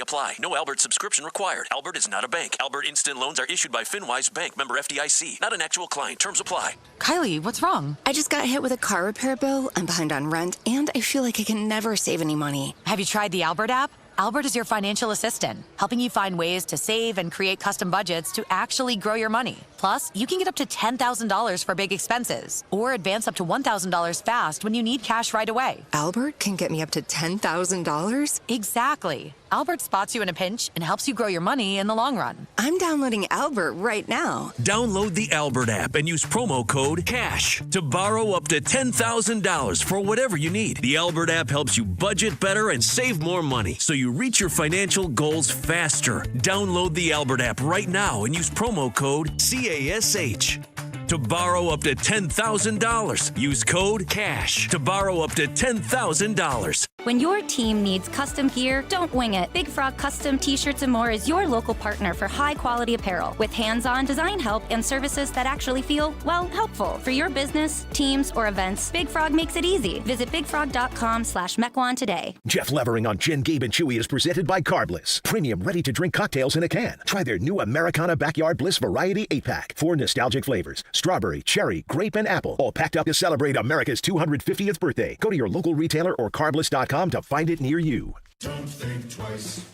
apply. No Albert subscription required. Albert is not a bank. Albert Instant Loans are issued by FinWise Bank, member FDIC. Not an actual client. Terms apply. Kylie, what's wrong? I just got hit with a car repair bill. I'm behind on rent, and I feel like I can never save any money. Have you tried the Albert app? Albert is your financial assistant, helping you find ways to save and create custom budgets to actually grow your money. Plus, you can get up to $10,000 for big expenses or advance up to $1,000 fast when you need cash right away. Albert can get me up to $10,000? Exactly. Albert spots you in a pinch and helps you grow your money in the long run. I'm downloading Albert right now. Download the Albert app and use promo code CASH to borrow up to $10,000 for whatever you need. The Albert app helps you budget better and save more money so you reach your financial goals faster. Download the Albert app right now and use promo code CASH to borrow up to $10,000. Use code CASH to borrow up to $10,000. When your team needs custom gear, don't wing it. Big Frog Custom T-Shirts and More is your local partner for high-quality apparel with hands-on design help and services that actually feel, well, helpful. For your business, teams, or events, Big Frog makes it easy. Visit bigfrog.com/Mequon today. Jeff Levering on Jen, Gabe, and Chewy is presented by Carbliss. Premium ready-to-drink cocktails in a can. Try their new Americana Backyard Bliss Variety 8-pack. 4 nostalgic flavors. Strawberry, cherry, grape, and apple. All packed up to celebrate America's 250th birthday. Go to your local retailer or carbliss.com to find it near you. Don't think twice.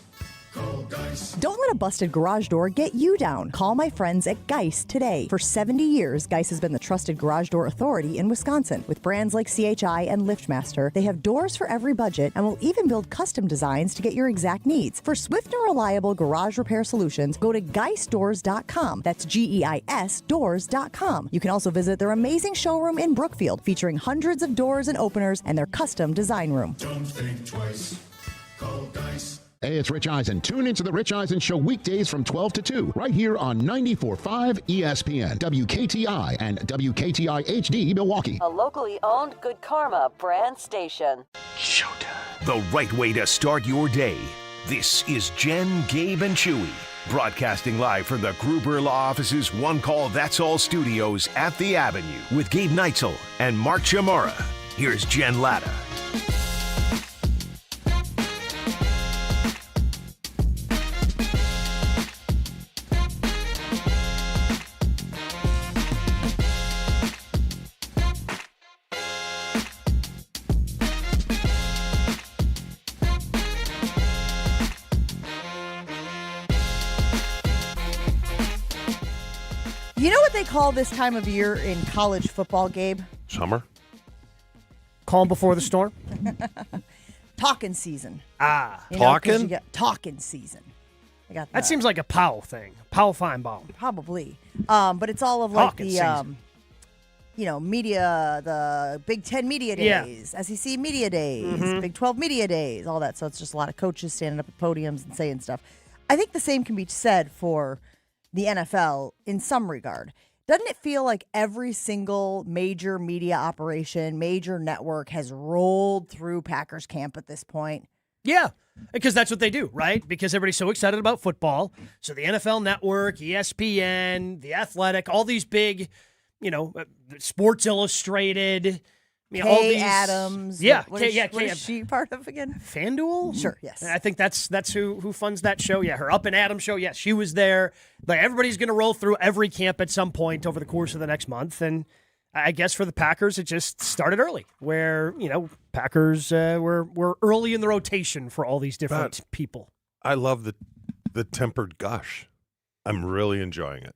Call Geist. Don't let a busted garage door get you down. Call my friends at Geist today. For 70 years, Geist has been the trusted garage door authority in Wisconsin. With brands like CHI and LiftMaster, they have doors for every budget and will even build custom designs to get your exact needs. For swift and reliable garage repair solutions, go to geistdoors.com. That's GEIS doors.com. You can also visit their amazing showroom in Brookfield, featuring hundreds of doors and openers and their custom design room. Don't think twice. Call Geist. Hey, it's Rich Eisen. Tune into the Rich Eisen Show weekdays from 12 to 2, right here on 94.5 ESPN, WKTI, and WKTI HD Milwaukee. A locally owned Good Karma brand station. Showtime. The right way to start your day. This is Jen, Gabe, and Chewy, broadcasting live from the Gruber Law Office's One Call That's All studios at the Avenue with Gabe Neitzel and Mark Chamara. Here's Jen Latta. You know what they call this time of year in college football, Gabe? Summer. Calm before the storm. Talking season. Talking? Talking season. I got that seems like a Powell thing. Powell Feinbaum. Probably. But it's all of like Talking the, season. Media, the Big 10 media days, SEC media days, Big 12 media days, all that. So it's just a lot of coaches standing up at podiums and saying stuff. I think the same can be said for the NFL in some regard. Doesn't it feel like every single major media operation, major network has rolled through Packers camp at this point? Yeah, because that's what they do, right? Because everybody's so excited about football. So the NFL Network, ESPN, The Athletic, all these big, Sports Illustrated. All these Adams. Yeah. What is she part of again? FanDuel? Sure, yes. I think that's who funds that show. Yeah, her Up and Adams show. Yeah, she was there. Like everybody's going to roll through every camp at some point over the course of the next month. And I guess for the Packers, it just started early where, Packers were early in the rotation for all these different people. I love the tempered gush. I'm really enjoying it.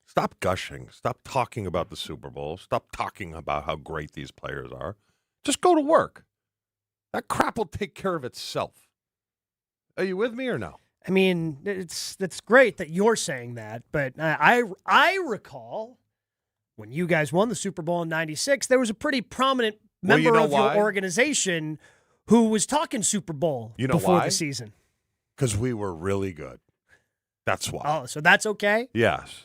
Stop gushing. Stop talking about the Super Bowl. Stop talking about how great these players are. Just go to work. That crap will take care of itself. Are you with me or no? I mean, it's great that you're saying that, but I recall when you guys won the Super Bowl in '96, there was a pretty prominent member of your organization who was talking Super Bowl before the season. Because we were really good. That's why. Oh, so that's okay? Yes.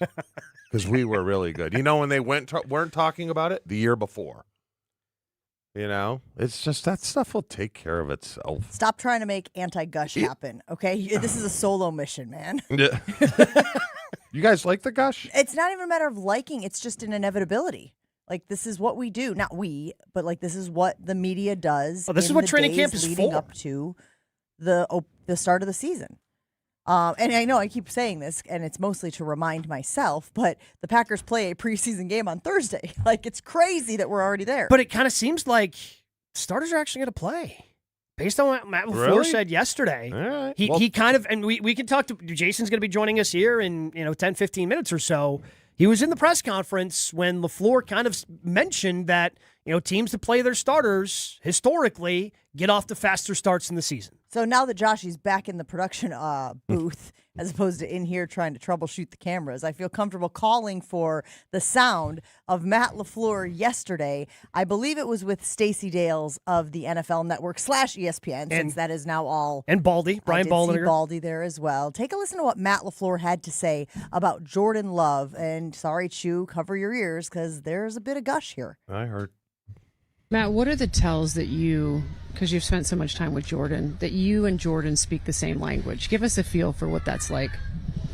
Because we were really good. When they weren't talking about it the year before. It's just that stuff will take care of itself. Stop trying to make anti-gush happen, okay? This is a solo mission, man. Yeah. You guys like the gush? It's not even a matter of liking. It's just an inevitability. Like, this is what we do. Not we, but, this is what the media does. Oh, this is what training camp is leading for. Up to the start of the season. And I know I keep saying this, and it's mostly to remind myself, but the Packers play a preseason game on Thursday. Like, it's crazy that we're already there. But it kind of seems like starters are actually going to play. Based on what Matt LaFleur said yesterday, right. he kind of, and we can talk to, Jason's going to be joining us here in 10, 15 minutes or so. He was in the press conference when LaFleur kind of mentioned that, teams that play their starters historically get off to faster starts in the season. So now that Joshy's back in the production booth, as opposed to in here trying to troubleshoot the cameras, I feel comfortable calling for the sound of Matt LaFleur yesterday. I believe it was with Stacey Dales of the NFL Network / ESPN, since that is now all. And Baldy, Brian Baldy. Baldy there as well. Take a listen to what Matt LaFleur had to say about Jordan Love. And sorry, Chew, cover your ears because there's a bit of gush here. I heard. Matt, what are the tells that you, because you've spent so much time with Jordan, that you and Jordan speak the same language? Give us a feel for what that's like.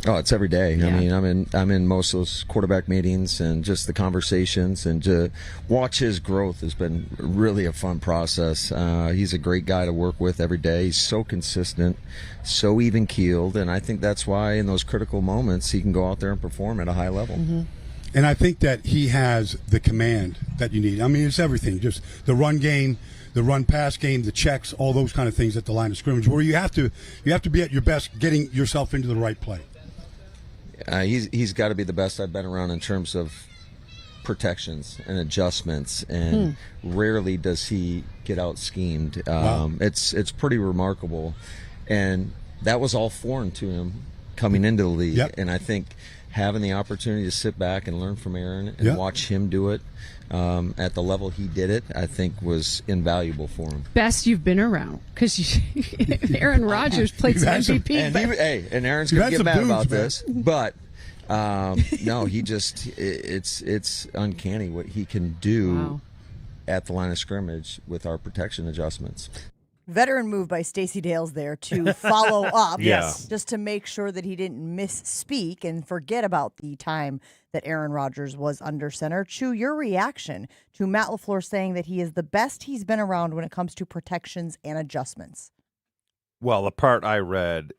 Oh, it's every day. Yeah. I mean, I'm in most of those quarterback meetings and just the conversations, and to watch his growth has been really a fun process. He's a great guy to work with every day. He's so consistent, so even-keeled, and I think that's why in those critical moments he can go out there and perform at a high level. Mm-hmm. And I think that he has the command that you need. I mean, it's everything. Just the run game, the run-pass game, the checks, all those kind of things at the line of scrimmage, where you have to be at your best getting yourself into the right play. He's got to be the best I've been around in terms of protections and adjustments, and rarely does he get out-schemed. Wow. It's pretty remarkable, and that was all foreign to him coming into the league. Yep. And I think having the opportunity to sit back and learn from Aaron and watch him do it at the level he did it, I think was invaluable for him. Best you've been around, because Aaron Rodgers played some MVP. And Aaron's going to get mad about this, but no, it's uncanny what he can do at the line of scrimmage with our protection adjustments. Veteran move by Stacey Dales there to follow up, Yes. just to make sure that he didn't misspeak and forget about the time that Aaron Rodgers was under center. Chew, your reaction to Matt LaFleur saying that he is the best he's been around when it comes to protections and adjustments. Well, the part I read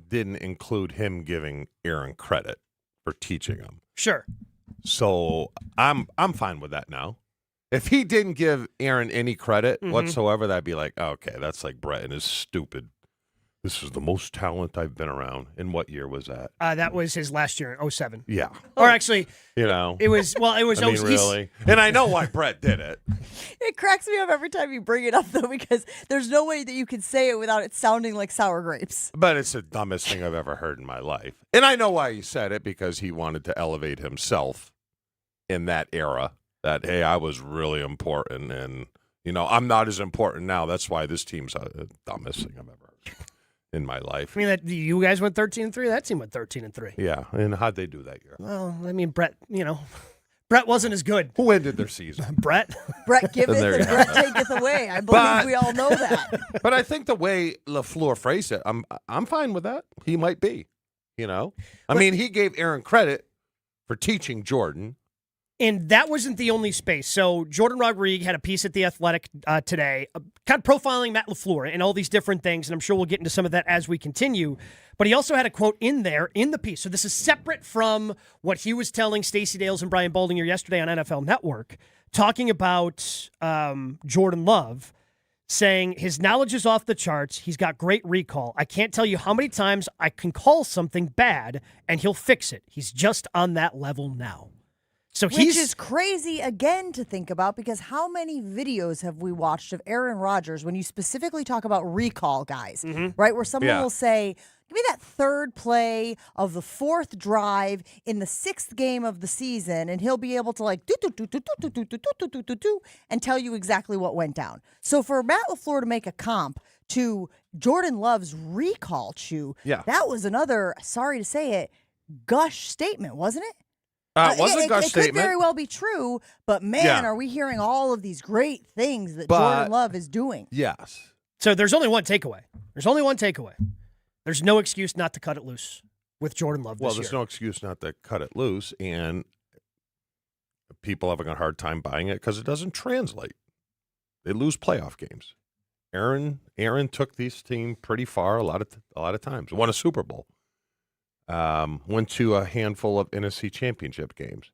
didn't include him giving Aaron credit for teaching him. Sure. So I'm fine with that now. If he didn't give Aaron any credit whatsoever, that'd be like, okay, that's like Brett and his stupid. This is the most talent I've been around. In what year was that? That was his last year in 2007. Yeah. Or actually, it was. I mean, really. And I know why Brett did it. It cracks me up every time you bring it up, though, because there's no way that you can say it without it sounding like sour grapes. But it's the dumbest thing I've ever heard in my life. And I know why he said it, because he wanted to elevate himself in that era. That, hey, I was really important, and, I'm not as important now. That's why this team's the dumbest thing I've ever heard in my life. I mean, you guys went 13-3. That team went 13-3. Yeah, and how'd they do that year? Well, I mean, Brett, Brett wasn't as good. Who ended their season? Brett. Brett giveth and Brett taketh away. I believe we all know that. But I think the way LaFleur phrased it, I'm fine with that. He might be, I mean, he gave Aaron credit for teaching Jordan. And that wasn't the only space. So Jordan Rodriguez had a piece at The Athletic today, kind of profiling Matt LaFleur and all these different things, and I'm sure we'll get into some of that as we continue. But he also had a quote in there in the piece. So this is separate from what he was telling Stacey Dales and Brian Baldinger yesterday on NFL Network, talking about Jordan Love, saying his knowledge is off the charts. He's got great recall. I can't tell you how many times I can call something bad, and he'll fix it. He's just on that level now. So Which is crazy, again, to think about, because how many videos have we watched of Aaron Rodgers when you specifically talk about recall guys, right? Where someone will say, give me that third play of the fourth drive in the sixth game of the season, and he'll be able to and tell you exactly what went down. So for Matt LaFleur to make a comp to Jordan Love's recall, that was another, sorry to say it, gush statement, wasn't it? It was a gush statement. It could very well be true, but man, are we hearing all of these great things that Jordan Love is doing. Yes. So there's only one takeaway. There's no excuse not to cut it loose with Jordan Love this year. Well, there's no excuse not to cut it loose, and people having a hard time buying it because it doesn't translate. They lose playoff games. Aaron took this team pretty far a lot of times. Won a Super Bowl. Went to a handful of NFC championship games.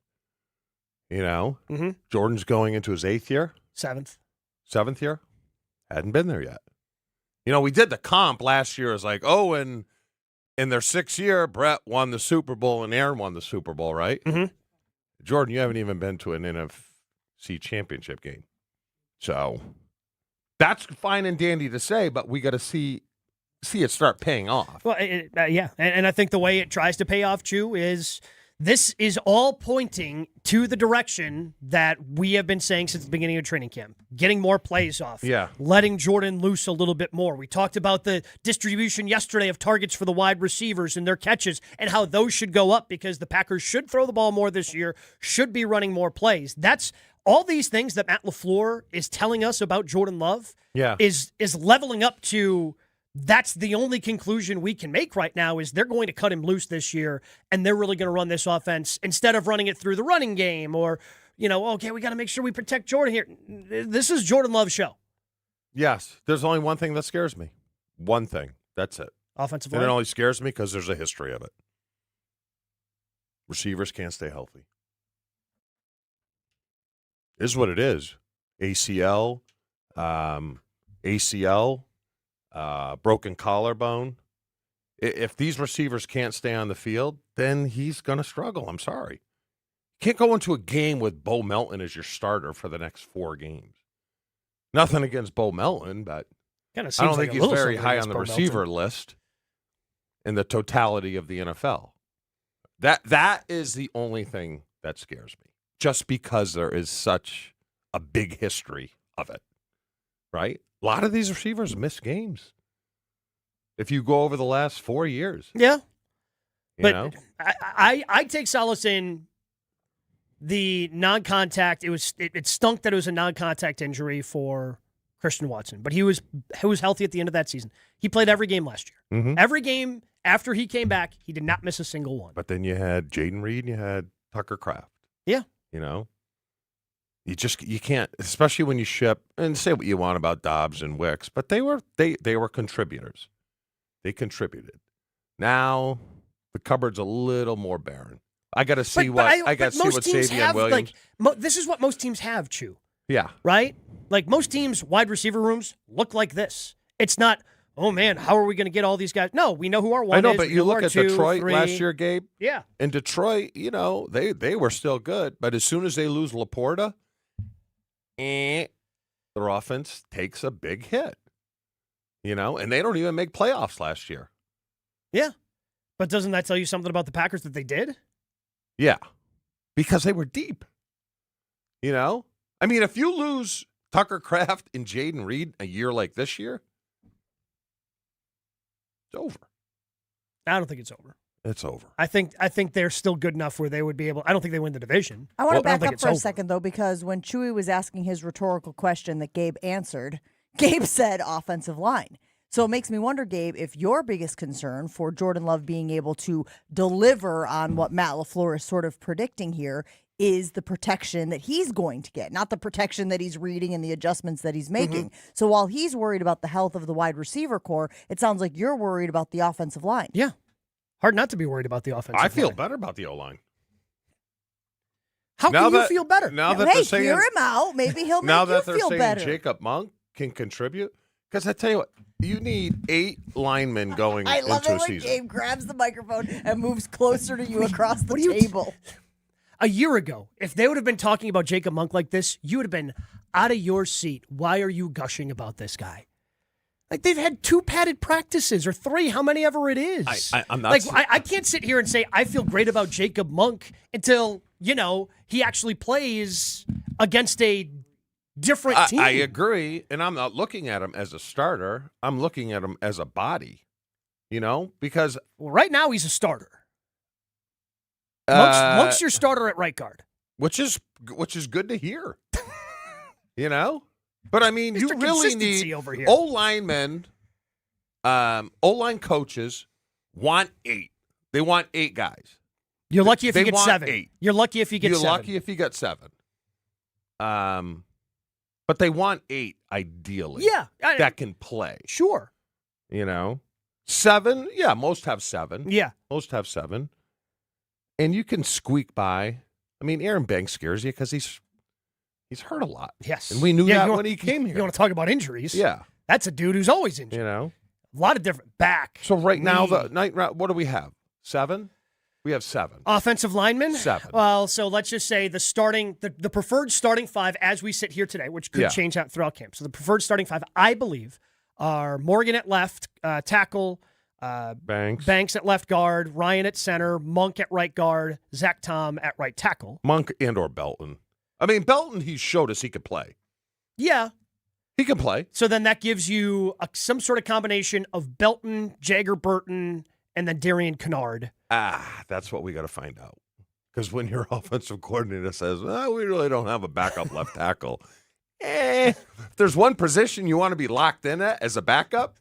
Jordan's going into his 8th year. 7th year. Hadn't been there yet. We did the comp last year as like, and in their 6th year, Brett won the Super Bowl and Aaron won the Super Bowl, right? Mm-hmm. Jordan, you haven't even been to an NFC championship game. So that's fine and dandy to say, but we got to see it start paying off. Well, yeah. And I think the way it tries to pay off, Chew, is this is all pointing to the direction that we have been saying since the beginning of training camp. Getting more plays off. Yeah. Letting Jordan loose a little bit more. We talked about the distribution yesterday of targets for the wide receivers and their catches and how those should go up because the Packers should throw the ball more this year, should be running more plays. That's all these things that Matt LaFleur is telling us about Jordan Love is leveling up to. That's the only conclusion we can make right now is they're going to cut him loose this year, and they're really going to run this offense instead of running it through the running game or, okay, we got to make sure we protect Jordan here. This is Jordan Love's show. Yes. There's only one thing that scares me. One thing. That's it. Offensive line. line. And it only scares me because there's a history of it. Receivers can't stay healthy. This is what it is. ACL, broken collarbone. If these receivers can't stay on the field, then he's going to struggle. I'm sorry. You can't go into a game with Bo Melton as your starter for the next 4 games. Nothing against Bo Melton, but I don't think he's very high on the receiver list in the totality of the NFL. That is the only thing that scares me, just because there is such a big history of it, right? A lot of these receivers miss games. If you go over the last 4 years. Yeah. But I take solace in the non-contact. It stunk that it was a non-contact injury for Christian Watson, but he was healthy at the end of that season. He played every game last year. Mm-hmm. Every game after he came back, he did not miss a single one. But then you had Jaden Reed and you had Tucker Kraft. Yeah. You can't, especially when you ship, and say what you want about Dobbs and Wicks, but they were contributors. They contributed. Now the cupboard's a little more barren. I got to see what Savion Williams. This is what most teams have, Chew. Yeah. Right? Like most teams' wide receiver rooms look like this. It's not, oh man, how are we going to get all these guys? No, we know who our one is. I know, but you look at Detroit last year, Gabe. Yeah. In Detroit, they were still good, but as soon as they lose Laporta, their offense takes a big hit, and they don't even make playoffs last year. Yeah. But doesn't that tell you something about the Packers that they did? Yeah. Because they were deep. I mean, if you lose Tucker Kraft and Jaden Reed a year like this year, it's over. I don't think it's over. It's over. I think they're still good enough where they would be able. I don't think they win the division. I want to back up for a second, though, because when Chewy was asking his rhetorical question that Gabe answered, Gabe said offensive line. So it makes me wonder, Gabe, if your biggest concern for Jordan Love being able to deliver on what Matt LaFleur is sort of predicting here is the protection that he's going to get, not the protection that he's reading and the adjustments that he's making. Mm-hmm. So while he's worried about the health of the wide receiver core, it sounds like you're worried about the offensive line. Yeah. Hard not to be worried about the offensive line. I feel better about the O-line. How can you feel better? Now that they're saying, hear him out. Maybe he'll make now you that they're feel saying better. Jacob Monk can contribute. Because I tell you what, you need 8 linemen going I love into it a when season. Gabe grabs the microphone and moves closer to you across the table. A year ago, if they would have been talking about Jacob Monk like this, you would have been out of your seat. Why are you gushing about this guy? Like, they've had 2 padded practices or 3, how many ever it is. I'm not. Like, I can't sit here and say I feel great about Jacob Monk until, he actually plays against a different team. I agree, and I'm not looking at him as a starter. I'm looking at him as a body, because right now he's a starter. Monk's your starter at right guard, which is good to hear. But I mean, you really need O-linemen, O-line coaches want 8. They want 8 guys. You're lucky if you get 7. 8. You're lucky if you get 7. You're lucky if you get 7. But they want 8, ideally. Yeah. That can play. Sure. 7, yeah, most have 7. Yeah. Most have 7. And you can squeak by. I mean, Aaron Banks scares you because he's hurt a lot. Yes. And we knew that when he came here. You want to talk about injuries? Yeah. That's a dude who's always injured. A lot of different back. So right now, the night round, what do we have? 7? We have 7. Offensive linemen? 7. Well, so let's just say the preferred starting 5 as we sit here today, which could change out throughout camp. So the preferred starting 5, I believe, are Morgan at left tackle, Banks at left guard, Ryan at center, Monk at right guard, Zach Tom at right tackle. Monk and or Belton. I mean, Belton, he showed us he could play. Yeah. He can play. So then that gives you some sort of combination of Belton, Jagger Burton, and then Darian Kennard. That's what we got to find out. Because when your offensive coordinator says, we really don't have a backup left tackle. If there's one position you want to be locked in at as a backup,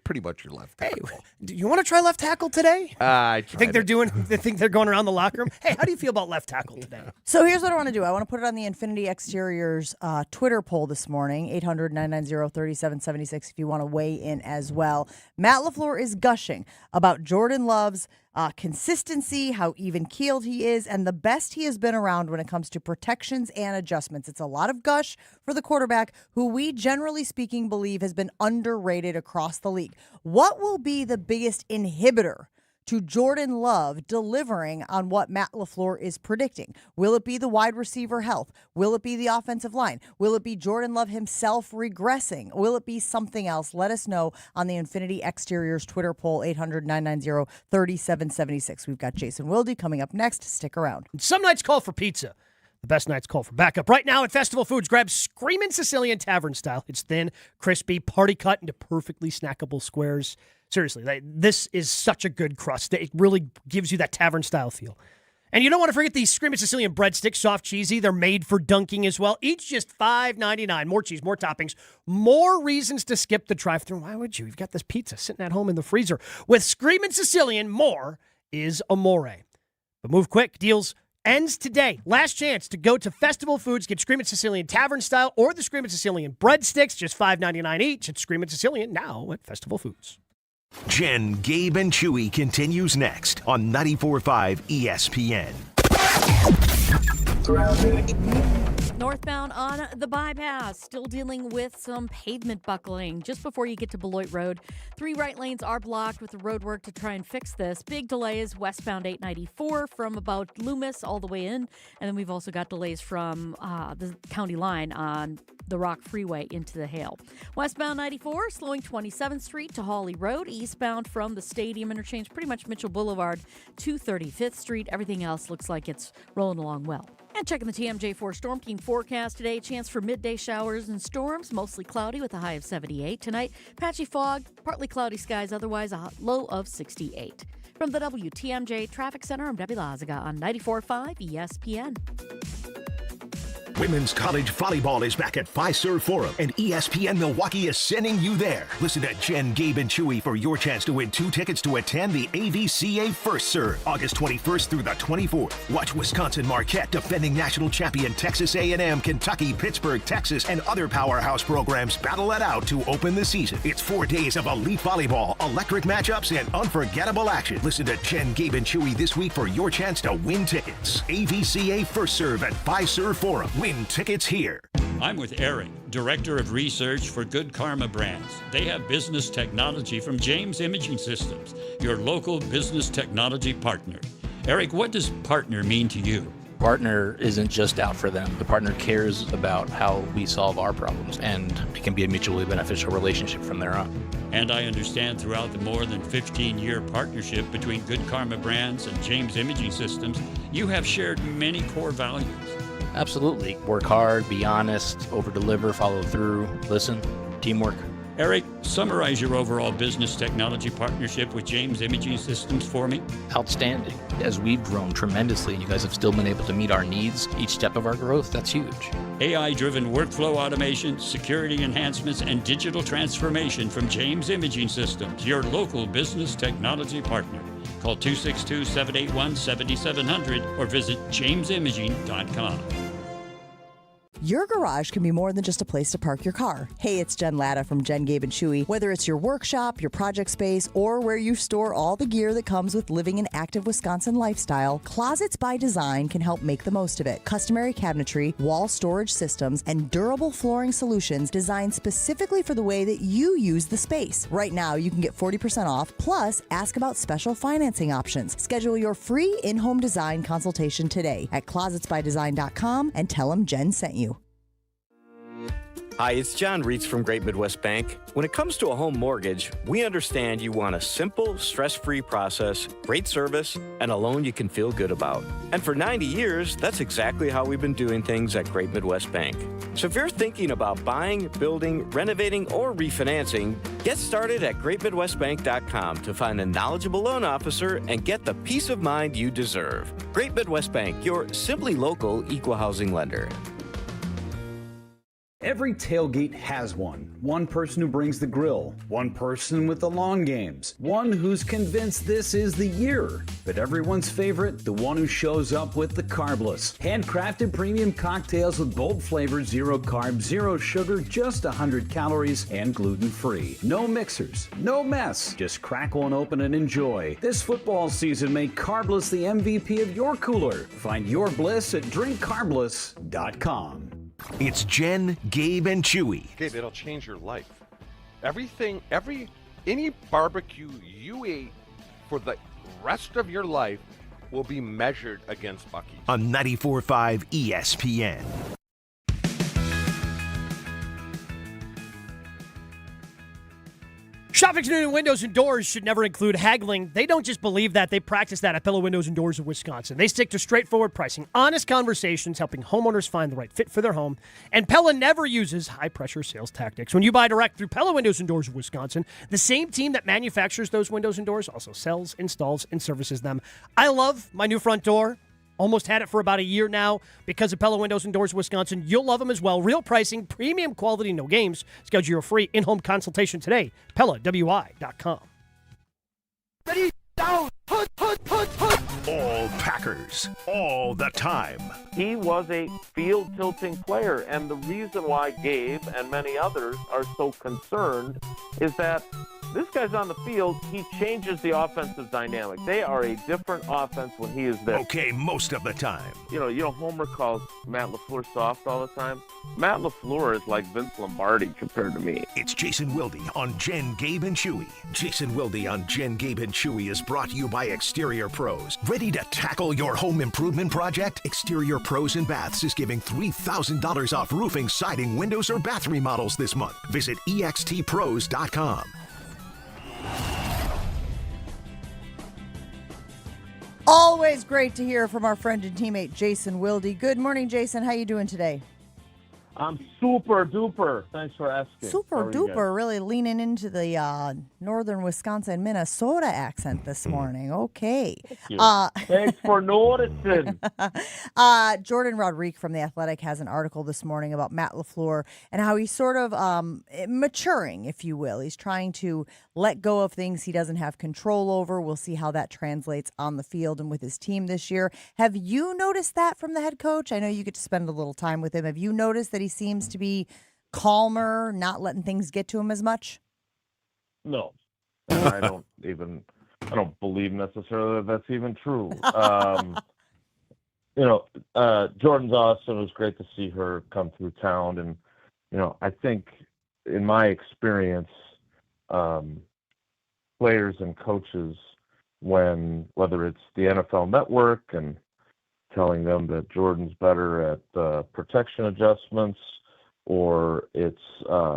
pretty much your left tackle. Hey, do you want to try left tackle today? I think they're going around the locker room. Hey, how do you feel about left tackle today? So here's what I want to do. I want to put it on the Infinity Exteriors Twitter poll this morning, 800-990-3776, if you want to weigh in as well. Matt LaFleur is gushing about Jordan Love's consistency, how even-keeled he is, and the best he has been around when it comes to protections and adjustments. It's a lot of gush for the quarterback, who we, generally speaking, believe has been underrated across the league. What will be the biggest inhibitor to Jordan Love delivering on what Matt LaFleur is predicting? Will it be the wide receiver health? Will it be the offensive line? Will it be Jordan Love himself regressing? Will it be something else? Let us know on the Infinity Exteriors Twitter poll, 800-990-3776. We've got Jason Wilde coming up next. Stick around. Some nights call for pizza. The best nights call for backup. Right now at Festival Foods, grab Screamin' Sicilian Tavern style. It's thin, crispy, party cut into perfectly snackable squares. Seriously, this is such a good crust. It really gives you that tavern-style feel. And you don't want to forget these Screamin' Sicilian breadsticks, soft, cheesy. They're made for dunking as well. Each just $5.99. More cheese, more toppings, more reasons to skip the drive-thru. Why would you? You've got this pizza sitting at home in the freezer. With Screamin' Sicilian, more is amore. But move quick. Deals ends today. Last chance to go to Festival Foods, get Screamin' Sicilian Tavern style or the Screamin' Sicilian breadsticks, just $5.99 each. It's Screamin' Sicilian now at Festival Foods. Jen, Gabe, and Chewy continues next on 94.5 ESPN. Northbound on the bypass, still dealing with some pavement buckling. Just before you get to Beloit Road, 3 right lanes are blocked with the road work to try and fix this. Big delays westbound 894 from about Loomis all the way in. And then we've also got delays from the county line on the Rock Freeway into the Hale. Westbound 94, slowing 27th Street to Hawley Road. Eastbound from the Stadium Interchange, pretty much Mitchell Boulevard to 35th Street. Everything else looks like it's rolling along well. And checking the TMJ4 Storm Team forecast today, chance for midday showers and storms, mostly cloudy with a high of 78. Tonight, patchy fog, partly cloudy skies, otherwise a low of 68. From the WTMJ Traffic Center, I'm Debbie Lazaga on 94.5 ESPN. Women's college volleyball is back at Fiserv Forum, and ESPN Milwaukee is sending you there. Listen to Jen, Gabe, and Chewy for your chance to win 2 tickets to attend the AVCA First Serve, August 21st through the 24th. Watch Wisconsin Marquette, defending national champion Texas A&M, Kentucky, Pittsburgh, Texas, and other powerhouse programs battle it out to open the season. It's 4 days of elite volleyball, electric matchups, and unforgettable action. Listen to Jen, Gabe, and Chewy this week for your chance to win tickets. AVCA First Serve at Fiserv Forum. Win tickets here. I'm with Eric, Director of Research for Good Karma Brands. They have business technology from James Imaging Systems, your local business technology partner. Eric, what does partner mean to you? Partner isn't just out for them. The partner cares about how we solve our problems, and it can be a mutually beneficial relationship from there on. And I understand throughout the more than 15-year partnership between Good Karma Brands and James Imaging Systems, you have shared many core values. Absolutely. Work hard, be honest, over-deliver, follow through, listen, teamwork. Eric, summarize your overall business technology partnership with James Imaging Systems for me. Outstanding. As we've grown tremendously and you guys have still been able to meet our needs each step of our growth, that's huge. AI-driven workflow automation, security enhancements, and digital transformation from James Imaging Systems, your local business technology partner. Call 262-781-7700 or visit jamesimaging.com. Your garage can be more than just a place to park your car. Hey, it's Jen Latta from Jen, Gabe, and Chewy. Whether it's your workshop, your project space, or where you store all the gear that comes with living an active Wisconsin lifestyle, Closets by Design can help make the most of it. Customary cabinetry, wall storage systems, and durable flooring solutions designed specifically for the way that you use the space. Right now, you can get 40% off, plus ask about special financing options. Schedule your free in-home design consultation today at closetsbydesign.com and tell them Jen sent you. Hi, it's John Reitz from Great Midwest Bank. When it comes to a home mortgage, we understand you want a simple, stress-free process, great service, and a loan you can feel good about. And for 90 years, that's exactly how we've been doing things at Great Midwest Bank. So if you're thinking about buying, building, renovating, or refinancing, get started at greatmidwestbank.com to find a knowledgeable loan officer and get the peace of mind you deserve. Great Midwest Bank, your simply local equal housing lender. Every tailgate has one. One person who brings the grill, one person with the long games, one who's convinced this is the year. But everyone's favorite, the one who shows up with the carbless. Handcrafted premium cocktails with bold flavors, 0 carb, 0 sugar, just 100 calories, and gluten-free. No mixers, no mess. Just crack one open and enjoy. This football season, make Carbless the MVP of your cooler. Find your bliss at drinkcarbless.com. It's Jen, Gabe, and Chewy. Gabe, it'll change your life. Any barbecue you ate for the rest of your life will be measured against Buc-ee's. On 94.5 ESPN. Shopping new windows and doors should never include haggling. They don't just believe that. They practice that at Pella Windows and Doors of Wisconsin. They stick to straightforward pricing, honest conversations, helping homeowners find the right fit for their home. And Pella never uses high-pressure sales tactics. When you buy direct through Pella Windows and Doors of Wisconsin, the same team that manufactures those windows and doors also sells, installs, and services them. I love my new front door. Almost had it for about a year now because of Pella Windows and Doors Wisconsin. You'll love them as well. Real pricing, premium quality, no games. Schedule your free in-home consultation today. PellaWI.com. Ready, down, put. All Packers, all the time. He was a field-tilting player, and the reason why Gabe and many others are so concerned is that this guy's on the field, he changes the offensive dynamic. They are a different offense when he is there. Okay, most of the time. You know, Homer calls Matt LaFleur soft all the time. Matt LaFleur is like Vince Lombardi compared to me. It's Jason Wilde on Jen, Gabe, and Chewy. Jason Wilde on Jen, Gabe, and Chewy is brought to you by Exterior Pros. Ready to tackle your home improvement project? Exterior Pros and Baths is giving $3,000 off roofing, siding, windows, or bath remodels this month. Visit extpros.com. Always great to hear from our friend and teammate Jason Wilde. Good morning, Jason. How you doing today? I'm super duper. Thanks for asking. Super duper, really leaning into the northern Wisconsin, Minnesota accent this morning. Okay. Thanks for noticing. Jordan Rodriguez from The Athletic has an article this morning about Matt LaFleur and how he's sort of maturing, if you will. He's trying to let go of things he doesn't have control over. We'll see how that translates on the field and with his team this year. Have you noticed that from the head coach? I know you get to spend a little time with him. Have you noticed that he seems to be calmer, not letting things get to him as much? No. I don't believe necessarily that that's even true. Jordan's awesome. It was great to see her come through town. And, I think in my experience, players and coaches, whether it's the NFL Network and telling them that Jordan's better at protection adjustments, or it's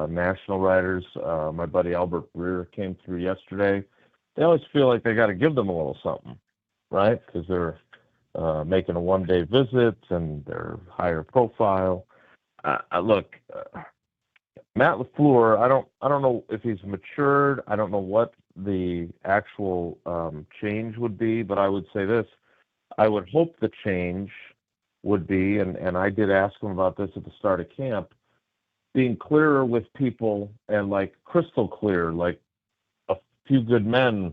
national writers. My buddy Albert Breer came through yesterday. They always feel like they got to give them a little something, right? Because they're making a one-day visit and they're higher profile. Look, Matt LaFleur, I don't know if he's matured. I don't know what the actual change would be, but I would say this. I would hope the change would be, and I did ask him about this at the start of camp, being clearer with people and like crystal clear, like a few good men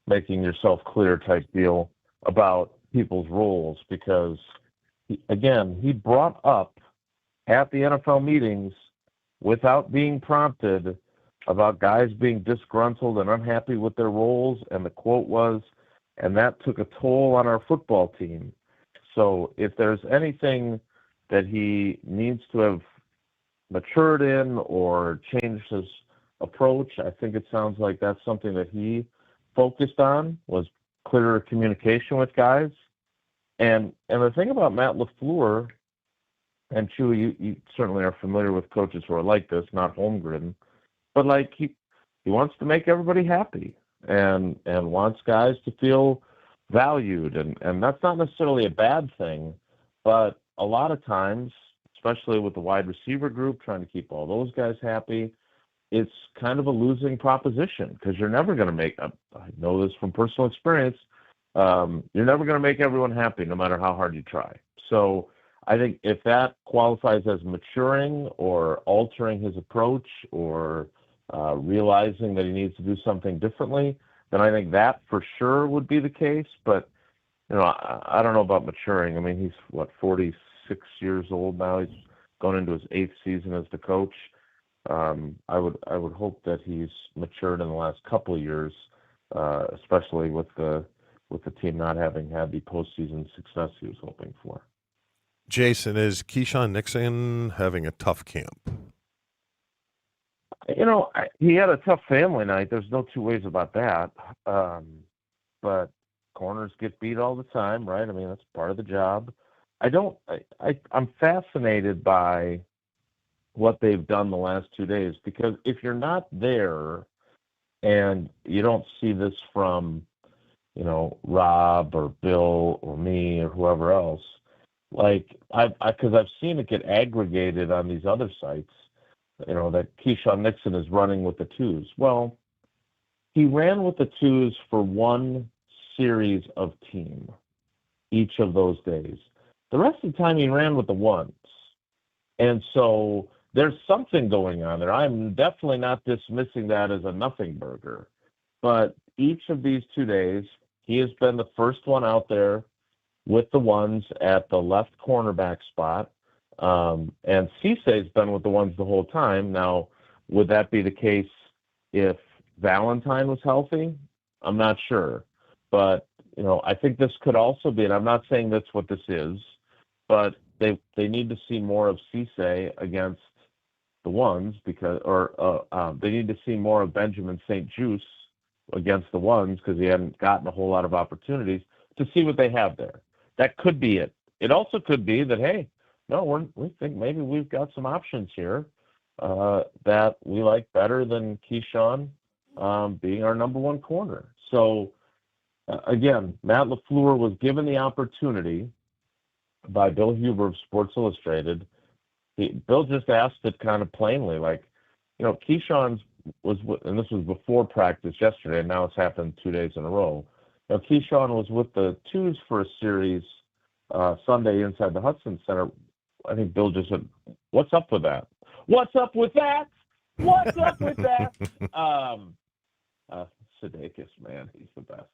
making yourself clear type deal about people's roles. Because, he brought up at the NFL meetings without being prompted about guys being disgruntled and unhappy with their roles, and the quote was, and that took a toll on our football team. So if there's anything that he needs to have matured in or changed his approach, I think it sounds like that's something that he focused on, was clearer communication with guys. And the thing about Matt LaFleur, and Chewy, you certainly are familiar with coaches who are like this, not home-ridden, but like he wants to make everybody happy and wants guys to feel valued. And that's not necessarily a bad thing, but a lot of times, especially with the wide receiver group, trying to keep all those guys happy, it's kind of a losing proposition because you're never going to make, I know this from personal experience, you're never going to make everyone happy no matter how hard you try. So I think if that qualifies as maturing or altering his approach or realizing that he needs to do something differently, then I think that for sure would be the case. But, I don't know about maturing. I mean, he's, 46 years old now. He's going into his 8th season as the coach. I would hope that he's matured in the last couple of years, especially with the team not having had the postseason success he was hoping for. Jason, is Keyshawn Nixon having a tough camp? He had a tough family night. There's no two ways about that. But corners get beat all the time, right? I mean, that's part of the job. I'm fascinated by what they've done the last 2 days, because if you're not there and you don't see this from, Rob or Bill or me or whoever else, because I've seen it get aggregated on these other sites, that Keyshawn Nixon is running with the twos. Well, he ran with the twos for one series of team each of those days. The rest of the time he ran with the ones. And so there's something going on there. I'm definitely not dismissing that as a nothing burger. But each of these 2 days, he has been the first one out there with the ones at the left cornerback spot. And Cissé's been with the ones the whole time. Now, would that be the case if Valentine was healthy? I'm not sure. But, I think this could also be, and I'm not saying that's what this is, but they need to see more of Cissé against the ones they need to see more of Benjamin St. Juste against the ones because he hadn't gotten a whole lot of opportunities to see what they have there. That could be it. It also could be that, hey, no, we think maybe we've got some options here that we like better than Keyshawn being our number one corner. So, again, Matt LaFleur was given the opportunity by Bill Huber of Sports Illustrated. Bill just asked it kind of plainly, Keyshawn's was, and this was before practice yesterday, and now it's happened 2 days in a row. Keyshawn was with the twos for a series Sunday inside the Hudson Center. I think Bill just said, "What's up with that? What's up with that? What's up with that?" Sudeikis, man, he's the best.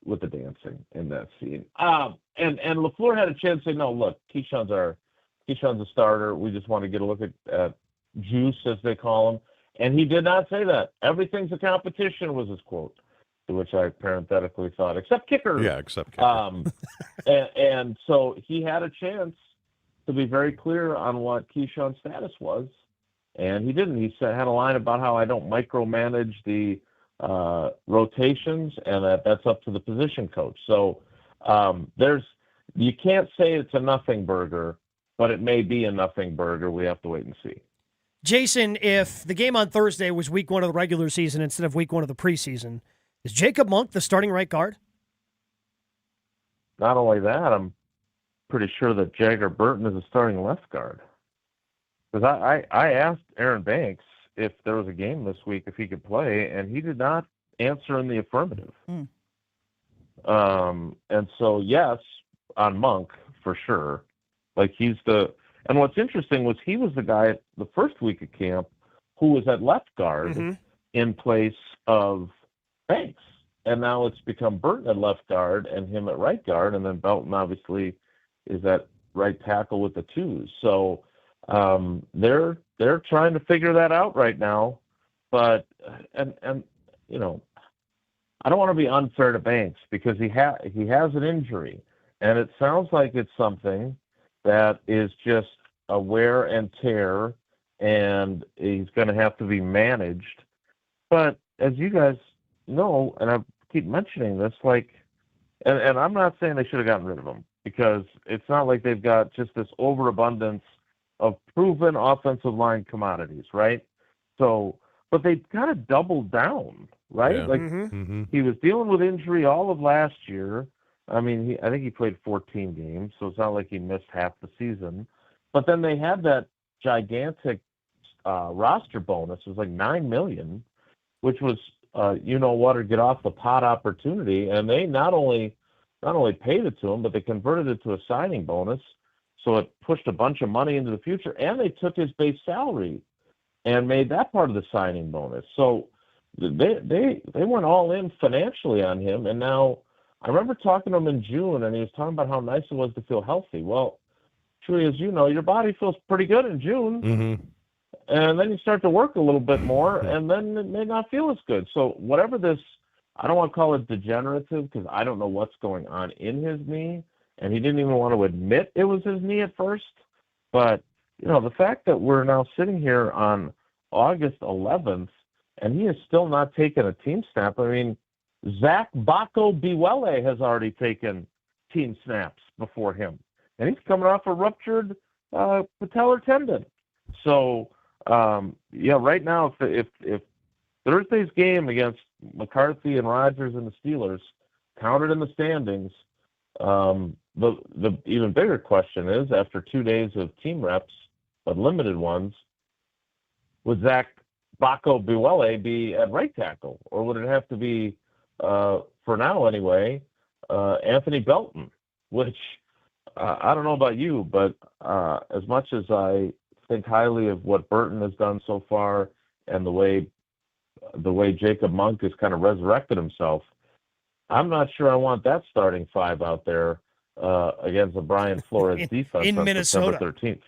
With the dancing in that scene. And LaFleur had a chance to say, "No, look, Keyshawn's a starter. We just want to get a look at Juice, as they call him." And he did not say that. "Everything's a competition," was his quote, to which I parenthetically thought, except kickers. Yeah, except kickers. And so he had a chance to be very clear on what Keyshawn's status was, and he didn't. He had a line about how I don't micromanage the rotations, and that's up to the position coach. So you can't say it's a nothing burger, but it may be a nothing burger. We have to wait and see. Jason, if the game on Thursday was week 1 of the regular season instead of week 1 of the preseason, is Jacob Monk the starting right guard? Not only that, I'm pretty sure that Jagger Burton is a starting left guard. Because I asked Aaron Banks if there was a game this week, if he could play, and he did not answer in the affirmative. And so, yes, on Monk, for sure. And what's interesting was he was the guy the first week of camp who was at left guard in place of Banks. And now it's become Burton at left guard and him at right guard, and then Belton obviously is at right tackle with the twos. So they're trying to figure that out right now. But and you know, I don't want to be unfair to Banks because he has an injury, and it sounds like it's something that is just a wear and tear, and he's going to have to be managed. But as you guys know, and I keep mentioning this, like, and I'm not saying they should have gotten rid of him because it's not like they've got just this overabundance of proven offensive line commodities, right? So, but they've got to double down, right? Yeah. Like Mm-hmm. he was dealing with injury all of last year. I mean, I think he played 14 games, so it's not like he missed half the season. But then they had that gigantic roster bonus. It was like $9 million, which was or get off the pot opportunity. And they not only paid it to him, but they converted it to a signing bonus. So it pushed a bunch of money into the future, and they took his base salary and made that part of the signing bonus. So they went all in financially on him. And now I remember talking to him in June, and he was talking about how nice it was to feel healthy. Well, truly, as you know, your body feels pretty good in June. Mm-hmm. And then you start to work a little bit more, and then it may not feel as good. So whatever this, I don't want to call it degenerative because I don't know what's going on in his knee, and he didn't even want to admit it was his knee at first. But, the fact that we're now sitting here on August 11th, and he has still not taken a team snap. I mean, Zach Biwele has already taken team snaps before him, and he's coming off a ruptured patellar tendon. So, right now, if Thursday's game against McCarthy and Rodgers and the Steelers counted in the standings, the even bigger question is, after 2 days of team reps, but limited ones, would Zach Biwele be at right tackle, or would it have to be, for now anyway, Anthony Belton? Which I don't know about you, but as much as I think highly of what Burton has done so far and the way Jacob Monk has kind of resurrected himself, I'm not sure I want that starting five out there against the Brian Flores defense in on Minnesota. September 13th.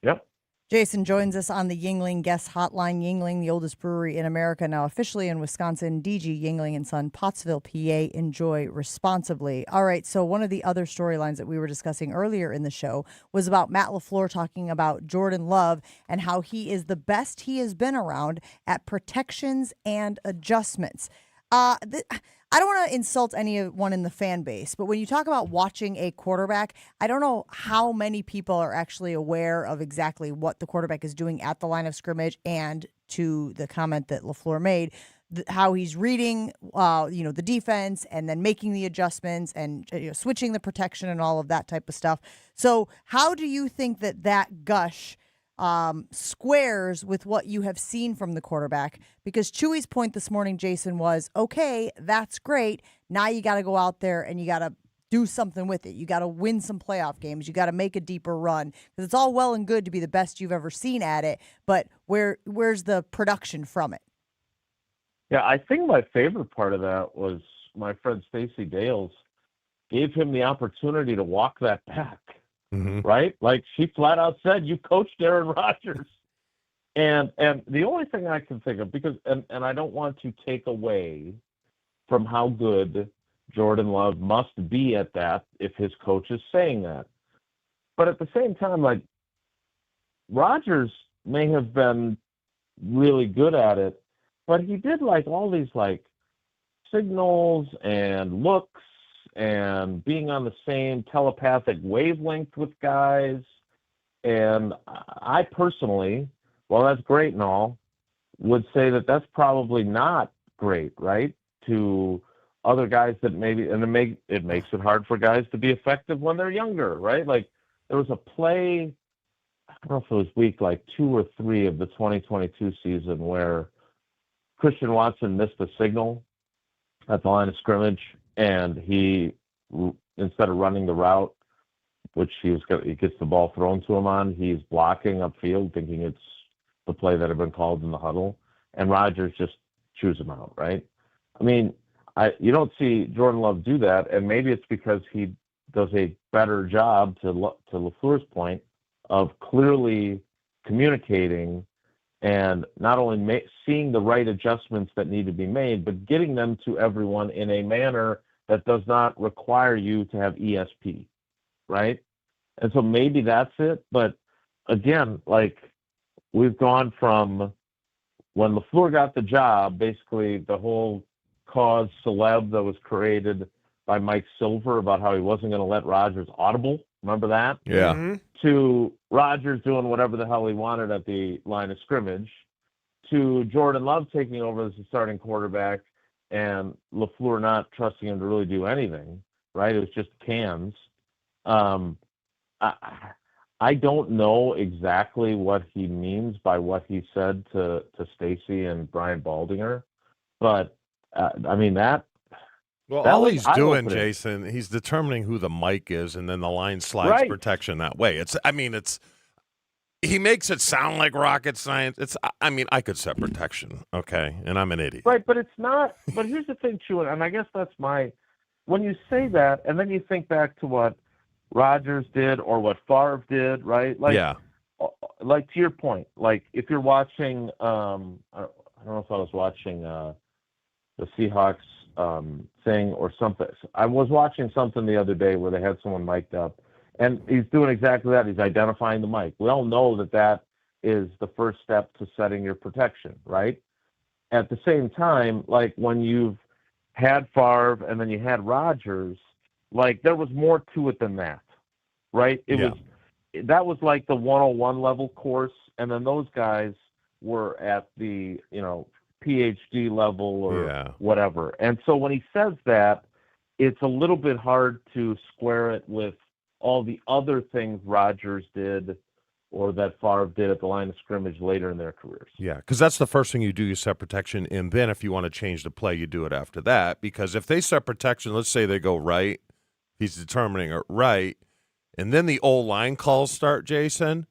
Yep. Jason joins us on the Yuengling guest hotline. Yuengling, the oldest brewery in America, now officially in Wisconsin. DG Yuengling and Son, Pottsville, PA. Enjoy responsibly. All right, so one of the other storylines that we were discussing earlier in the show was about Matt LaFleur talking about Jordan Love and how he is the best he has been around at protections and adjustments. I don't want to insult anyone in the fan base, but when you talk about watching a quarterback, I don't know how many people are actually aware of exactly what the quarterback is doing at the line of scrimmage, and to the comment that LaFleur made, how he's reading, the defense and then making the adjustments and switching the protection and all of that type of stuff. So how do you think that gush squares with what you have seen from the quarterback? Because Chewy's point this morning, Jason, was, okay, that's great. Now you got to go out there and you got to do something with it. You got to win some playoff games. You got to make a deeper run, because it's all well and good to be the best you've ever seen at it, but where's the production from it? Yeah, I think my favorite part of that was my friend Stacey Dales gave him the opportunity to walk that back. Mm-hmm. Right? Like, she flat out said, you coached Aaron Rodgers. And the only thing I can think of, because and I don't want to take away from how good Jordan Love must be at that if his coach is saying that. But at the same time, like, Rodgers may have been really good at it, but he did like all these like signals and looks and being on the same telepathic wavelength with guys. And I personally, well, that's great and all, would say that that's probably not great, right? To other guys that maybe, and it makes it hard for guys to be effective when they're younger, right? Like, there was a play, I don't know if it was week like 2 or 3 of the 2022 season, where Christian Watson missed a signal at the line of scrimmage, and he, instead of running the route, which he gets the ball thrown to him on, he's blocking upfield, thinking it's the play that had been called in the huddle, and Rodgers just chews him out, right? I mean, you don't see Jordan Love do that, and maybe it's because he does a better job, to LaFleur's point, of clearly communicating and not only seeing the right adjustments that need to be made, but getting them to everyone in a manner that does not require you to have ESP, right? And so maybe that's it. But again, like, we've gone from when LaFleur got the job, basically the whole cause celeb that was created by Mike Silver about how he wasn't going to let Rodgers audible. Remember that? Yeah. Mm-hmm. To Rodgers doing whatever the hell he wanted at the line of scrimmage, to Jordan Love taking over as the starting quarterback and LaFleur not trusting him to really do anything, right? It was just cans. I don't know exactly what he means by what he said to Stacy and Brian Baldinger, but I mean that. Well, that all was he's doing, eye-opening. Jason, he's determining who the mic is, and then the line slides protection that way. He makes it sound like rocket science. I could set protection, okay, and I'm an idiot. Right, but it's not. But here's the thing, Chew, and I guess that's when you say that, and then you think back to what Rodgers did or what Favre did, right? Like, yeah. Like, to your point, like, if you're watching, I don't know if I was watching the Seahawks thing or something. I was watching something the other day where they had someone mic'd up, and he's doing exactly that. He's identifying the mic. We all know that is the first step to setting your protection, right? At the same time, like, when you've had Favre and then you had Rodgers, like, there was more to it than that, right? That was like the 101 level course, and then those guys were at the, PhD level or whatever. And so when he says that, it's a little bit hard to square it with all the other things Rodgers did or that Favre did at the line of scrimmage later in their careers. Yeah, because that's the first thing you do, you set protection, and then if you want to change the play, you do it after that. Because if they set protection, let's say they go right, he's determining it right, and then the O-line calls start, Jason,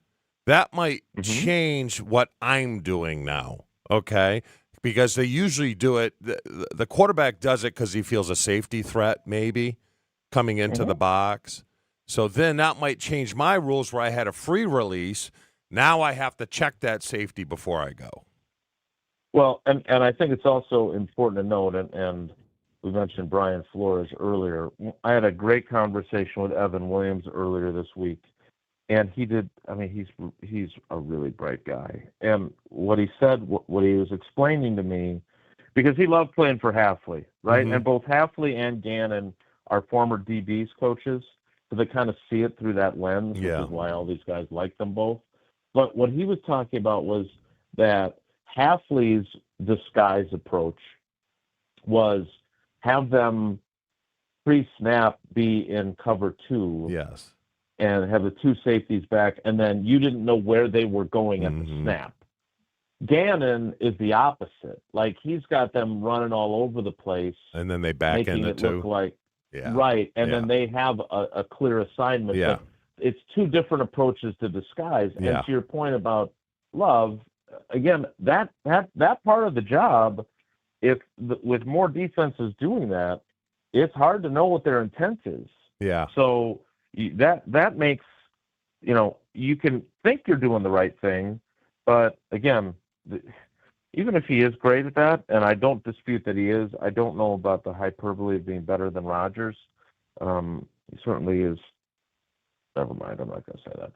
that might change what I'm doing now, okay? Because they usually do it, the quarterback does it because he feels a safety threat maybe coming into the box. So then that might change my rules where I had a free release. Now I have to check that safety before I go. Well, and I think it's also important to note, and we mentioned Brian Flores earlier. I had a great conversation with Evan Williams earlier this week, and he's a really bright guy. And what he said, what he was explaining to me, because he loved playing for Hafley, right? And both Hafley and Gannon are former DBs coaches, so they kind of see it through that lens, which is why all these guys like them both. But what he was talking about was that Hafley's disguise approach was have them pre-snap be in cover two. Yes. And have the two safeties back, and then you didn't know where they were going at the snap. Gannon is the opposite. Like, he's got them running all over the place. And then they back into it two. Look like, right, and then they have a clear assignment. Yeah. But it's two different approaches to disguise. And to your point about Love, again, that part of the job, with more defenses doing that, it's hard to know what their intent is. Yeah. So that makes, you can think you're doing the right thing, but again, even if he is great at that, and I don't dispute that he is, I don't know about the hyperbole of being better than Rodgers. He certainly is. Never mind, I'm not going to say that.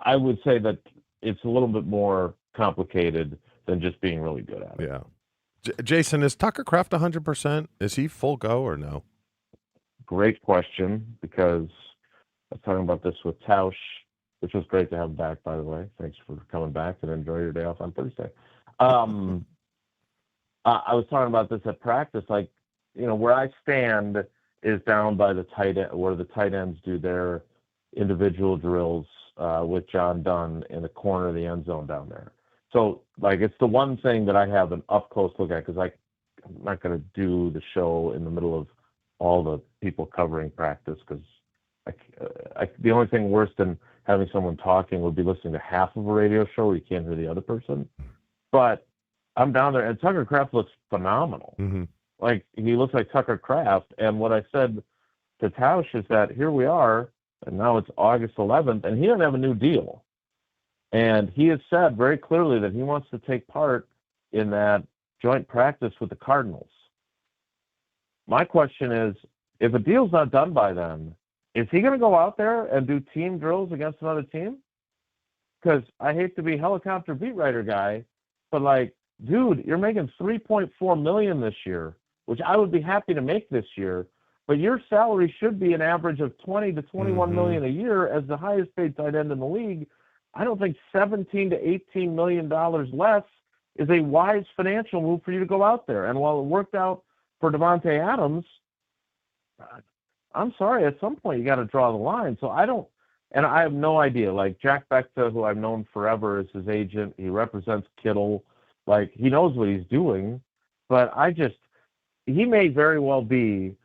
I would say that it's a little bit more complicated than just being really good at it. Yeah. Jason, is Tucker Kraft 100%? Is he full go or no? Great question, because I was talking about this with Tausch, which was great to have him back, by the way. Thanks for coming back, and enjoy your day off on Thursday. I was talking about this at practice. Like, where I stand is down by the tight end, where the tight ends do their individual drills with John Dunn in the corner of the end zone down there. So, like, it's the one thing that I have an up-close look at, because I'm not going to do the show in the middle of all the people covering practice, because the only thing worse than having someone talking would be listening to half of a radio show where you can't hear the other person. But I'm down there, and Tucker Kraft looks phenomenal. Like, he looks like Tucker Kraft. And what I said to Tausch is that here we are, and now it's August 11th, and he doesn't have a new deal. And he has said very clearly that he wants to take part in that joint practice with the Cardinals. My question is, if a deal's not done by then, is he going to go out there and do team drills against another team? Because I hate to be helicopter beat writer guy, but like, dude, you're making $3.4 million this year, which I would be happy to make this year, but your salary should be an average of $20 to $21 million a year as the highest paid tight end in the league. I don't think $17 to $18 million less is a wise financial move for you to go out there. And while it worked out for Devontae Adams, I'm sorry, at some point you got to draw the line. So I have no idea. Like Jack Becta, who I've known forever, is his agent. He represents Kittle. Like, he knows what he's doing. But he may very well be,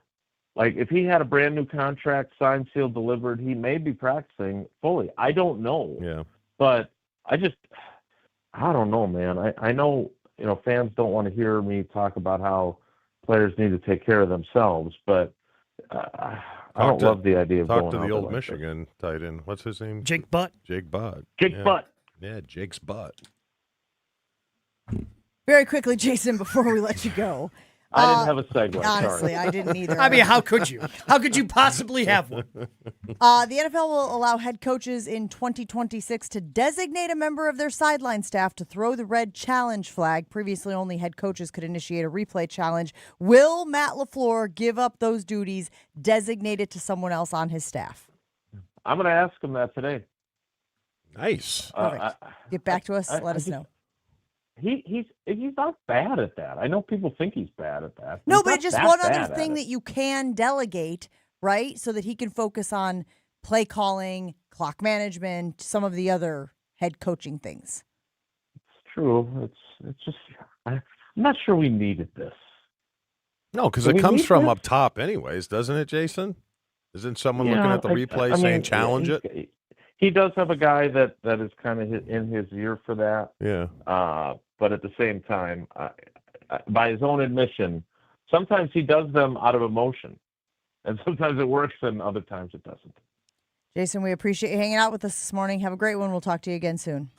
like, if he had a brand new contract, signed, sealed, delivered, he may be practicing fully. I don't know. Yeah. But I don't know, man. I know, fans don't want to hear me talk about how players need to take care of themselves, but I don't love the idea of going Talk to the out old like Michigan tight end. What's his name? Jake Butt. Jake Butt. Jake Butt. Yeah, Jake's butt. Very quickly, Jason, before we let you go. I didn't have a segue. Honestly, sorry. I didn't either. I mean, how could you? How could you possibly have one? The NFL will allow head coaches in 2026 to designate a member of their sideline staff to throw the red challenge flag. Previously, only head coaches could initiate a replay challenge. Will Matt LaFleur give up those duties, designate it to someone else on his staff? I'm going to ask him that today. Nice. Get back to us. Let us know. He's not bad at that. I know people think he's bad at that. No, but it's just one other thing that you can delegate, right? So that he can focus on play calling, clock management, some of the other head coaching things. It's true. It's just I'm not sure we needed this. No, because it comes from up top anyways, doesn't it, Jason? Isn't someone looking at the replay saying challenge it? He does have a guy that is kind of in his ear for that. Yeah. But at the same time, by his own admission, sometimes he does them out of emotion. And sometimes it works and other times it doesn't. Jason, we appreciate you hanging out with us this morning. Have a great one. We'll talk to you again soon.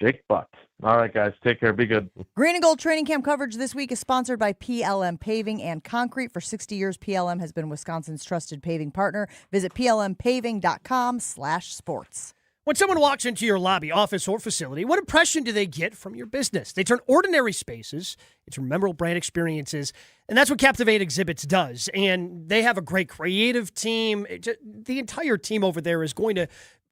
Jake Butt. All right, guys. Take care. Be good. Green and Gold training camp coverage this week is sponsored by PLM Paving and Concrete. For 60 years, PLM has been Wisconsin's trusted paving partner. Visit plmpaving.com/sports. When someone walks into your lobby, office, or facility, what impression do they get from your business? They turn ordinary spaces into memorable brand experiences, and that's what Captivate Exhibits does. And they have a great creative team. The entire team over there is going to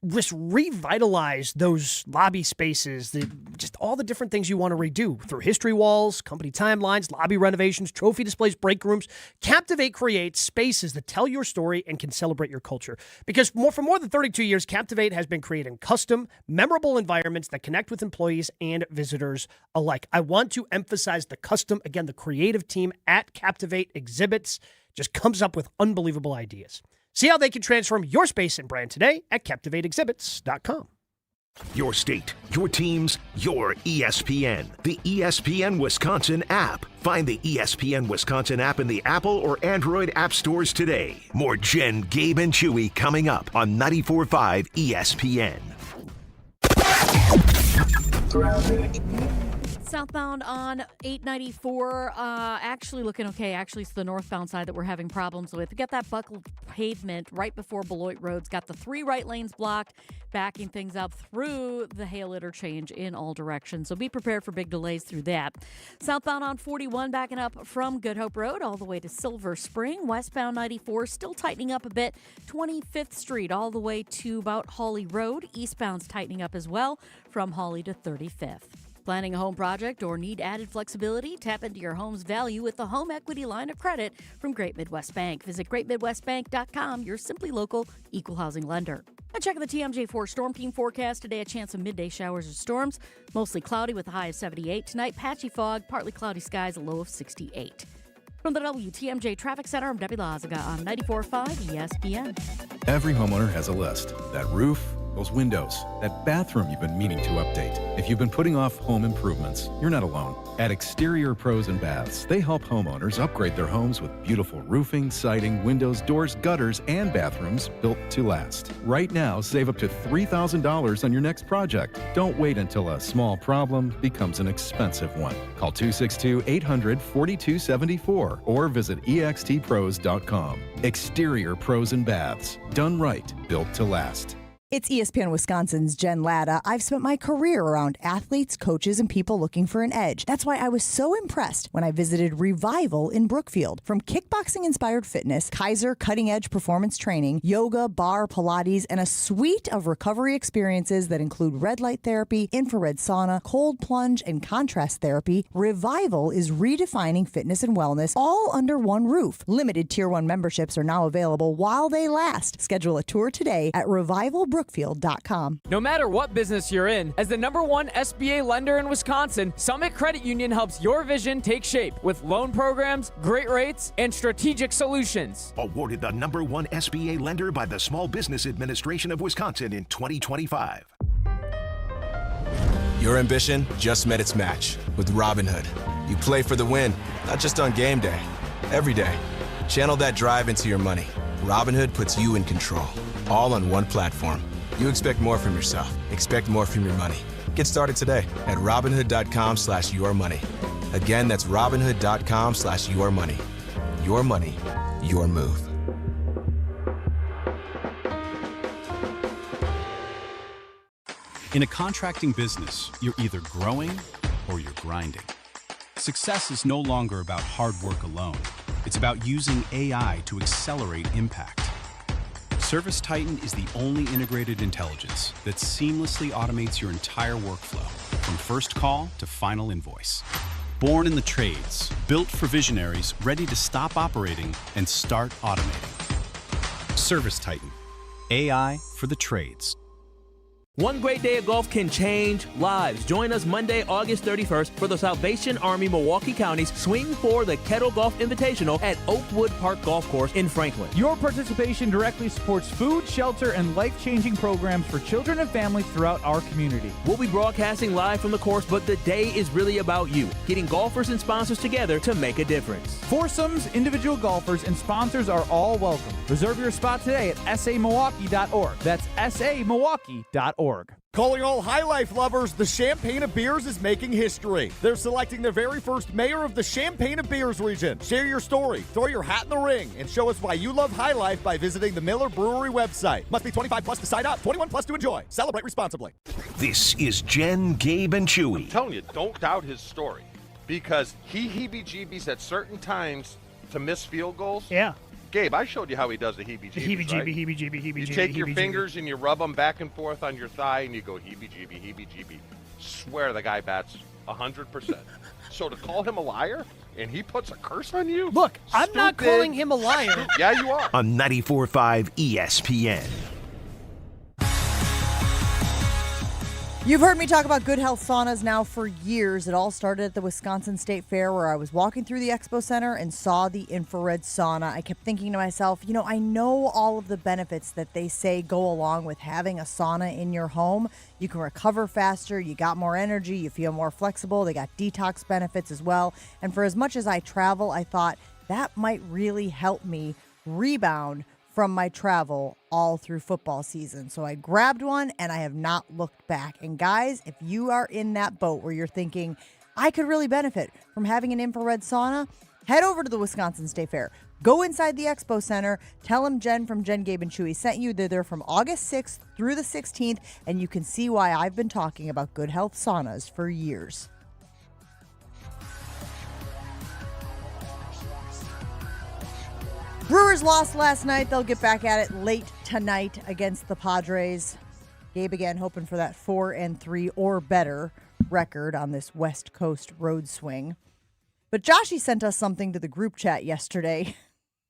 just revitalize those lobby spaces, just all the different things you want to redo through history walls, company timelines, lobby renovations, trophy displays, break rooms. Captivate creates spaces that tell your story and can celebrate your culture. Because for more than 32 years, Captivate has been creating custom, memorable environments that connect with employees and visitors alike. I want to emphasize the custom. Again, the creative team at Captivate Exhibits just comes up with unbelievable ideas. See how they can transform your space and brand today at CaptivateExhibits.com. Your state, your teams, your ESPN. The ESPN Wisconsin app. Find the ESPN Wisconsin app in the Apple or Android app stores today. More Jen, Gabe, and Chewy coming up on 94.5 ESPN. Southbound on 894, actually looking okay. Actually, it's the northbound side that we're having problems with. We got that buckled pavement right before Beloit Road's got the 3 right lanes blocked, backing things up through the Hale interchange in all directions. So be prepared for big delays through that. Southbound on 41, backing up from Good Hope Road all the way to Silver Spring. Westbound 94, still tightening up a bit. 25th Street all the way to about Hawley Road. Eastbound's tightening up as well from Hawley to 35th. Planning a home project or need added flexibility? Tap into your home's value with the home equity line of credit from Great Midwest Bank. Visit greatmidwestbank.com, your simply local equal housing lender. And check the TMJ4 Storm Team forecast. Today, a chance of midday showers or storms. Mostly cloudy with a high of 78. Tonight, patchy fog, partly cloudy skies, a low of 68. From the WTMJ Traffic Center, I'm Debbie Lazaga on 94.5 ESPN. Every homeowner has a list. That roof, those windows, that bathroom you've been meaning to update. If you've been putting off home improvements, you're not alone. At Exterior Pros and Baths, they help homeowners upgrade their homes with beautiful roofing, siding, windows, doors, gutters, and bathrooms built to last. Right now, save up to $3,000 on your next project. Don't wait until a small problem becomes an expensive one. Call 262-800-4274 or visit extpros.com. Exterior Pros and Baths. Done right, built to last. It's ESPN Wisconsin's Jen Latta. I've spent my career around athletes, coaches, and people looking for an edge. That's why I was so impressed when I visited Revival in Brookfield. From kickboxing-inspired fitness, Kaiser cutting-edge performance training, yoga, bar, Pilates, and a suite of recovery experiences that include red light therapy, infrared sauna, cold plunge, and contrast therapy, Revival is redefining fitness and wellness all under one roof. Limited Tier 1 memberships are now available while they last. Schedule a tour today at revivalbrookfield.com. No matter what business you're in, as the #1 SBA lender in Wisconsin, Summit Credit Union helps your vision take shape with loan programs, great rates, and strategic solutions. Awarded the #1 SBA lender by the Small Business Administration of Wisconsin in 2025. Your ambition just met its match with Robinhood. You play for the win, not just on game day, every day. Channel that drive into your money. Robinhood puts you in control, all on one platform. You expect more from yourself. Expect more from your money. Get started today at Robinhood.com/yourmoney. Again, that's Robinhood.com/yourmoney. Your money, your move. In a contracting business, you're either growing or you're grinding. Success is no longer about hard work alone. It's about using AI to accelerate impact. ServiceTitan is the only integrated intelligence that seamlessly automates your entire workflow, from first call to final invoice. Born in the trades, built for visionaries ready to stop operating and start automating. ServiceTitan, AI for the trades. One great day of golf can change lives. Join us Monday, August 31st for the Salvation Army Milwaukee County's Swing for the Kettle Golf Invitational at Oakwood Park Golf Course in Franklin. Your participation directly supports food, shelter, and life-changing programs for children and families throughout our community. We'll be broadcasting live from the course, but the day is really about you, getting golfers and sponsors together to make a difference. Foursomes, individual golfers, and sponsors are all welcome. Reserve your spot today at samilwaukee.org. That's samilwaukee.org. Calling all High Life lovers, the Champaign of Beers is making history. They're selecting their very first mayor of the Champaign of Beers region. Share your story, throw your hat in the ring, and show us why you love High Life by visiting the Miller Brewery website. Must be 25 plus to sign up, 21 plus to enjoy. Celebrate responsibly. This is Jen, Gabe, and Chewy. I'm telling you, don't doubt his story, because he heebie-jeebies at certain times to miss field goals. Yeah. Gabe, I showed you how he does the heebie-jeebies, Heebie-jeebie, right? heebie-jeebie, You take your fingers and you rub them back and forth on your thigh, and you go heebie-jeebie, heebie-jeebie. Swear the guy bats 100%. So to call him a liar, and he puts a curse on you? Look, I'm not calling him a liar. Yeah, you are. On 94.5 ESPN. You've heard me talk about Good Health saunas now for years. It all started at the Wisconsin State Fair, where I was walking through the expo center and saw the infrared sauna. I kept thinking to myself, I know all of the benefits that they say go along with having a sauna in your home. You can recover faster, you got more energy, you feel more flexible. They got detox benefits as well. And for as much as I travel, I thought that might really help me rebound from my travel all through football season. So I grabbed one and I have not looked back. And guys, if you are in that boat where you're thinking, I could really benefit from having an infrared sauna, head over to the Wisconsin State Fair. Go inside the Expo Center. Tell them Jen from Jen, Gabe, and Chewy sent you. They're there from August 6th through the 16th, and you can see why I've been talking about Good Health saunas for years. Brewers lost last night. They'll get back at it late tonight against the Padres. Gabe again hoping for that 4-3 or better record on this West Coast road swing. But Joshy sent us something to the group chat yesterday.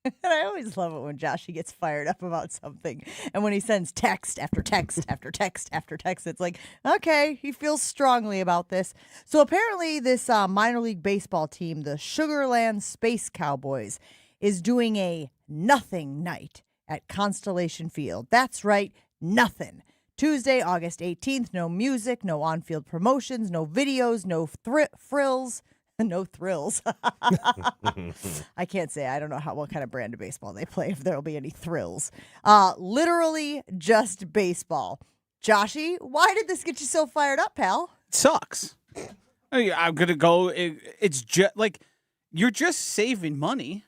And I always love it when Joshy gets fired up about something. And when he sends text after text after text after text, it's like, okay, he feels strongly about this. So apparently this minor league baseball team, the Sugarland Space Cowboys, is doing a nothing night at Constellation Field. That's right, nothing. Tuesday, August 18th, no music, no on-field promotions, no videos, no frills. No thrills. I can't say. I don't know what kind of brand of baseball they play, if there'll be any thrills. Literally just baseball. Joshy, why did this get you so fired up, pal? It sucks. I'm going to go. It's just like you're just saving money.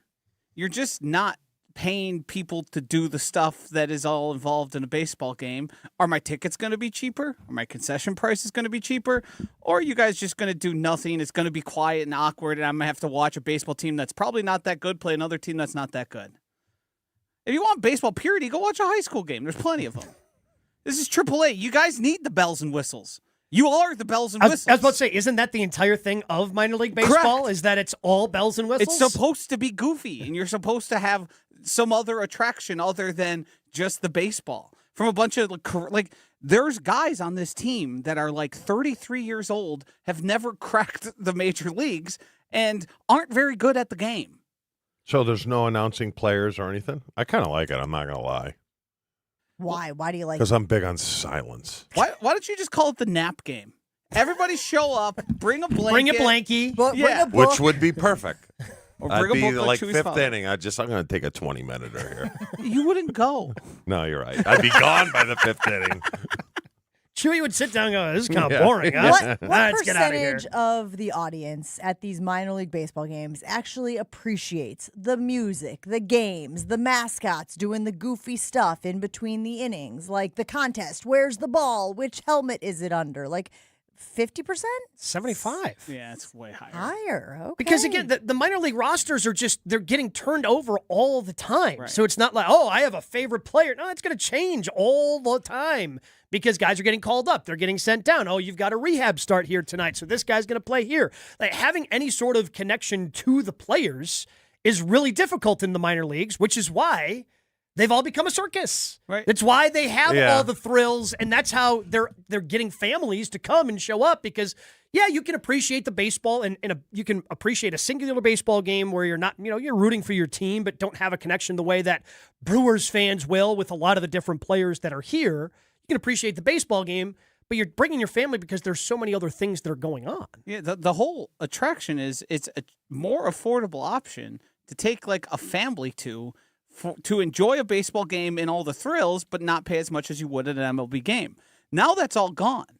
You're just not paying people to do the stuff that is all involved in a baseball game. Are my tickets going to be cheaper? Are my concession prices going to be cheaper? Or are you guys just going to do nothing? It's going to be quiet and awkward, and I'm going to have to watch a baseball team that's probably not that good play another team that's not that good. If you want baseball purity, go watch a high school game. There's plenty of them. This is AAA. You guys need the bells and whistles. You are the bells and whistles. I was about to say, isn't that the entire thing of minor league baseball? Correct. Is that it's all bells and whistles? It's supposed to be goofy, and you're supposed to have some other attraction other than just the baseball. From a bunch of, like, there's guys on this team that are like 33 years old, have never cracked the major leagues, and aren't very good at the game. So there's no announcing players or anything? I kind of like it, I'm not going to lie. Why? Why do you like it? Because I'm big on silence. Why don't you just call it the nap game? Everybody show up, bring a blanket. Bring a blankie. Bring a book. Which would be perfect. Or I'd bring a be book like Chewy's fifth father. inning. I'm going to take a 20-minute here. You wouldn't go. No, you're right. I'd be gone by the fifth inning. Chewy would sit down and go, this is kind of Yeah. boring. Huh? What Let's get out of here. percentage of the audience at these minor league baseball games actually appreciates the music, the games, the mascots doing the goofy stuff in between the innings, like the contest, where's the ball, which helmet is it under? Like 50%? 75. Yeah, it's way higher. Higher. Okay. Because again, the minor league rosters are they're getting turned over all the time. Right. So it's not like, oh, I have a favorite player. No, it's going to change all the time because guys are getting called up. They're getting sent down. Oh, you've got a rehab start here tonight, so this guy's going to play here. Like having any sort of connection to the players is really difficult in the minor leagues, which is why they've all become a circus. Right. That's why they have Yeah. all the thrills, and that's how they're getting families to come and show up because, yeah, you can appreciate the baseball and you can appreciate a singular baseball game where you're not, you're rooting for your team but don't have a connection the way that Brewers fans will with a lot of the different players that are here. You can appreciate the baseball game, but you're bringing your family because there's so many other things that are going on. Yeah, the whole attraction is it's a more affordable option to take like a family to enjoy a baseball game and all the thrills, but not pay as much as you would at an MLB game. Now that's all gone.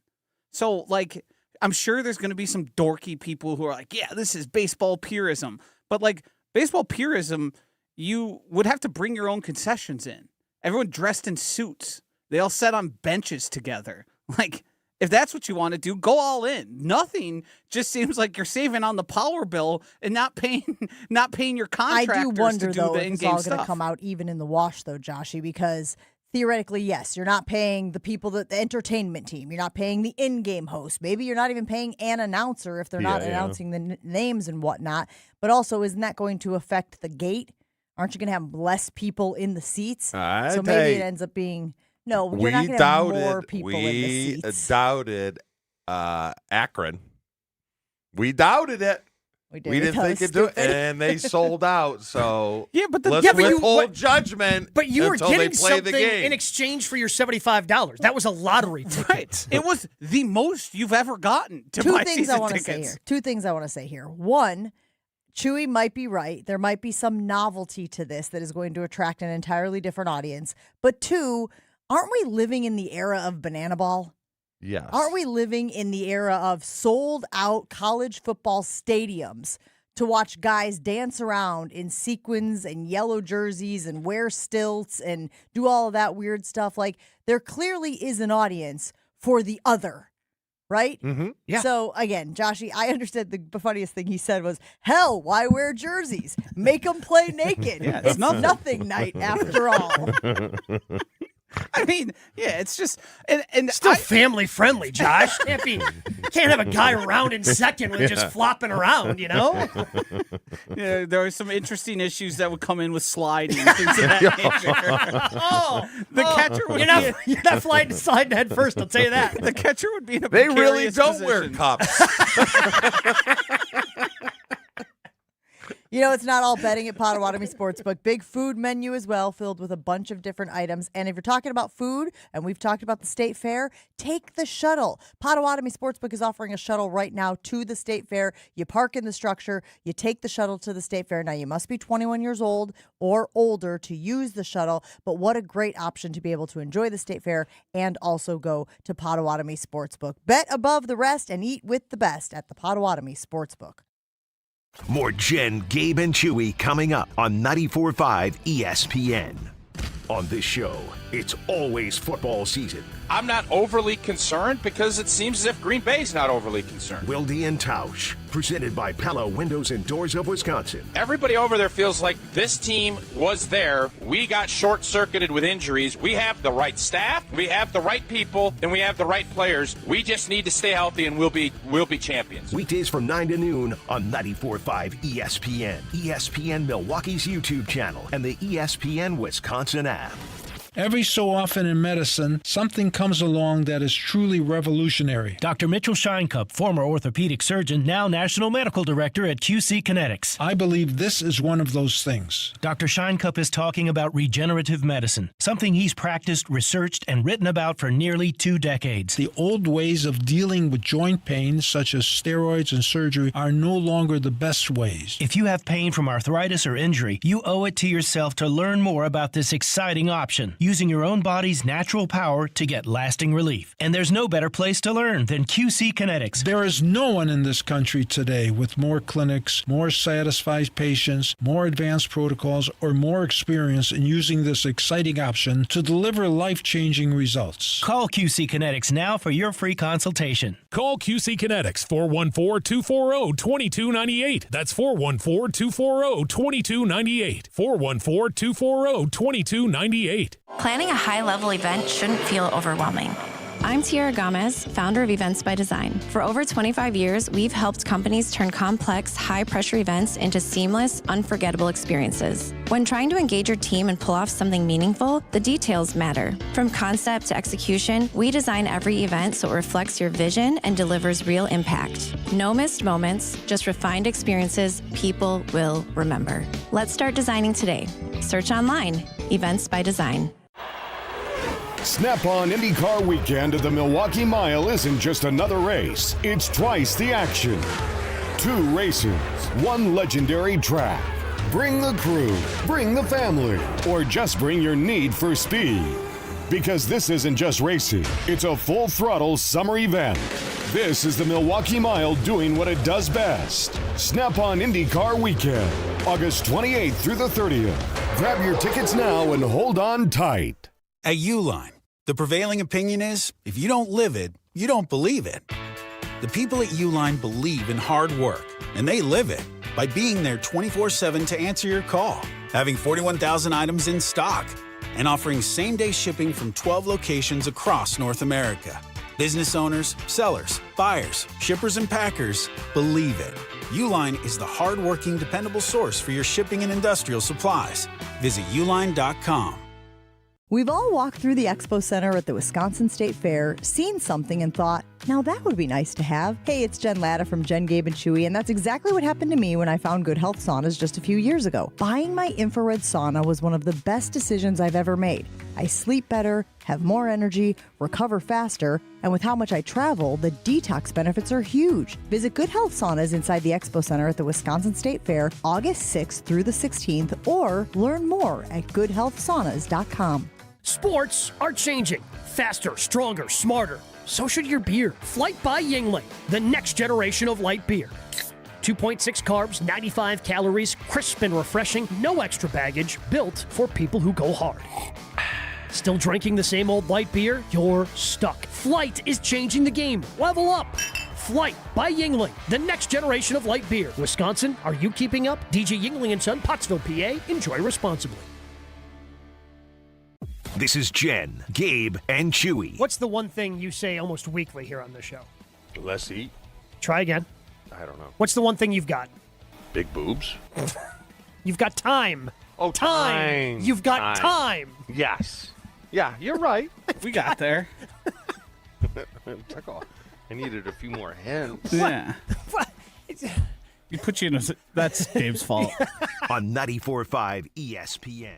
So, like, I'm sure there's going to be some dorky people who are like, yeah, this is baseball purism. But, like, baseball purism, you would have to bring your own concessions in. Everyone dressed in suits. They all sat on benches together. Like, if that's what you want to do, go all in. Nothing just seems like you're saving on the power bill and not paying your contractors I do wonder, to do though, the if it's in-game all going to stuff. come out even in the wash, though, Joshy, because theoretically, yes, you're not paying the people, the entertainment team. You're not paying the in-game host. Maybe you're not even paying an announcer if they're not announcing the names and whatnot. But also, isn't that going to affect the gate? Aren't you going to have less people in the seats? So maybe it ends up being... No, you're not going to have more people in the seats. We doubted Akron. We doubted it. We didn't think it'd do it, and they sold out. So yeah, but let's withhold judgment. But you were until getting they play something the game. in exchange for your $75. That was a lottery ticket. Right. It was the most you've ever gotten to buy season tickets. Two things I want to say here. One, Chewy might be right. There might be some novelty to this that is going to attract an entirely different audience. But two, aren't we living in the era of banana ball? Yes. Aren't we living in the era of sold-out college football stadiums to watch guys dance around in sequins and yellow jerseys and wear stilts and do all of that weird stuff? Like, there clearly is an audience for the other, right? Mm-hmm. Yeah. So, again, Joshy, I understand the funniest thing he said was, hell, why wear jerseys? Make them play naked. Yeah, it's nothing night after all. I mean, yeah, it's just and Still family friendly, Josh. Can't have a guy around in second with just flopping around, you know? Yeah, there are some interesting issues that would come in with sliding and things of that nature. The catcher would you're not flying sliding head first, I'll tell you that. The catcher would be in a They really precarious don't wear position. cups. It's not all betting at Potawatomi Sportsbook. Big food menu as well, filled with a bunch of different items. And if you're talking about food, and we've talked about the State Fair, take the shuttle. Potawatomi Sportsbook is offering a shuttle right now to the State Fair. You park in the structure, you take the shuttle to the State Fair. Now, you must be 21 years old or older to use the shuttle, but what a great option to be able to enjoy the State Fair and also go to Potawatomi Sportsbook. Bet above the rest and eat with the best at the Potawatomi Sportsbook. More Jen, Gabe, and Chewy coming up on 94.5 ESPN. On this show, it's always football season. I'm not overly concerned because it seems as if Green Bay's not overly concerned. Wilde and Tausch, presented by Pella Windows and Doors of Wisconsin. Everybody over there feels like this team was there. We got short-circuited with injuries. We have the right staff, we have the right people, and we have the right players. We just need to stay healthy, and we'll be champions. Weekdays from 9 to noon on 94.5 ESPN, ESPN Milwaukee's YouTube channel, and the ESPN Wisconsin app. Every so often in medicine, something comes along that is truly revolutionary. Dr. Mitchell Scheinkup, former orthopedic surgeon, now National Medical Director at QC Kinetics. I believe this is one of those things. Dr. Scheinkup is talking about regenerative medicine, something he's practiced, researched, and written about for nearly 2 decades. The old ways of dealing with joint pain, such as steroids and surgery, are no longer the best ways. If you have pain from arthritis or injury, you owe it to yourself to learn more about this exciting option, using your own body's natural power to get lasting relief. And there's no better place to learn than QC Kinetics. There is no one in this country today with more clinics, more satisfied patients, more advanced protocols, or more experience in using this exciting option to deliver life-changing results. Call QC Kinetics now for your free consultation. Call QC Kinetics 414-240-2298. That's 414-240-2298. 414-240-2298. Planning a high-level event shouldn't feel overwhelming. I'm Tiara Gomez, founder of Events by Design. For over 25 years, we've helped companies turn complex, high-pressure events into seamless, unforgettable experiences. When trying to engage your team and pull off something meaningful, the details matter. From concept to execution, we design every event so it reflects your vision and delivers real impact. No missed moments, just refined experiences people will remember. Let's start designing today. Search online, Events by Design. Snap-on IndyCar weekend at the Milwaukee Mile isn't just another race. It's twice the action. 2 races, 1 legendary track. Bring the crew, bring the family, or just bring your need for speed. Because this isn't just racing, it's a full-throttle summer event. This is the Milwaukee Mile doing what it does best. Snap-on IndyCar weekend, August 28th through the 30th. Grab your tickets now and hold on tight. At Uline, the prevailing opinion is, if you don't live it, you don't believe it. The people at Uline believe in hard work, and they live it by being there 24/7 to answer your call, having 41,000 items in stock, and offering same-day shipping from 12 locations across North America. Business owners, sellers, buyers, shippers, and packers believe it. Uline is the hard-working, dependable source for your shipping and industrial supplies. Visit uline.com. We've all walked through the Expo Center at the Wisconsin State Fair, seen something and thought, now that would be nice to have. Hey, it's Jen Latta from Jen, Gabe, and Chewy, and that's exactly what happened to me when I found Good Health Saunas just a few years ago. Buying my infrared sauna was one of the best decisions I've ever made. I sleep better, have more energy, recover faster, and with how much I travel, the detox benefits are huge. Visit Good Health Saunas inside the Expo Center at the Wisconsin State Fair, August 6th through the 16th, or learn more at goodhealthsaunas.com. Sports are changing. Faster, stronger, smarter. So should your beer. Flight by Yuengling, the next generation of light beer. 2.6 carbs, 95 calories, crisp and refreshing, no extra baggage, built for people who go hard. Still drinking the same old light beer? You're stuck. Flight is changing the game. Level up. Flight by Yuengling, the next generation of light beer. Wisconsin, are you keeping up? DJ Yuengling & Son, Pottsville, PA. Enjoy responsibly. This is Jen, Gabe, and Chewy. What's the one thing you say almost weekly here on the show? Less eat. Try again. I don't know. What's the one thing you've got? Big boobs. You've got time. Oh, time. You've got time. Yes. Yeah, you're right. We got there. I needed a few more hints. Yeah. He put you in a... That's Dave's fault. On 94.5 ESPN.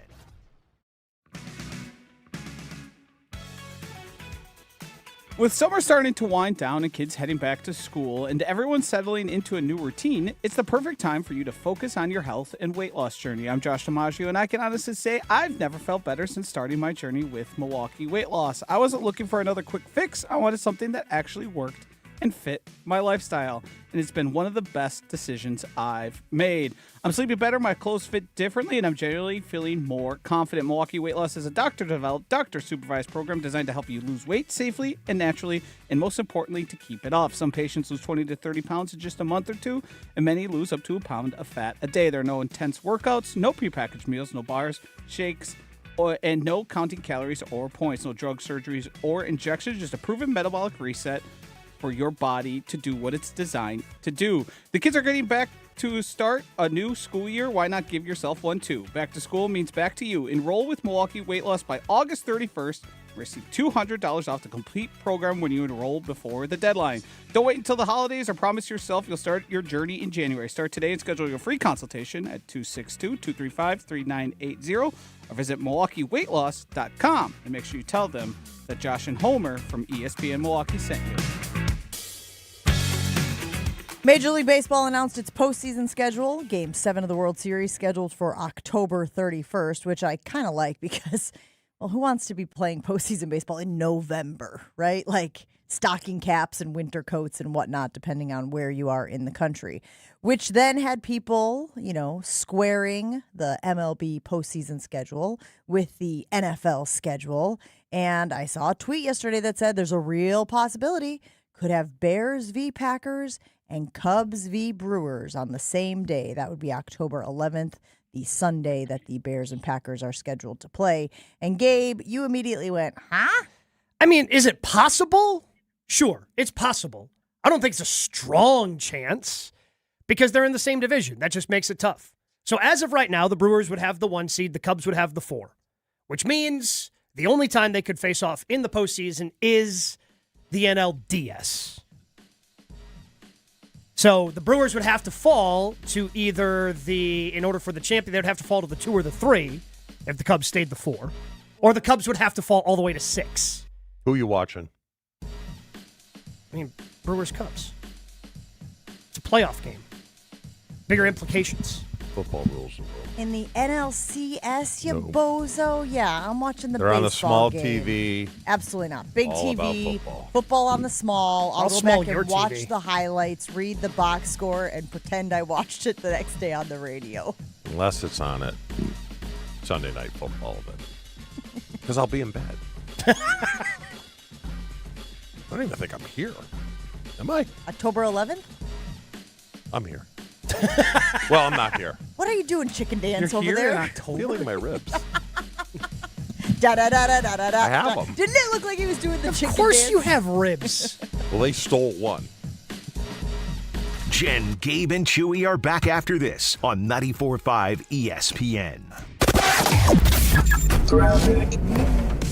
With summer starting to wind down and kids heading back to school and everyone settling into a new routine, it's the perfect time for you to focus on your health and weight loss journey. I'm Josh DiMaggio, and I can honestly say I've never felt better since starting my journey with Milwaukee Weight Loss. I wasn't looking for another quick fix. I wanted something that actually worked and fit my lifestyle, and it's been one of the best decisions I've made. I'm sleeping better, my clothes fit differently, and I'm generally feeling more confident. Milwaukee Weight Loss is a doctor-developed, doctor-supervised program designed to help you lose weight safely and naturally, and most importantly, to keep it off. Some patients lose 20 to 30 pounds in just a month or two, and many lose up to a pound of fat a day. There are no intense workouts, no prepackaged meals, no bars, shakes, and no counting calories or points, no drug surgeries or injections, just a proven metabolic reset for your body to do what it's designed to do. The kids are getting back to start a new school year. Why not give yourself one too? Back to school means back to you. Enroll with Milwaukee Weight Loss by August 31st. Receive $200 off the complete program when you enroll before the deadline. Don't wait until the holidays or promise yourself you'll start your journey in January. Start today and schedule your free consultation at 262-235-3980 or visit MilwaukeeWeightLoss.com and make sure you tell them that Josh and Homer from ESPN Milwaukee sent you. Major League Baseball announced its postseason schedule. Game 7 of the World Series scheduled for October 31st, which I kind of like because, well, who wants to be playing postseason baseball in November, right? Like stocking caps and winter coats and whatnot, depending on where you are in the country, which then had people, squaring the MLB postseason schedule with the NFL schedule. And I saw a tweet yesterday that said there's a real possibility could have Bears v. Packers and Cubs v. Brewers on the same day. That would be October 11th, the Sunday that the Bears and Packers are scheduled to play. And Gabe, you immediately went, huh? I mean, is it possible? Sure, it's possible. I don't think it's a strong chance because they're in the same division. That just makes it tough. So as of right now, the Brewers would have the 1 seed, the Cubs would have the 4, which means the only time they could face off in the postseason is the NLDS. So the Brewers would have to fall to either in order for the champion, they would have to fall to the 2 or the 3 if the Cubs stayed the 4. Or the Cubs would have to fall all the way to 6. Who are you watching? I mean, Brewers-Cubs. It's a playoff game. Bigger implications. Football rules. In the NLCS, you No. bozo. Yeah, I'm watching the They're baseball on a small game. TV. Absolutely not. Big All about TV. football. On the small. I'll How go small back your and watch TV? the highlights, read the box score, and pretend I watched it the next day on the radio. Unless it's on at Sunday Night Football, then. Because I'll be in bed. I don't even think I'm here. Am I? October 11th? I'm here. Well, I'm not here. What are you doing, chicken dance You're over here there? in October? Feeling my ribs. Da da da da da da da. I have 'em. Didn't it look like he was doing the chicken dance? Of course you have ribs. Well, they stole one. Jen, Gabe, and Chewy are back after this on 94.5 ESPN.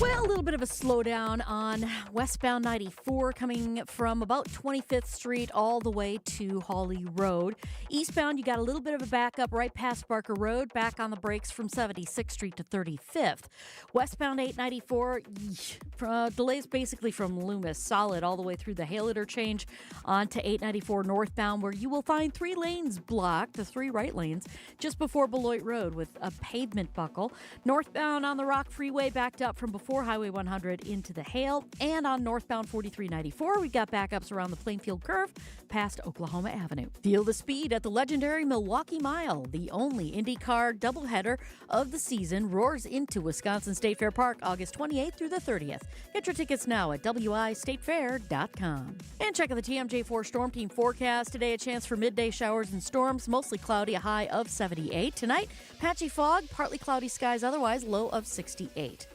Well, a little bit of a slowdown on westbound 94 coming from about 25th Street all the way to Hawley Road. Eastbound, you got a little bit of a backup right past Barker Road, back on the brakes from 76th Street to 35th. Westbound 894, delays basically from Loomis, solid all the way through the Hale interchange onto 894 northbound, where you will find 3 lanes blocked, the 3 right lanes, just before Beloit Road with a pavement buckle. Northbound on the Rock Freeway backed up from before Highway 100 into the Hale, and on northbound 4394, we've got backups around the Plainfield Curve past Oklahoma Avenue. Feel the speed at the legendary Milwaukee Mile. The only IndyCar doubleheader of the season roars into Wisconsin State Fair Park August 28th through the 30th. Get your tickets now at wistatefair.com. And check out the TMJ4 Storm Team forecast. Today, a chance for midday showers and storms, mostly cloudy, a high of 78. Tonight, patchy fog, partly cloudy skies, otherwise low of 68.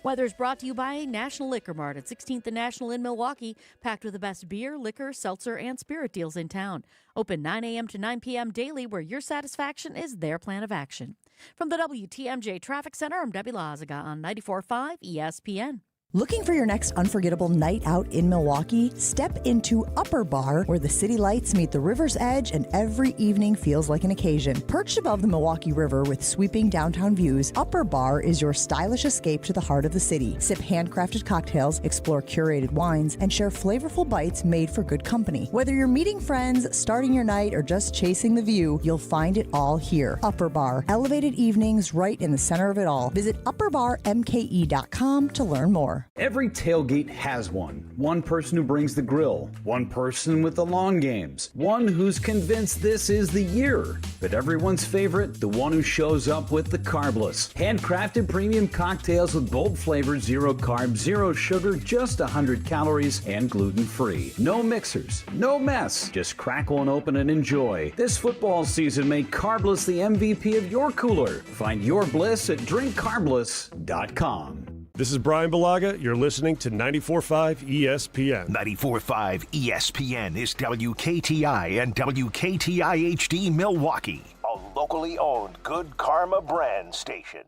Weather is brought to you by National Liquor Mart at 16th and National in Milwaukee, packed with the best beer, liquor, seltzer, and spirit deals in town. Open 9 a.m. to 9 p.m. daily, where your satisfaction is their plan of action. From the WTMJ Traffic Center, I'm Debbie Lazaga on 94.5 ESPN. Looking for your next unforgettable night out in Milwaukee? Step into Upper Bar, where the city lights meet the river's edge and every evening feels like an occasion. Perched above the Milwaukee River with sweeping downtown views, Upper Bar is your stylish escape to the heart of the city. Sip handcrafted cocktails, explore curated wines, and share flavorful bites made for good company. Whether you're meeting friends, starting your night, or just chasing the view, you'll find it all here. Upper Bar. Elevated evenings right in the center of it all. Visit upperbarmke.com to learn more. Every tailgate has one. One person who brings the grill. One person with the long games. One who's convinced this is the year. But everyone's favorite, the one who shows up with the carbless. Handcrafted premium cocktails with bold flavors, 0 carbs, 0 sugar, just 100 calories, and gluten-free. No mixers, no mess. Just crack one open and enjoy. This football season, make Carbless the MVP of your cooler. Find your bliss at drinkcarbless.com. This is Brian Balaga. You're listening to 94.5 ESPN. 94.5 ESPN is WKTI and WKTI HD Milwaukee, a locally owned Good Karma brand station.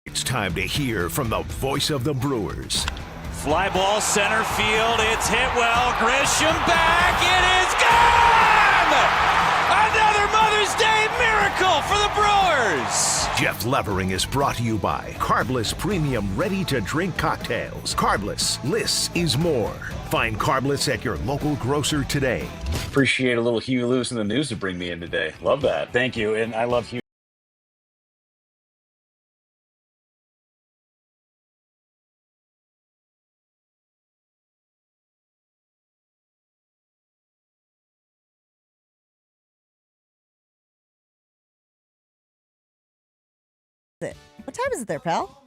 It's time to hear from the voice of the Brewers. Fly ball center field. It's hit well. Grisham back. It is gone! Another Mother's Day miracle for the Brewers. Jeff Levering is brought to you by Carbless Premium Ready-to-Drink Cocktails. Carbless, less is more. Find Carbless at your local grocer today. Appreciate a little Hugh Lewis in the news to bring me in today. Love that. Thank you. And I love Hugh. What time is it there, pal?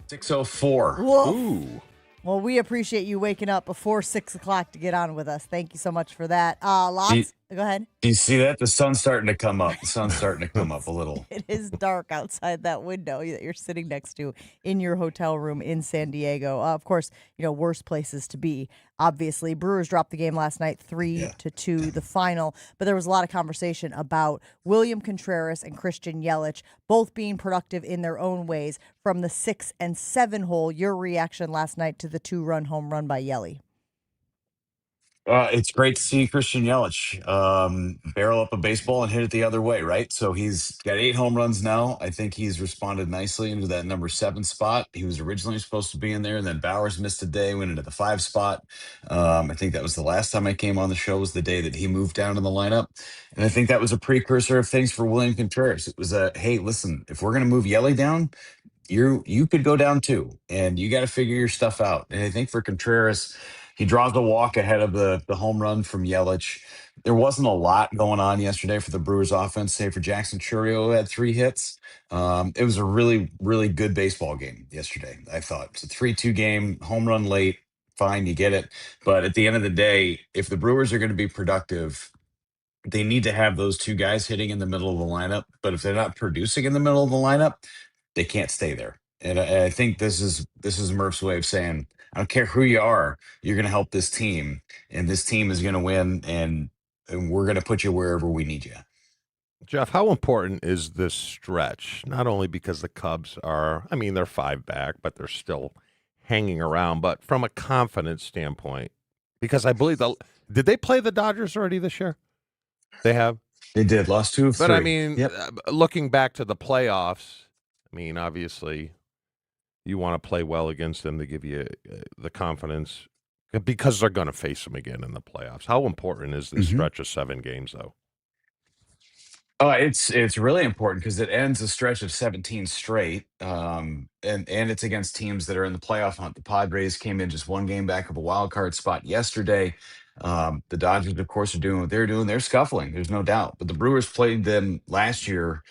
6:04. Whoa. Ooh. Well, we appreciate you waking up before 6 o'clock to get on with us. Thank you so much for that. Lots. Go ahead. Do you see that? The sun's starting to come up. The sun's starting to come up a little. It is dark outside that window that you're sitting next to in your hotel room in San Diego. Of course, worst places to be. Obviously, Brewers dropped the game last night 3-2, the final. But there was a lot of conversation about William Contreras and Christian Yelich both being productive in their own ways from the 6 and 7 hole. Your reaction last night to the 2-run home run by Yelly? It's great to see Christian Yelich barrel up a baseball and hit it the other way, right? So he's got 8 home runs now. I think he's responded nicely into that number 7 spot. He was originally supposed to be in there, and then Bowers missed a day, went into the 5 spot. I think that was the last time I came on the show, was the day that he moved down in the lineup. And I think that was a precursor of things for William Contreras. It was hey, listen, if we're going to move Yelly down, you could go down too, and you got to figure your stuff out. And I think for Contreras, he draws the walk ahead of the home run from Yelich. There wasn't a lot going on yesterday for the Brewers offense, save for Jackson Chourio, who had 3 hits. It was a really, really good baseball game yesterday, I thought. It's a 3-2 game, home run late, fine, you get it. But at the end of the day, if the Brewers are going to be productive, they need to have those 2 guys hitting in the middle of the lineup. But if they're not producing in the middle of the lineup, they can't stay there. And I think this is Murph's way of saying, I don't care who you are, you're going to help this team, and this team is going to win, and we're going to put you wherever we need you. Jeff, how important is this stretch? Not only because the Cubs they're 5 back, but they're still hanging around, but from a confidence standpoint, because I believe did they play the Dodgers already this year? They have. They did. Lost 2 of 3. But looking back to the playoffs, obviously, you want to play well against them to give you the confidence, because they're going to face them again in the playoffs. How important is this stretch of 7 games, though? It's really important because it ends a stretch of 17 straight, and it's against teams that are in the playoff hunt. The Padres came in just 1 game back of a wild card spot yesterday. The Dodgers, of course, are doing what they're doing. They're scuffling, there's no doubt. But the Brewers played them last year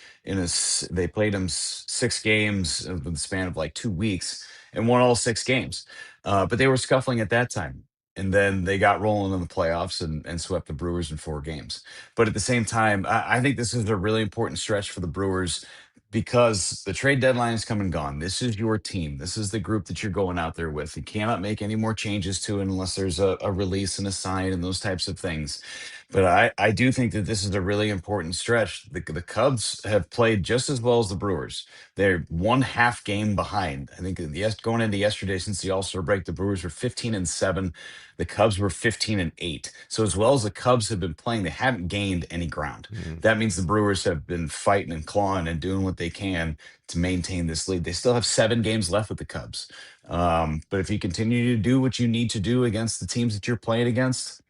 they played them 6 games in the span of like 2 weeks and won all 6 games. But they were scuffling at that time. And then they got rolling in the playoffs and swept the Brewers in 4 games. But at the same time, I think this is a really important stretch for the Brewers. because the trade deadline is come and gone. This is your team. This is the group that you're going out there with. You cannot make any more changes to it unless there's a release and a sign and those types of things. But I do think that this is a really important stretch. The Cubs have played just as well as the Brewers. They're one half game behind. I think going into yesterday, since the All-Star break, the Brewers were 15-7. The Cubs were 15-8. So as well as the Cubs have been playing, they haven't gained any ground. That means the Brewers have been fighting and clawing and doing what they can to maintain this lead. They still have 7 games left with the Cubs. But if you continue to do what you need to do against the teams that you're playing against,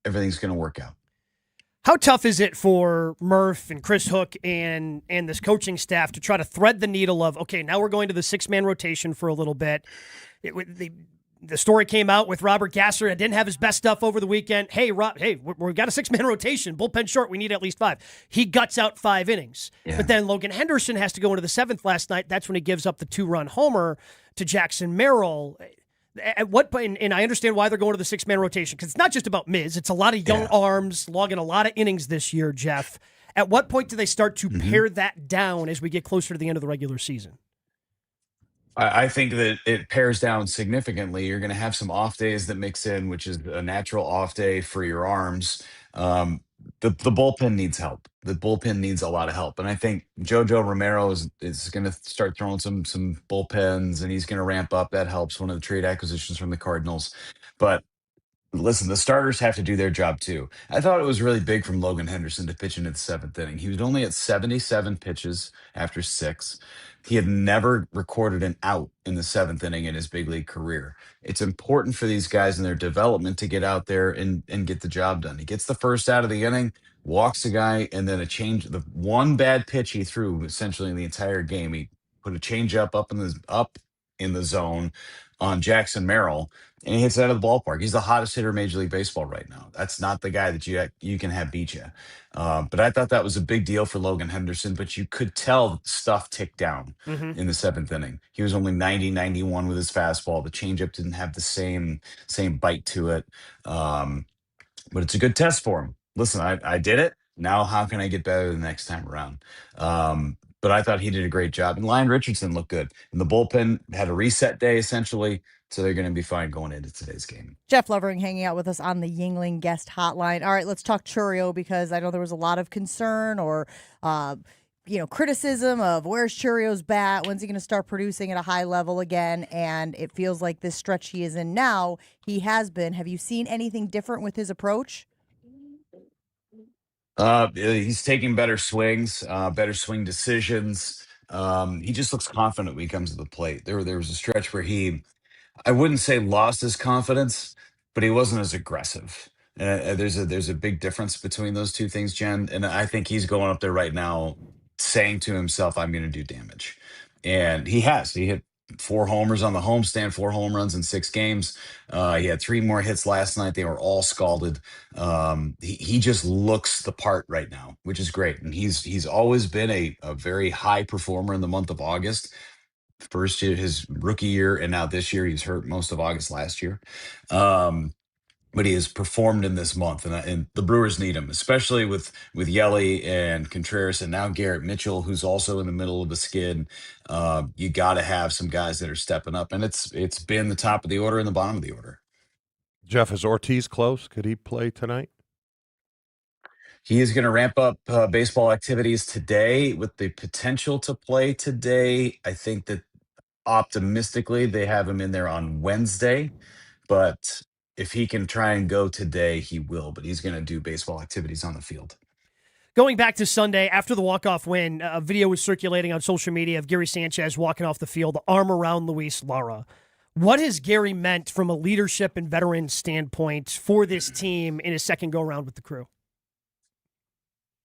everything's going to work out. How tough is it for Murph and Chris Hook and this coaching staff to try to thread the needle of, okay, now we're going to the 6-man rotation for a little bit. The story came out with Robert Gasser. I didn't have his best stuff over the weekend. Hey, we've got a 6-man rotation. Bullpen short. We need at least 5. He guts out 5 innings. Yeah. But then Logan Henderson has to go into the 7th last night. That's when he gives up the 2-run homer to Jackson Merrill. At what point, and I understand why they're going to the 6-man rotation, because it's not just about Miz. It's a lot of young arms logging a lot of innings this year, Jeff. At what point do they start to pare that down as we get closer to the end of the regular season? I think that it pares down significantly. You're going to have some off days that mix in, which is a natural off day for your arms. The bullpen needs help. The bullpen needs a lot of help. And I think Jojo Romero is going to start throwing some bullpens, and he's going to ramp up. That helps. One of the trade acquisitions from the Cardinals. But listen, the starters have to do their job too. I thought it was really big from Logan Henderson to pitch into the 7th inning. He was only at 77 pitches after 6. He had never recorded an out in the 7th inning in his big league career. It's important for these guys in their development to get out there and get the job done. He gets the first out of the inning, walks a guy, and then the one bad pitch he threw essentially in the entire game. He put a change up in the zone on Jackson Merrill, and he hits it out of the ballpark. He's the hottest hitter in Major League Baseball right now. That's not the guy that you can have beat you. But I thought that was a big deal for Logan Henderson, but you could tell stuff ticked down in the 7th inning. He was only 90, 91 with his fastball. The changeup didn't have the same bite to it. But it's a good test for him. Listen, I did it. Now how can I get better the next time around? But I thought he did a great job. And Lyon Richardson looked good. And the bullpen had a reset day, essentially, so they're going to be fine going into today's game. Jeff Levering hanging out with us on the Yingling guest hotline. All right, let's talk Churio, because I know there was a lot of concern or criticism of where's Churio's bat? When's he going to start producing at a high level again? And it feels like this stretch he is in now, he has been. Have you seen anything different with his approach? He's taking better swings, better swing decisions. He just looks confident when he comes to the plate. There was a stretch where I wouldn't say lost his confidence, but he wasn't as aggressive. There's a big difference between those two things, Jen. And I think he's going up there right now saying to himself, I'm going to do damage. And he has. He hit 4 homers on the homestand, 4 home runs in 6 games. He had 3 more hits last night. They were all scalded. He just looks the part right now, which is great. And he's always been a very high performer in the month of August. First year, his rookie year, and now this year, he's hurt most of August last year. But he has performed in this month, and the Brewers need him, especially with Yelly and Contreras, and now Garrett Mitchell, who's also in the middle of a skid. You got to have some guys that are stepping up, and it's been the top of the order and the bottom of the order. Jeff, is Ortiz close? Could he play tonight? He is going to ramp up baseball activities today with the potential to play today. I think that optimistically they have him in there on Wednesday, but if he can try and go today, he will, but he's going to do baseball activities on the field. Going back to Sunday, after the walk-off win, a video was circulating on social media of Gary Sanchez walking off the field, the arm around Luis Lara. What has Gary meant from a leadership and veteran standpoint for this team in his second go-around with the crew?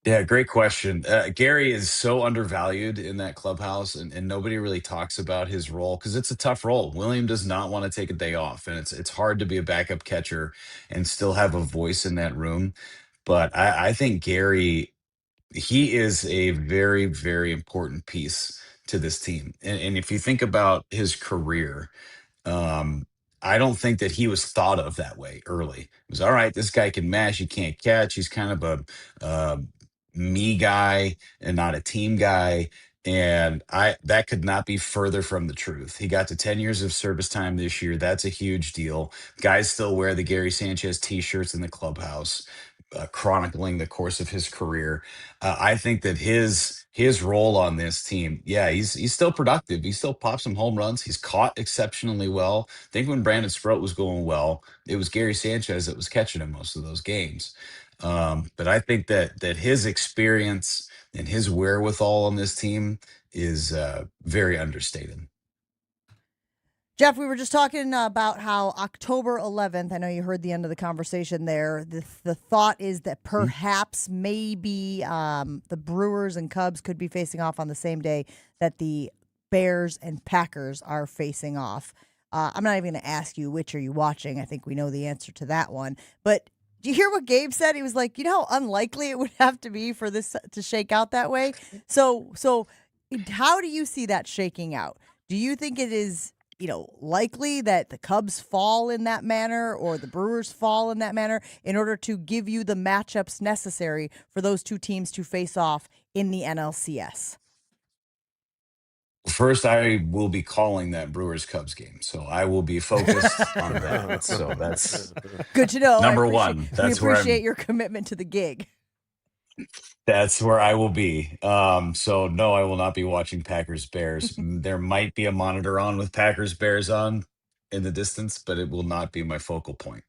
Yeah, great question. Gary is so undervalued in that clubhouse, and nobody really talks about his role because it's a tough role. William does not want to take a day off, and it's hard to be a backup catcher and still have a voice in that room. But I think Gary, he is a very, very important piece to this team. And if you think about his career, I don't think that he was thought of that way early. It was, all right, this guy can mash, he can't catch. He's kind of a me guy and not a team guy. And that could not be further from the truth. He got to 10 years of service time this year. That's a huge deal. Guys still wear the Gary Sanchez t-shirts in the clubhouse, chronicling the course of his career. I think that his role on this team, yeah, he's still productive. He still pops some home runs. He's caught exceptionally well. I think when Brandon Sproat was going well, it was Gary Sanchez that was catching him most of those games. But I think that his experience and his wherewithal on this team is very understated. Jeff, we were just talking about how October 11th, I know you heard the end of the conversation there. The thought is that perhaps maybe the Brewers and Cubs could be facing off on the same day that the Bears and Packers are facing off. I'm not even going to ask you which are you watching. I think we know the answer to that one. But do you hear what Gabe said? He was like, you know how unlikely it would have to be for this to shake out that way? So how do you see that shaking out? Do you think it is likely that the Cubs fall in that manner or the Brewers fall in that manner in order to give you the matchups necessary for those two teams to face off in the NLCS? First, I will be calling that Brewers-Cubs game, so I will be focused on that. So that's good to know. Number one. That's we appreciate your commitment to the gig. That's where I will be. So no, I will not be watching Packers Bears. There might be a monitor on with Packers Bears on in the distance, but it will not be my focal point.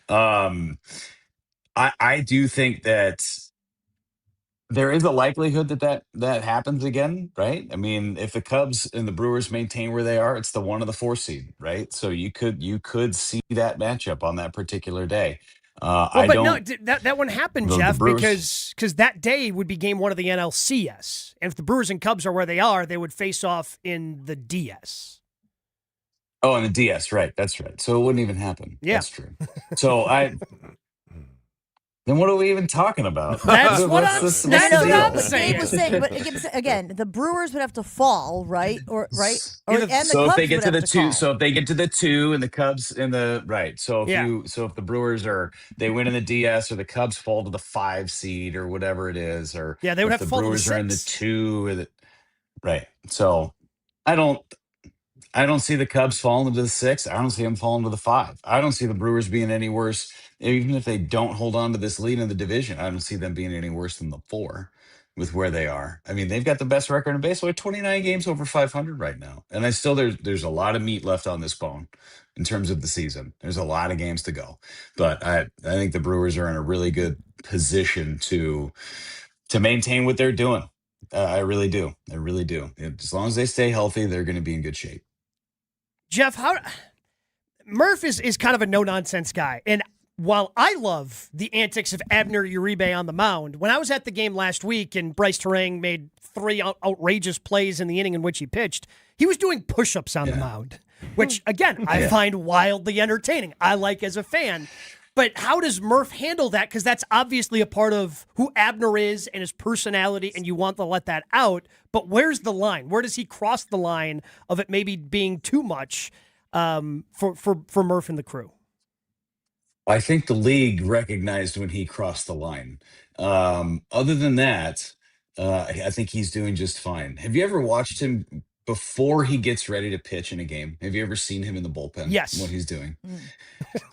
I do think that there is a likelihood that happens again, right? I mean, if the Cubs and the Brewers maintain where they are, it's the 1 of the 4 seed, right? So you could see that matchup on that particular day. That wouldn't happen, Jeff, Brewers, because that day would be game 1 of the NLCS. And if the Brewers and Cubs are where they are, they would face off in the DS. Oh, in the DS, right. That's right. So it wouldn't even happen. Yeah. That's true. So then what are we even talking about? That's what I'm saying. Gabe was saying, but again, the Brewers would have to fall, right? And the Cubs if they get to the would have two, call. so if they get to the 2 and the Cubs in the right, so if the Brewers they win in the DS or the Cubs fall to the 5 seed or whatever it is, or they would have the to fall Brewers to the 6. are in the 2, right? So I don't see the Cubs falling to the 6. I don't see them falling to the 5. I don't see the Brewers being any worse. Even if they don't hold on to this lead in the division, I don't see them being any worse than the 4 with where they are. I mean, they've got the best record in baseball, 29 games over 500 right now. And there's a lot of meat left on this bone in terms of the season. There's a lot of games to go. But I think the Brewers are in a really good position to maintain what they're doing. I really do. I really do. As long as they stay healthy, they're going to be in good shape. Jeff, Murph is kind of a no-nonsense guy. And while I love the antics of Abner Uribe on the mound, when I was at the game last week and Bryce Terang made 3 outrageous plays in the inning in which he pitched, he was doing push-ups on the mound, which, again, I find wildly entertaining. I like as a fan. But how does Murph handle that? Because that's obviously a part of who Abner is and his personality, and you want to let that out. But where's the line? Where does he cross the line of it maybe being too much for Murph and the crew? I think the league recognized when he crossed the line. Other than that, I think he's doing just fine. Have you ever watched him before he gets ready to pitch in a game? Have you ever seen him in the bullpen? Yes. What he's doing?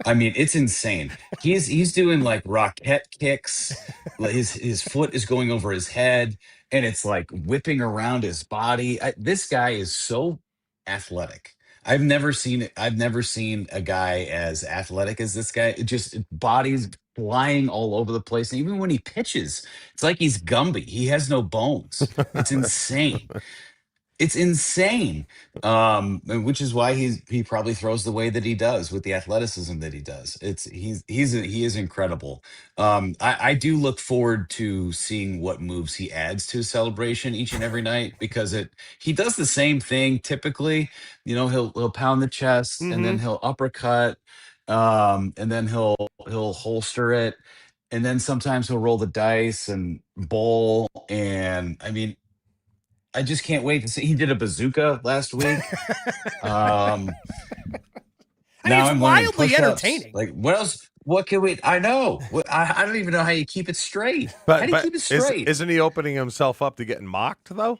I mean, it's insane. He's doing like rocket kicks. His foot is going over his head, and it's like whipping around his body. This guy is so athletic. I've never seen a guy as athletic as this guy. It just body's flying all over the place. And even when he pitches, it's like he's Gumby. He has no bones. It's insane. It's insane, which is why he probably throws the way that he does with the athleticism that he does. He is incredible. I do look forward to seeing what moves he adds to his celebration each and every night, because he does the same thing typically. You know, he'll pound the chest and then he'll uppercut, and then he'll holster it, and then sometimes he'll roll the dice and bowl. And I mean, I just can't wait to see. He did a bazooka last week. Now it's wildly entertaining. Like, what else? What can we? I know. I don't even know how you keep it straight. But, how do you keep it straight? Isn't he opening himself up to getting mocked though?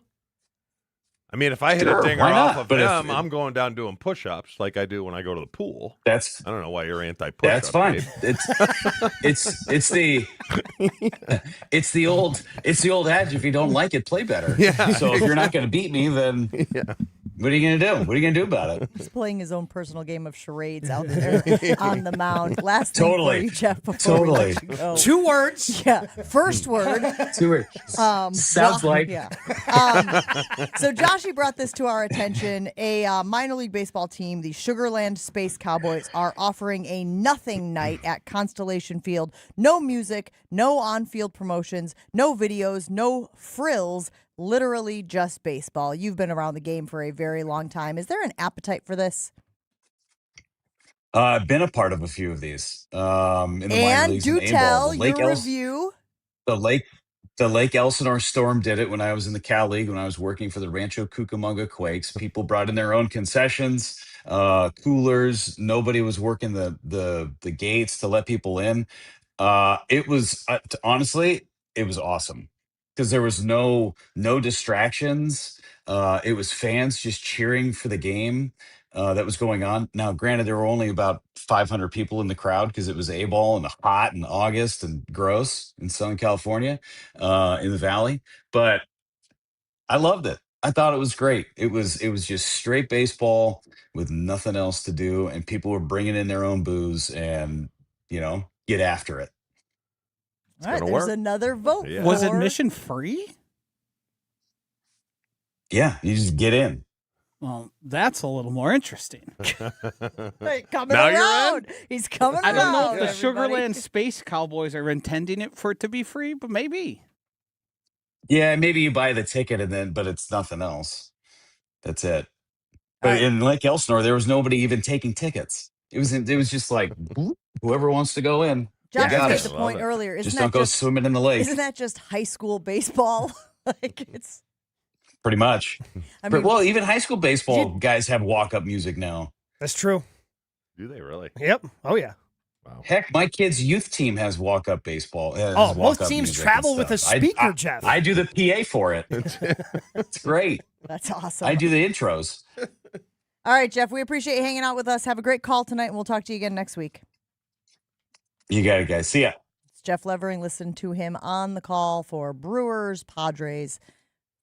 I mean, if I hit Sure, a dinger why not? off of But if him, I'm going down doing push-ups like I do when I go to the pool. I don't know why you're anti-push-up. That's fine. Dave. It's the old adage, if you don't like it, play better. Yeah. So if you're not going to beat me, then what are you going to do? What are you going to do about it? He's playing his own personal game of charades out there on the mound. Last thing Totally. for you, Jeff, before we let you go. 2 words. Yeah. First word. 2 words. Sounds like. Yeah. So Joshy brought this to our attention. A minor league baseball team, the Sugarland Space Cowboys, are offering a nothing night at Constellation Field. No music, no on-field promotions, no videos, no frills, literally just baseball. You've been around the game for a very long time. Is there an appetite for this? I've been a part of a few of these. In the minor And leagues do and A-ball. tell The Lake your Els- review. The Lake Elsinore Storm did it when I was in the Cal League, when I was working for the Rancho Cucamonga Quakes. People brought in their own concessions, coolers. Nobody was working the gates to let people in. It was honestly, it was awesome because there was no distractions. It was fans just cheering for the game that was going on. Now, granted, there were only about 500 people in the crowd because it was A-ball and hot in August and gross in Southern California, in the Valley. But I loved it. I thought it was great. It was just straight baseball with nothing else to do, and people were bringing in their own booze and get after it. All right, there's another vote. Yeah. Was for- admission free? Yeah, you just get in. Well, that's a little more interesting. Hey, coming Now you're around. He's coming I around. don't know if the everybody. Sugarland Space Cowboys are intending it for it to be free, but maybe. Yeah, maybe you buy the ticket but it's nothing else. That's it. But All right. in Lake Elsinore, there was nobody even taking tickets. It was just like whoever wants to go in. Josh got made it. the point earlier. Isn't Just that don't go swimming in the lake. Isn't that just high school baseball? Like it's. Pretty much. I mean, Well, even high school baseball guys have walk-up music now. That's true. Do they really? Yep. Oh, yeah. Heck, my kid's youth team has walk-up baseball. Oh, most teams travel with a speaker, Jeff. I do the PA for it. It's great. That's awesome. I do the intros. All right, Jeff, we appreciate you hanging out with us. Have a great call tonight, and we'll talk to you again next week. You got it, guys. See ya. It's Jeff Levering. Listen to him on the call for Brewers, Padres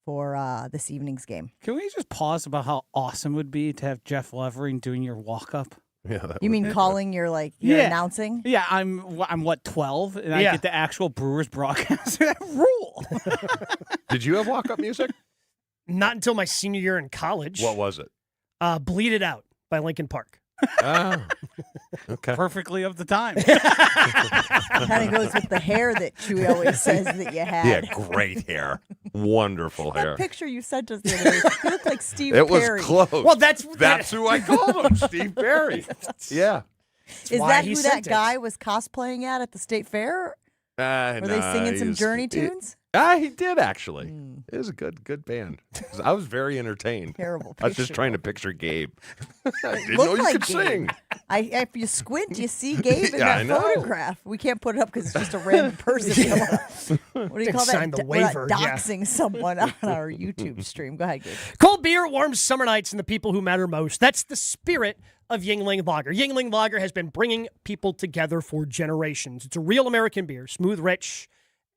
for this evening's game. Can we just pause about how awesome it would be to have Jeff Levering doing your walk-up? Yeah. You mean calling your you're announcing? Yeah, I'm what, 12, and I Yeah. get the actual Brewers broadcaster. That rule. Did you have walk-up music? Not until my senior year in college. What was it? Bleed It Out by Linkin Park. Oh, okay. Perfectly of the time. Kind of goes with the hair that Chewy always says that you had. Yeah, great hair. Wonderful That hair. picture you sent us the other day, you look like Steve It was Perry. close. Well, that's who I called him, Steve Perry. Yeah. Is why that he who that sent it. guy was cosplaying at the state fair? Were they singing some Journey tunes? He did, actually. It was a good band. I was very entertained. Terrible I was just picture. trying to picture Gabe. I didn't Look know you like could Gabe. sing. If you squint, you see Gabe in Yeah, I that know. photograph. We can't put it up because it's just a random person. What do you Didn't call that? sign the We're not waiver, yeah. doxing someone on our YouTube stream. Go ahead, Gabe. Cold beer, warm summer nights, and the people who matter most. That's the spirit of Yingling Lager. Yingling Lager has been bringing people together for generations. It's a real American beer, smooth, rich,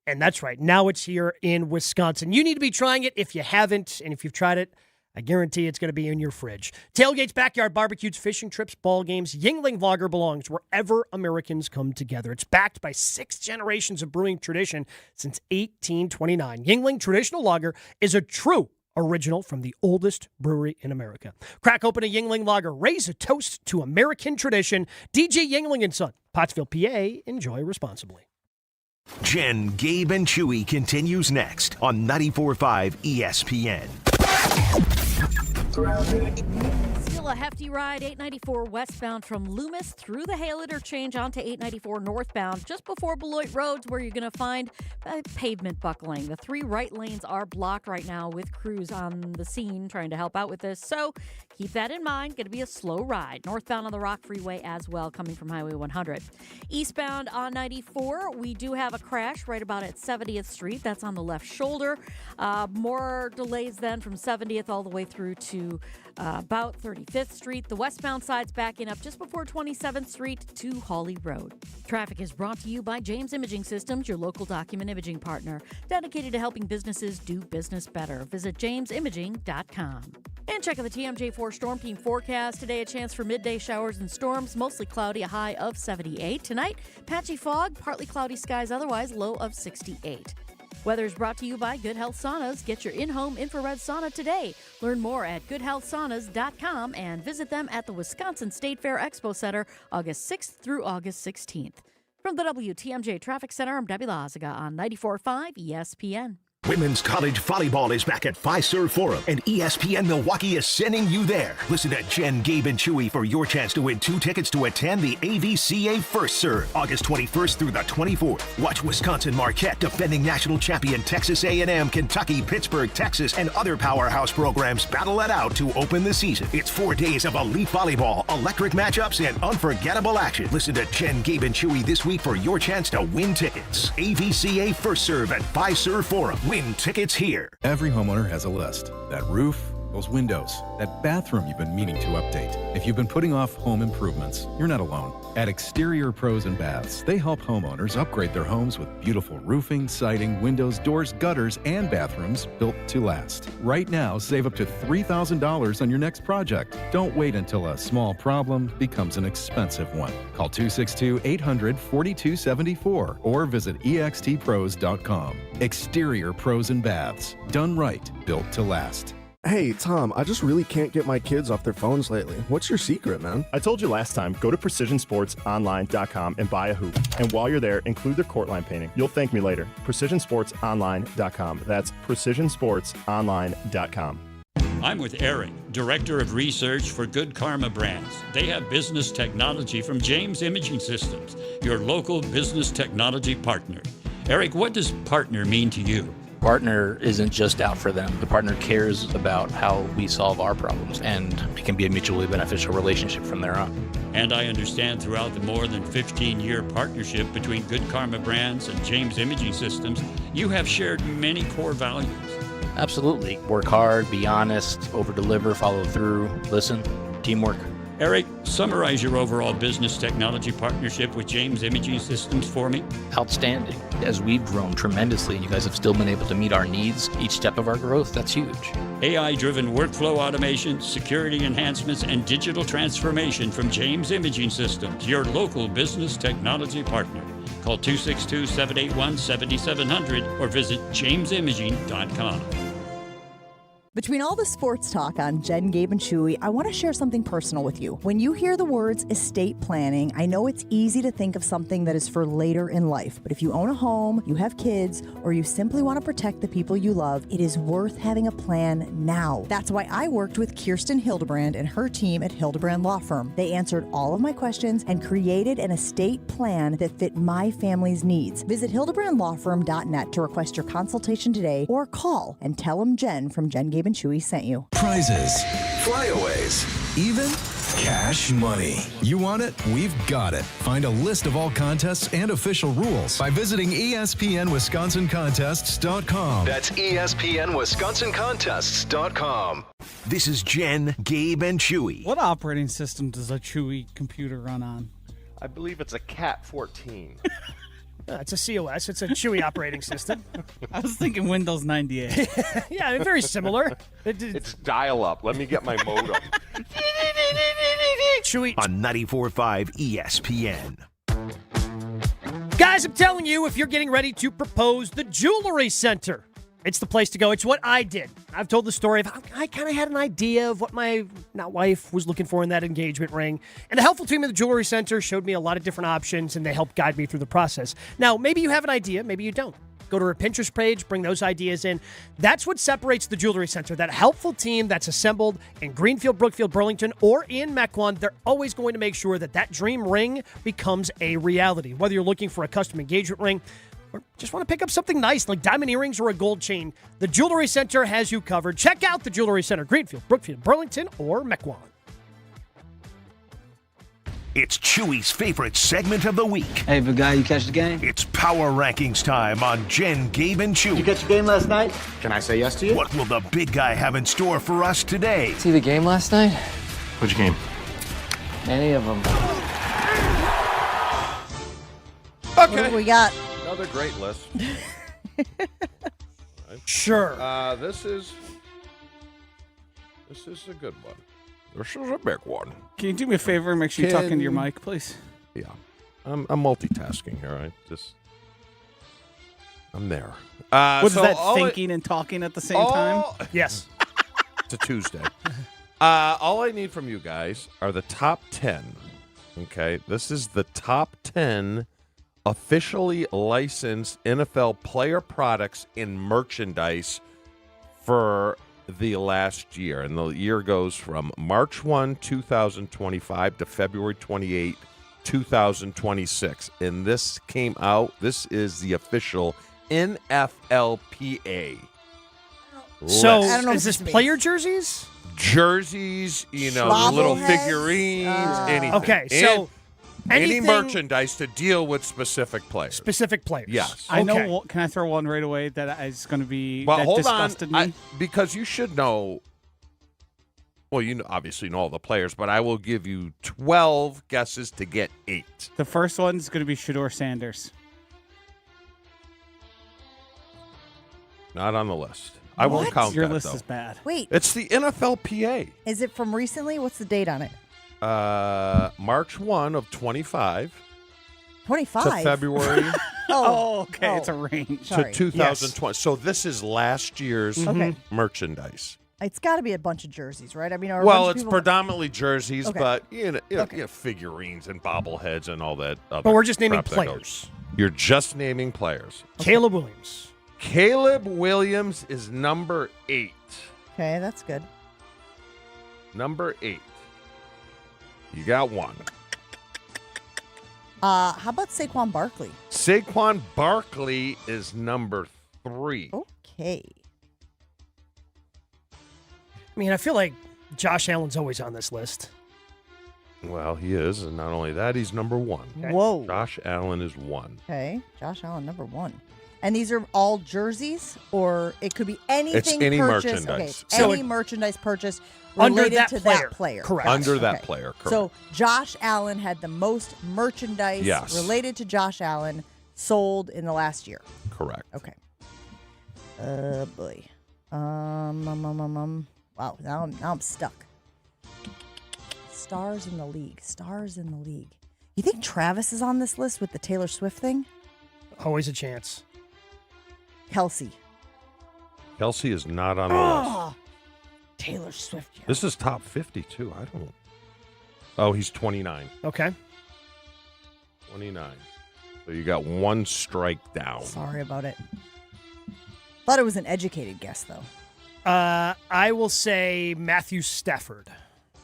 and that's right. Now it's here in Wisconsin. You need to be trying it if you haven't, and if you've tried it, I guarantee it's going to be in your fridge. Tailgates, backyard barbecues, fishing trips, ball games. Yingling Lager belongs wherever Americans come together. It's backed by 6 generations of brewing tradition since 1829. Yingling Traditional Lager is a true original from the oldest brewery in America. Crack open a Yingling Lager. Raise a toast to American tradition. DJ Yingling & Son, Pottsville, PA. Enjoy responsibly. Jen, Gabe, and Chewy continues next on 94.5 ESPN. Still a hefty ride, 894 westbound from Loomis through the Hale interchange onto 894 northbound, just before Beloit Roads, where you're going to find pavement buckling. The 3 right lanes are blocked right now with crews on the scene trying to help out with this. So Keep that in mind. Going to be a slow ride. Northbound on the Rock Freeway as well, coming from Highway 100. Eastbound on 94, we do have a crash right about at 70th Street. That's on the left shoulder. More delays then from 70th all the way through to about 35th Street. The westbound side's backing up just before 27th Street to Hawley Road. Traffic is brought to you by James Imaging Systems, your local document imaging partner, dedicated to helping businesses do business better. Visit jamesimaging.com. And check out the TMJ4 Storm Team forecast. Today, a chance for midday showers and storms, mostly cloudy, a high of 78. Tonight, patchy fog, partly cloudy skies, otherwise low of 68. Weather is brought to you by Good Health Saunas. Get your in-home infrared sauna today. Learn more at goodhealthsaunas.com and visit them at the Wisconsin State Fair Expo Center August 6th through August 16th. From the WTMJ Traffic Center, I'm Debbie Lazaga on 94.5 ESPN. Women's college volleyball is back at Fiserv Forum, and ESPN Milwaukee is sending you there. Listen to Jen, Gabe, and Chewy for your chance to win 2 tickets to attend the AVCA First Serve, August 21st through the 24th. Watch Wisconsin Marquette defending national champion Texas A&M, Kentucky, Pittsburgh, Texas, and other powerhouse programs battle it out to open the season. It's 4 days of elite volleyball, electric matchups, and unforgettable action. Listen to Jen, Gabe, and Chewy this week for your chance to win tickets. AVCA First Serve at Fiserv Forum. Win tickets here. Every homeowner has a list. That roof, those windows, that bathroom you've been meaning to update. If you've been putting off home improvements, you're not alone. At Exterior Pros and Baths, they help homeowners upgrade their homes with beautiful roofing, siding, windows, doors, gutters, and bathrooms built to last. Right now, save up to $3,000 on your next project. Don't wait until a small problem becomes an expensive one. Call 262-800-4274 or visit extpros.com. Exterior Pros and Baths. Done right, built to last. Hey, Tom, I just really can't get my kids off their phones lately. What's your secret, man? I told you last time, go to PrecisionSportsOnline.com and buy a hoop. And while you're there, include their court line painting. You'll thank me later. PrecisionSportsOnline.com. That's PrecisionSportsOnline.com. I'm with Eric, Director of Research for Good Karma Brands. They have business technology from James Imaging Systems, your local business technology partner. Eric, what does partner mean to you? Partner isn't just out for them. The partner cares about how we solve our problems, and it can be a mutually beneficial relationship from there on. And I understand throughout the more than 15-year partnership between Good Karma Brands and James Imaging Systems, you have shared many core values. Absolutely. Work hard, be honest, over-deliver, follow through, listen, teamwork. Eric, summarize your overall business technology partnership with James Imaging Systems for me. Outstanding. As we've grown tremendously and you guys have still been able to meet our needs each step of our growth, that's huge. AI-driven workflow automation, security enhancements, and digital transformation from James Imaging Systems, your local business technology partner. Call 262-781-7700 or visit jamesimaging.com. Between all the sports talk on Jen, Gabe, and Chewy, I want to share something personal with you. When you hear the words estate planning, I know it's easy to think of something that is for later in life. But if you own a home, you have kids, or you simply want to protect the people you love, it is worth having a plan now. That's why I worked with Kirsten Hildebrand and her team at Hildebrand Law Firm. They answered all of my questions and created an estate plan that fit my family's needs. Visit hildebrandlawfirm.net to request your consultation today, or call and tell them Jen from Jen, Gabe, and Chewy sent you. Prizes, flyaways, even cash money. You want it? We've got it. Find a list of all contests and official rules by visiting ESPNWisconsinContests.com. That's ESPNWisconsinContests.com. This is Jen, Gabe, and Chewy. What operating system does a Chewy computer run on? I believe it's a Cat 14. It's a COS. It's a Chewy operating system. I was thinking Windows 98. Yeah, very similar. It's dial-up. Let me get my modem. Chewy. On 94.5 ESPN. Guys, I'm telling you, if you're getting ready to propose, the Jewelry Center, it's the place to go. It's what I did. I've told the story of how I kind of had an idea of what my wife was looking for in that engagement ring. And the helpful team at the Jewelry Center showed me a lot of different options, and they helped guide me through the process. Now, maybe you have an idea, maybe you don't. Go to our Pinterest page, bring those ideas in. That's what separates the Jewelry Center, that helpful team that's assembled in Greenfield, Brookfield, Burlington, or in Mequon. They're always going to make sure that that dream ring becomes a reality. Whether you're looking for a custom engagement ring, or just want to pick up something nice like diamond earrings or a gold chain, the Jewelry Center has you covered. Check out the Jewelry Center, Greenfield, Brookfield, Burlington, or Mequon. It's Chewy's favorite segment of the week. Hey, big guy, you catch the game? It's Power Rankings time on Jen, Gabe, and Chewy. Did you catch the game last night? Can I say yes to you? What will the big guy have in store for us today? See the game last night? Which game? Any of them. What do we got? Another great list. Sure. This is a good one. This is a big one. Can you do me a favor and make sure you tuck into your mic, please? Yeah. I'm multitasking here. I'm there. What is that, thinking and talking at the same time? Yes. It's a Tuesday. All I need from you guys are the top 10. Okay? This is the top 10 officially licensed NFL player products in merchandise for the last year. And the year goes from March 1, 2025 to February 28, 2026. And this came out, this is the official NFLPA. So, I don't know is this player jerseys? Jerseys, the little Bobbleheads? figurines, anything. Okay, so any anything- merchandise to deal with specific players. Specific players. Yes. I know. Can I throw one right away that is going to be Well, that hold disgusted on, me? because you should know. Well, you obviously know all the players, but I will give you 12 guesses to get 8. The first one is going to be Shedeur Sanders. Not on the list. I won't count Your that, list though. is bad. Wait, It's the NFLPA. is it from recently? What's the date on it? March 1 of 25 25. to February Oh, okay. It's a range. to Sorry. 2020. So this is last year's Okay. merchandise. It's got to be a bunch of jerseys, right? I mean, are a Well, bunch of it's people- predominantly jerseys, Okay. but figurines and bobbleheads and all that. Other But we're just naming crap that goes. players. You're just naming players. Caleb Williams. Caleb Williams is number 8. Okay, that's good. Number 8. You got one. How about Saquon Barkley? Saquon Barkley is number 3. Okay. I mean, I feel like Josh Allen's always on this list. Well, he is, and not only that, he's number 1. Okay. Whoa. Josh Allen is 1. Okay, Josh Allen, number 1. And these are all jerseys, or it could be anything It's any purchased. merchandise. Okay, So any merchandise purchased Under related that to player. that player. Correct. Under that Okay. player, correct. So Josh Allen had the most merchandise Yes. related to Josh Allen sold in the last year. Correct. Okay. Boy. Wow. Now I'm stuck. Stars in the league. Stars in the league. You think Travis is on this list with the Taylor Swift thing? Always a chance. Kelsey. Kelsey is not on the list. Oh, Taylor Swift. Yeah. This is top 50, too. I don't. Oh, he's 29. Okay. 29. So you got one strike down. Sorry about it. Thought it was an educated guess, though. I will say Matthew Stafford.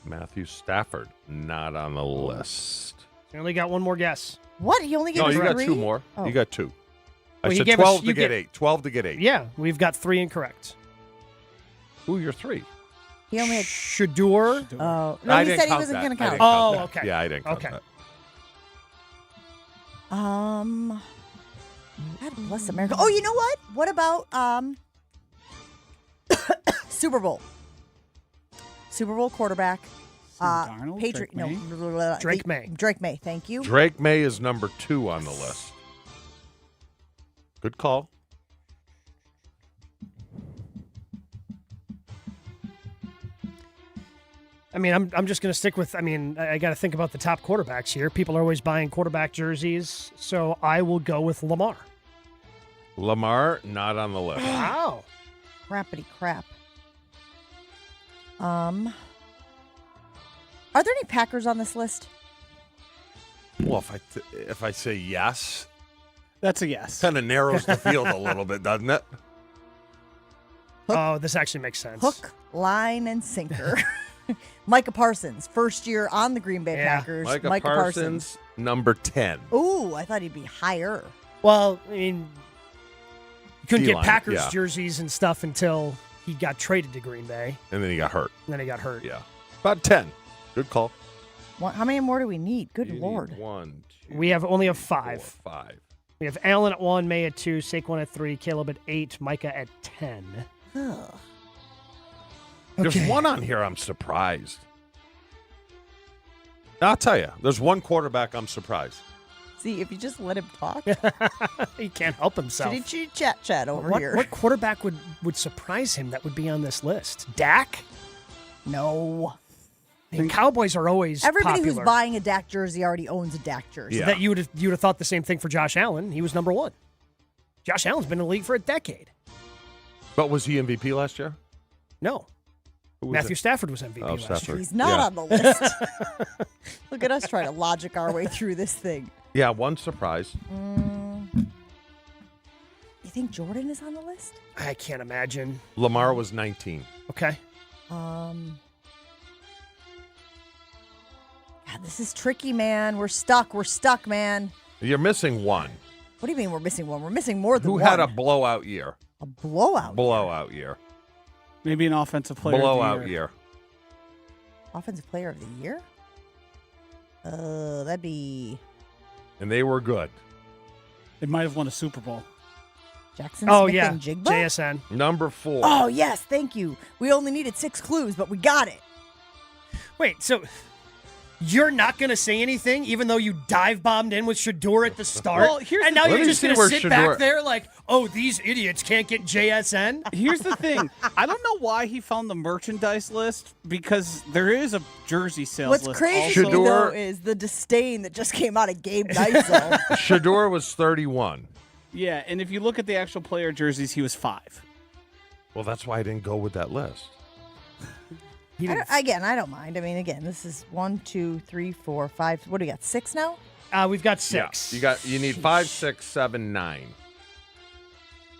Matthew Stafford, not on the list. You only got one more guess. What? You only gave No, us you got 3? 2 more. Oh. You got 2. Well, I you said gave us- 12 you to get get- 8. 12 to get 8. Yeah, we've got 3 incorrect. Ooh, you're 3. He only had Shedeur. Oh, no, I he didn't said he count wasn't that. going to I count. didn't count Oh, that. okay. Yeah, I didn't count Okay. that. God bless America. Oh, you know what? What about Super Bowl? Super Bowl quarterback. Darnold? Patriot. Drake No, Drake May. Drake May. Thank you. Drake May is number 2 on the list. Good call. I mean, I'm just going to stick with, I got to think about the top quarterbacks here. People are always buying quarterback jerseys, so I will go with Lamar. Lamar, not on the list. Wow. Crappity crap. Are there any Packers on this list? Well, if I say yes, That's a yes. kind of narrows the field a little bit, doesn't it? Oh, this actually makes sense. Hook, line, and sinker. Micah Parsons, first year on the Green Bay Yeah. Packers. Micah Parsons, number 10. Ooh, I thought he'd be higher. Well, I mean, you couldn't get D-line, Packers yeah. jerseys and stuff until he got traded to Green Bay. And then he got hurt. And then he got hurt. Yeah. About 10. Good call. How many more do we need? Good You need Lord. 1, 2, We only have 5. 5. We have Allen at 1, May at 2, Saquon at 3, Caleb at 8, Micah at 10. Ugh. There's Okay. one on here I'm surprised. I'll tell you. There's one quarterback I'm surprised. See, if you just let him talk. He can't help himself. Chitty chat over what, here. What quarterback would surprise him that would be on this list? Dak? No. I mean, Cowboys are always Everybody popular. who's buying a Dak jersey already owns a Dak jersey. So that you would have thought the same thing for Josh Allen. He was number 1. Josh Allen's been in the league for a decade. But was he MVP last year? No. Who was Matthew it? Stafford was MVP Oh, last Stafford. year. He's not on the list. Look at us trying to logic our way through this thing. Yeah, one surprise. You think Jordan is on the list? I can't imagine. Lamar was 19. Okay. God, this is tricky, man. We're stuck, man. You're missing one. What do you mean we're missing one? We're missing more than Who one. had a blowout year? A blowout? Blowout year. Maybe an offensive player Blowout of the year. Offensive player of the year? That'd be And they were good. They might have won a Super Bowl. Jackson Oh, Smith yeah. and Jigba? JSN. Number 4. Oh, yes, thank you. We only needed 6 clues, but we got it. Wait, so you're not going to say anything even though you dive-bombed in with Shador at the start? Well, here's and the now thing. you're Let me just see going to where sit Shador- back there like, oh, these idiots can't get JSN? Here's the thing. I don't know why he found the merchandise list because there is a jersey sales What's list. crazy, also. though, is the disdain that just came out of Gabe Neitzel. Shador was 31. Yeah, and if you look at the actual player jerseys, he was 5. Well, that's why I didn't go with that list. I don't mind. I mean, again, this is 1, 2, 3, 4, 5. What do we got? 6 now? We've got 6. Yeah. You need 5, 6, 7, 9.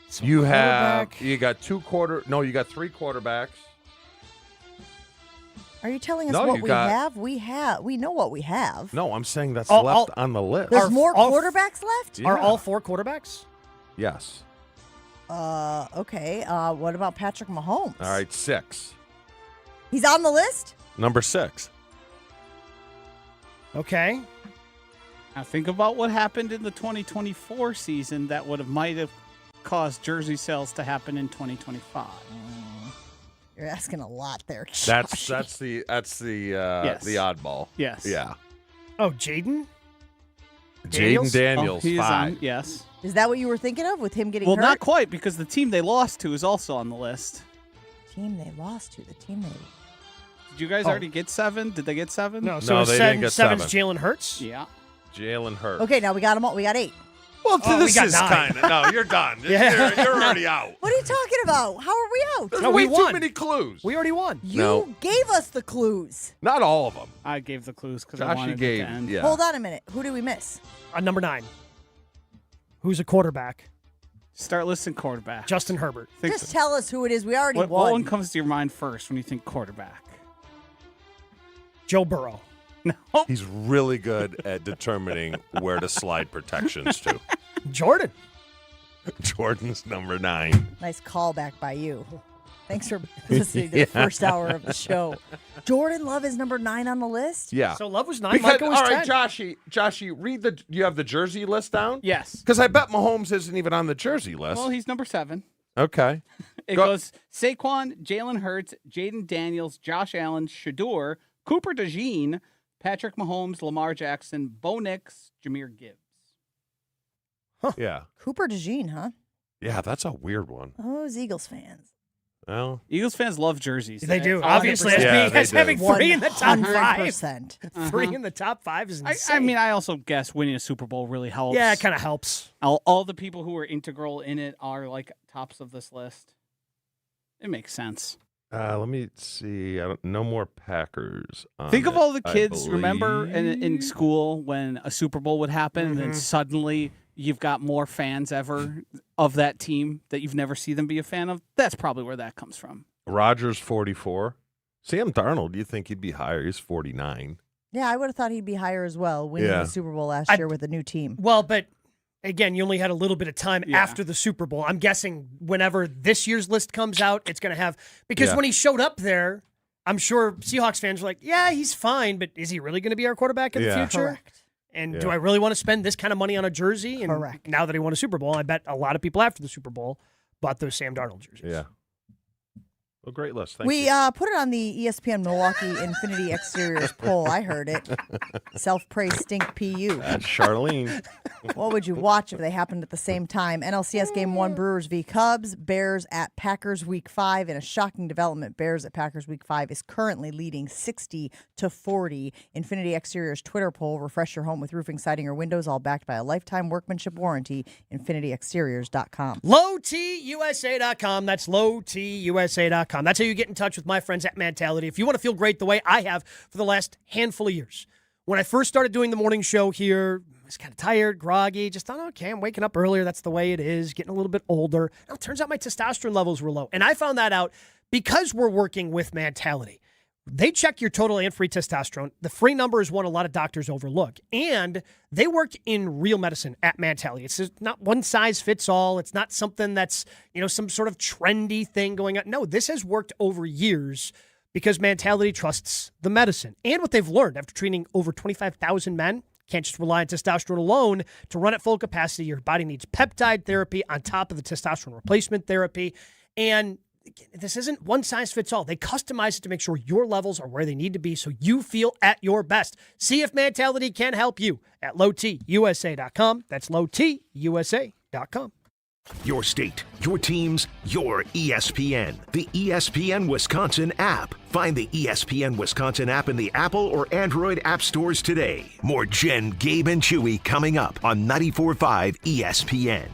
So You quarterback. got 3 quarterbacks. Are you telling us No, what you we got- have? We know what we have. No, I'm saying that's Oh, left oh. on the list. There's more all- quarterbacks left? Yeah. Are all 4 quarterbacks? Yes. Okay. What about Patrick Mahomes? All right, 6. He's on the list? Number 6. Okay. Now think about what happened in the 2024 season that might have caused jersey sales to happen in 2025. You're asking a lot there. That's Josh. the Yes. the oddball. Yes. Yeah. Oh, Jaden? Jaden Daniels, He is 5. on, yes. Is that what you were thinking of with him getting Well, hurt? not quite because the team they lost to is also on the list. Team they lost to. The team they... Did you guys already get 7? Did they get 7? No, so No, is they didn't get 7's 7. Jalen Hurts? Yeah. Jalen Hurts. Okay, now we got them all. We got 8. Well, Oh, this we got is 9. kind of no. You're done. Yeah. You're already out. What are you talking about? How are we out? There's No, way we too won. many clues. We already won. You No. gave us the clues. Not all of them. I gave the clues because I Josh, wanted you it to gave. end. Yeah. Hold on a minute. Who did we miss? Number 9. Who's a quarterback? Start listing quarterback. Justin Herbert. Just tell us who it is. We already What won. one comes to your mind first when you think quarterback? Joe Burrow. No. He's really good at determining where to slide protections to. Jordan. Jordan's number 9. Nice callback by you. Thanks for listening to the first hour of the show. Jordan Love is number 9 on the list? Yeah. So Love was 9, Because, Micah was all right, 10. Joshy, read the. You have the jersey list down? Yes. Because I bet Mahomes isn't even on the jersey list. Well, he's number 7. Okay. It goes Saquon, Jalen Hurts, Jaden Daniels, Josh Allen, Shador, Cooper DeJean, Patrick Mahomes, Lamar Jackson, Bo Nix, Jahmyr Gibbs. Yeah. Cooper DeJean, huh? Yeah, that's a weird one. Those Eagles fans. Well, Eagles fans love jerseys. They do. 100%. Obviously, as having 3 in the top 5. 100%. 3 in the top 5 is I insane. mean, I also guess winning a Super Bowl really helps. Yeah, it kind of helps. All the people who are integral in it are like tops of this list. It makes sense. let me see. No more Packers. Think of it, all the I kids, remember in believe. school when a Super Bowl would happen and then suddenly you've got more fans ever of that team that you've never seen them be a fan of? That's probably where that comes from. Rodgers 44. Sam Darnold, do you think he'd be higher? He's 49. Yeah, I would have thought he'd be higher as well, winning Yeah. the Super Bowl last year with a new team. Well, but Again, you only had a little bit of time after the Super Bowl. I'm guessing whenever this year's list comes out, it's going to have, because when he showed up there, I'm sure Seahawks fans were like, yeah, he's fine, but is he really going to be our quarterback in the future? Correct. And do I really want to spend this kind of money on a jersey? And Correct. now that he won a Super Bowl, I bet a lot of people after the Super Bowl bought those Sam Darnold jerseys. Yeah. Well, great list. Thank We you. put it on the ESPN Milwaukee Infinity Exteriors poll. I heard it. Self-praise stink PU. That's Charlene. What would you watch if they happened at the same time? NLCS Game 1, Brewers v. Cubs, Bears at Packers Week 5. In a shocking development, Bears at Packers Week 5 is currently leading 60-40. Infinity Exteriors Twitter poll. Refresh your home with roofing, siding, or windows, all backed by a lifetime workmanship warranty. InfinityExteriors.com. LowTUSA.com. That's LowTUSA.com. That's how you get in touch with my friends at Mentality. If you want to feel great the way I have for the last handful of years. When I first started doing the morning show here, I was kind of tired, groggy, just thought, okay, I'm waking up earlier. That's the way it is, getting a little bit older. Now, it turns out my testosterone levels were low. And I found that out because we're working with Mentality. They check your total and free testosterone. The free number is one a lot of doctors overlook. And they work in real medicine at Mentality. It's not one size fits all. It's not something that's, some sort of trendy thing going on. No, this has worked over years because Mentality trusts the medicine. And what they've learned after treating over 25,000 men, can't just rely on testosterone alone to run at full capacity. Your body needs peptide therapy on top of the testosterone replacement therapy. And this isn't one size fits all. They customize it to make sure your levels are where they need to be so you feel at your best. See if Mentality can help you at LowTUSA.com. That's LowTUSA.com. Your state, your teams, your ESPN. The ESPN Wisconsin app. Find the ESPN Wisconsin app in the Apple or Android app stores today. More Jen, Gabe, and Chewy coming up on 94.5 ESPN.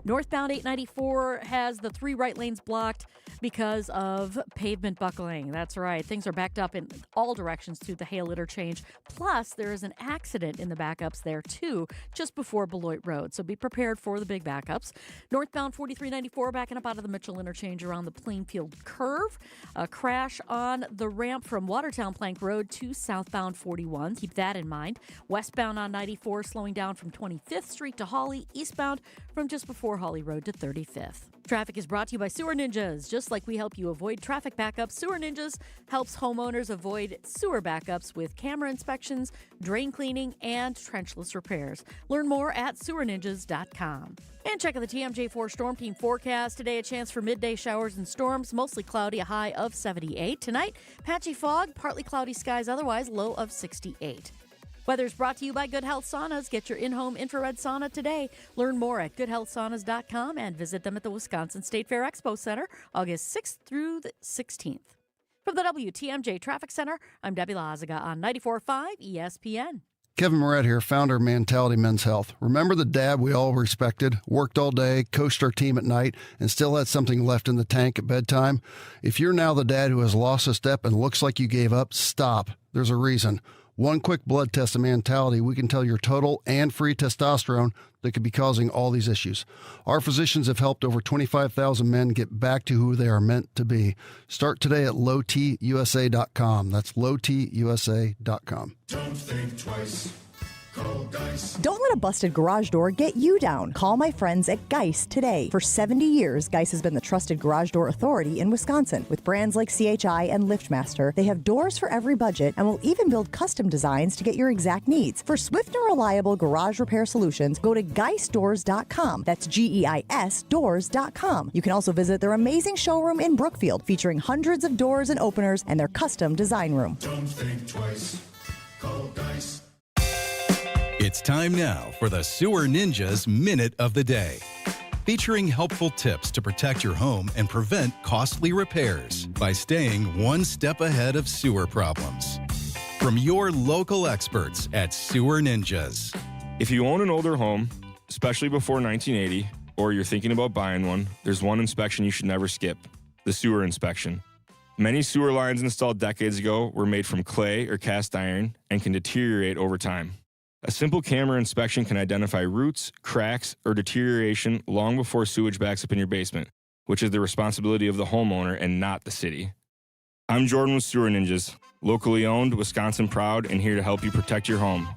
Northbound 894 has the 3 right lanes blocked because of pavement buckling. That's right. Things are backed up in all directions through the Hale interchange. Plus, there is an accident in the backups there, too, just before Beloit Road. So be prepared for the big backups. Northbound 4394 backing up out of the Mitchell interchange around the Plainfield curve. A crash on the ramp from Watertown Plank Road to southbound 41. Keep that in mind. Westbound on 94 slowing down from 25th Street to Hawley. Eastbound from just before Hawley Road to 35th. Traffic is brought to you by Sewer Ninjas. Just like we help you avoid traffic backups, Sewer Ninjas helps homeowners avoid sewer backups with camera inspections, drain cleaning, and trenchless repairs. Learn more at sewerninjas.com. And check out the TMJ4 Storm Team forecast. Today, a chance for midday showers and storms, mostly cloudy, a high of 78. Tonight, patchy fog, partly cloudy skies, otherwise low of 68. Weather is brought to you by Good Health Saunas. Get your in-home infrared sauna today. Learn more at goodhealthsaunas.com and visit them at the Wisconsin State Fair Expo Center, August 6th through the 16th. From the WTMJ Traffic Center, I'm Debbie Lazaga on 94.5 ESPN. Kevin Moret here, founder of Mentality Men's Health. Remember the dad we all respected, worked all day, coached our team at night, and still had something left in the tank at bedtime? If you're now the dad who has lost a step and looks like you gave up, stop. There's a reason. One quick blood test of Mentality, we can tell your total and free testosterone that could be causing all these issues. Our physicians have helped over 25,000 men get back to who they are meant to be. Start today at lowtusa.com. That's lowtusa.com. Don't think twice. Call Geist. Don't let a busted garage door get you down. Call my friends at Geist today. For 70 years, Geist has been the trusted garage door authority in Wisconsin. With brands like CHI and LiftMaster, they have doors for every budget and will even build custom designs to get your exact needs. For swift and reliable garage repair solutions, go to geistdoors.com. That's GEIS doors.com. You can also visit their amazing showroom in Brookfield, featuring hundreds of doors and openers and their custom design room. Don't think twice. Call Geist. It's time now for the Sewer Ninjas Minute of the Day, featuring helpful tips to protect your home and prevent costly repairs by staying one step ahead of sewer problems. From your local experts at Sewer Ninjas. If you own an older home, especially before 1980, or you're thinking about buying one, there's one inspection you should never skip: the sewer inspection. Many sewer lines installed decades ago were made from clay or cast iron and can deteriorate over time. A simple camera inspection can identify roots, cracks, or deterioration long before sewage backs up in your basement, which is the responsibility of the homeowner and not the city. I'm Jordan with Sewer Ninjas, locally owned, Wisconsin proud, and here to help you protect your home.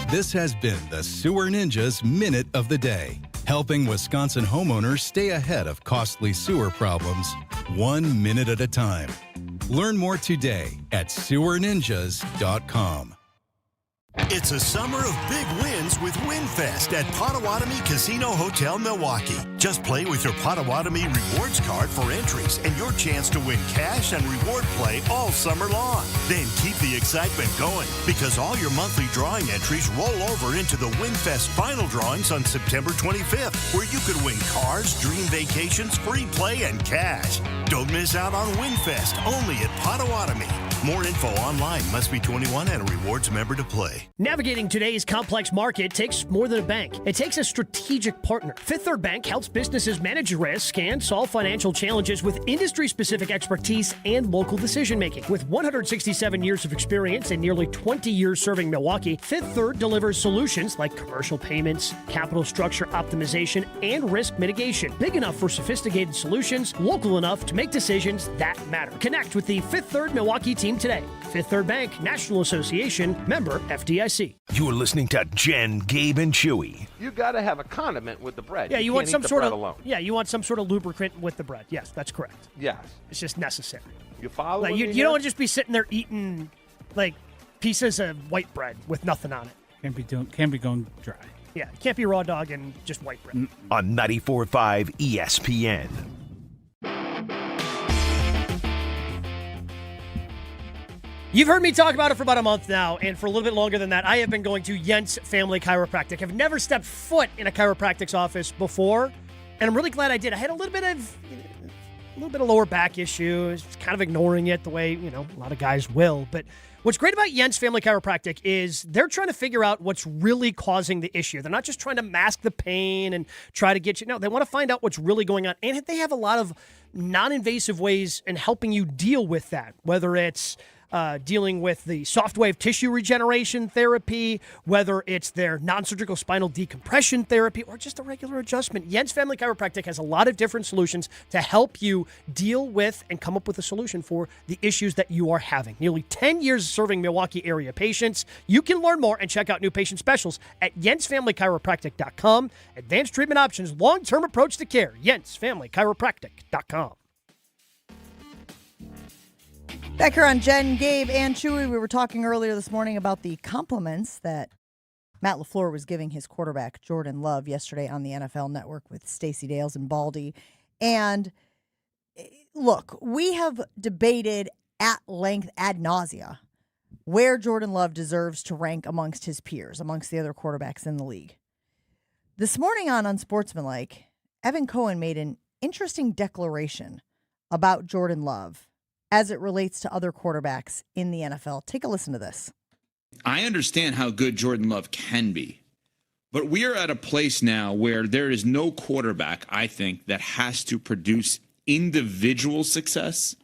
This has been the Sewer Ninjas Minute of the Day, helping Wisconsin homeowners stay ahead of costly sewer problems 1 minute at a time. Learn more today at sewerninjas.com. It's a summer of big wins with WinFest at Potawatomi Casino Hotel, Milwaukee. Just play with your Potawatomi Rewards card for entries and your chance to win cash and reward play all summer long. Then keep the excitement going because all your monthly drawing entries roll over into the WinFest final drawings on September 25th, where you could win cars, dream vacations, free play, and cash. Don't miss out on WinFest, only at Potawatomi. More info online. Must be 21 and a rewards member to play. Navigating today's complex market takes more than a bank. It takes a strategic partner. Fifth Third Bank helps businesses manage risk and solve financial challenges with industry-specific expertise and local decision-making. With 167 years of experience and nearly 20 years serving Milwaukee, Fifth Third delivers solutions like commercial payments, capital structure optimization, and risk mitigation. Big enough for sophisticated solutions, local enough to make decisions that matter. Connect with the Fifth Third Milwaukee team today. Fifth Third Bank, National Association, member FDIC. You're listening to Jen, Gabe, and Chewy. You got to have a condiment with the bread. Yeah, you want can't some eat the sort bread of alone. Yeah, you want some sort of lubricant with the bread. Yes, that's correct. Yes. It's just necessary. You follow Like, me you here? don't want to just be sitting there eating like pieces of white bread with nothing on it. Can't be going dry. Yeah, it can't be raw dog and just white bread. On 94.5 ESPN. You've heard me talk about it for about a month now, and for a little bit longer than that, I have been going to Jens Family Chiropractic. I've never stepped foot in a chiropractic's office before, and I'm really glad I did. I had a little bit of lower back issues, kind of ignoring it the way, a lot of guys will. But what's great about Jens Family Chiropractic is they're trying to figure out what's really causing the issue. They're not just trying to mask the pain and try to get you. No, they want to find out what's really going on. And they have a lot of non-invasive ways in helping you deal with that, whether it's dealing with the soft wave tissue regeneration therapy, whether it's their non-surgical spinal decompression therapy, or just a regular adjustment. Jens Family Chiropractic has a lot of different solutions to help you deal with and come up with a solution for the issues that you are having. Nearly 10 years serving Milwaukee area patients. You can learn more and check out new patient specials at jensfamilychiropractic.com. Advanced treatment options, long-term approach to care. jensfamilychiropractic.com. Back here on Jen, Gabe, and Chewy, we were talking earlier this morning about the compliments that Matt LaFleur was giving his quarterback, Jordan Love, yesterday on the NFL Network with Stacey Dales and Baldy. And look, we have debated at length ad nausea where Jordan Love deserves to rank amongst his peers, amongst the other quarterbacks in the league. This morning on Unsportsmanlike, Evan Cohen made an interesting declaration about Jordan Love as it relates to other quarterbacks in the NFL. Take a listen to this. I understand how good Jordan Love can be, but we are at a place now where there is no quarterback, I think, that has to produce individual success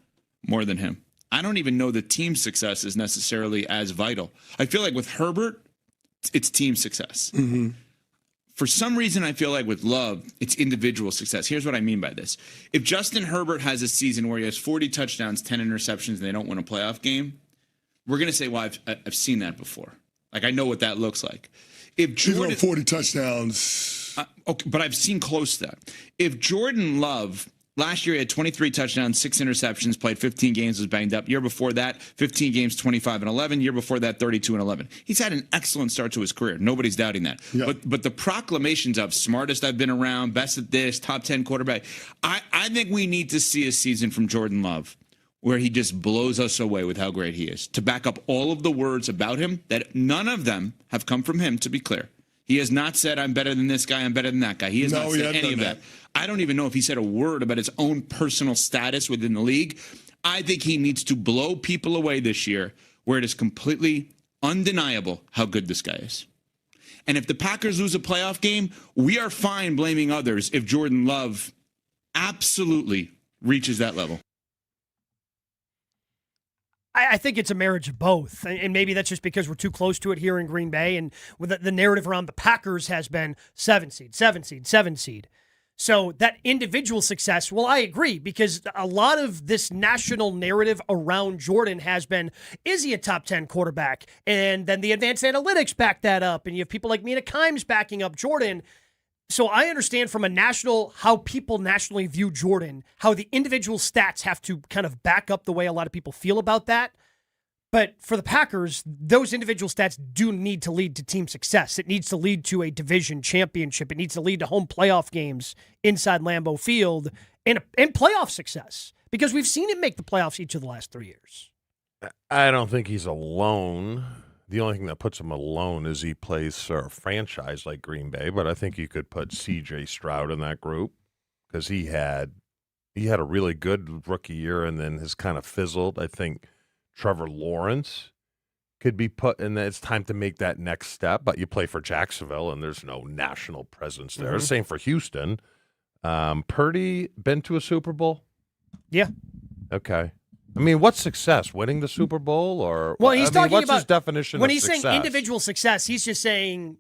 more than him. I don't even know that team success is necessarily as vital. I feel like with Herbert, it's team success. Mm-hmm. For some reason, I feel like with Love, it's individual success. Here's what I mean by this. If Justin Herbert has a season where he has 40 touchdowns, 10 interceptions, and they don't win a playoff game, we're going to say, well, I've seen that before. Like, I know what that looks like. If Jordan, 40 touchdowns. Okay, but I've seen close to that. If Jordan Love, last year he had 23 touchdowns, 6 interceptions, played 15 games, was banged up. Year before that, 15 games, 25-11. Year before that, 32-11. He's had an excellent start to his career. Nobody's doubting that. Yep. But the proclamations of smartest I've been around, best at this, top 10 quarterback, I think we need to see a season from Jordan Love where he just blows us away with how great he is, to back up all of the words about him that none of them have come from him, to be clear. He has not said, I'm better than this guy, I'm better than that guy. He has not said any of that. I don't even know if he said a word about his own personal status within the league. I think he needs to blow people away this year where it is completely undeniable how good this guy is. And if the Packers lose a playoff game, we are fine blaming others if Jordan Love absolutely reaches that level. I think it's a marriage of both, and maybe that's just because we're too close to it here in Green Bay, and with the narrative around the Packers has been 7 seed. So that individual success, well, I agree, because a lot of this national narrative around Jordan has been, is he a top 10 quarterback? And then the advanced analytics back that up. And you have people like Mina Kimes backing up Jordan. So I understand from a national, how people nationally view Jordan, how the individual stats have to kind of back up the way a lot of people feel about that. But for the Packers, those individual stats do need to lead to team success. It needs to lead to a division championship. It needs to lead to home playoff games inside Lambeau Field and playoff success, because we've seen him make the playoffs each of the last 3 years. I don't think he's alone. The only thing that puts him alone is he plays for a franchise like Green Bay, but I think you could put C.J. Stroud in that group because he had a really good rookie year and then has kind of fizzled. I think Trevor Lawrence could be put in. It's time to make that next step, but you play for Jacksonville and there's no national presence there. Mm-hmm. Same for Houston. Purdy been to a Super Bowl? Yeah. Okay. I mean, what's success? Winning the Super Bowl, or well, he's talking what's about his definition when of he's success? saying individual success. He's just saying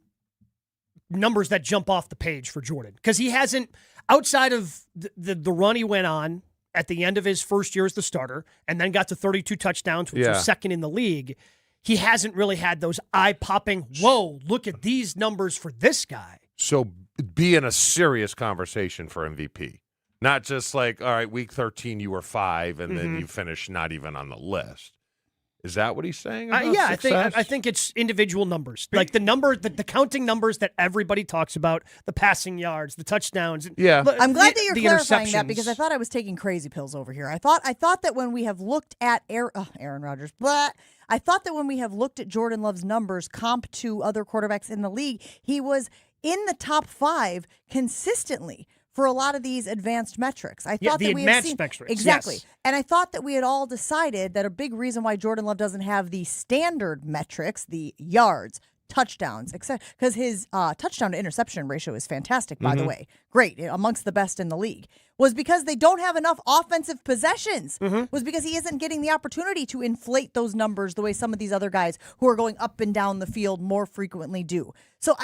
numbers that jump off the page for Jordan, because he hasn't, outside of the run he went on at the end of his first year as the starter, and then got to 32 touchdowns, which was second in the league. He hasn't really had those eye-popping, whoa, look at these numbers for this guy. So be in a serious conversation for MVP. Not just like, all right, week 13 you were 5, and then you finished not even on the list. Is that what he's saying about success? I think it's individual numbers. Like the counting numbers that everybody talks about, the passing yards, the touchdowns. Yeah. I'm glad that you're the clarifying that, interceptions. because I thought I was taking crazy pills over here. I thought that when we have looked at Aaron Rodgers, but I thought that when we have looked at Jordan Love's numbers comp to other quarterbacks in the league, he was in the top 5 consistently for a lot of these advanced metrics. I thought the that we had advanced seen metrics, exactly, yes. And I thought that we had all decided that a big reason why Jordan Love doesn't have the standard metrics, the yards, touchdowns, etc., because his touchdown to interception ratio is fantastic, by the way, great, amongst the best in the league, was because they don't have enough offensive possessions. Was because he isn't getting the opportunity to inflate those numbers the way some of these other guys who are going up and down the field more frequently do. So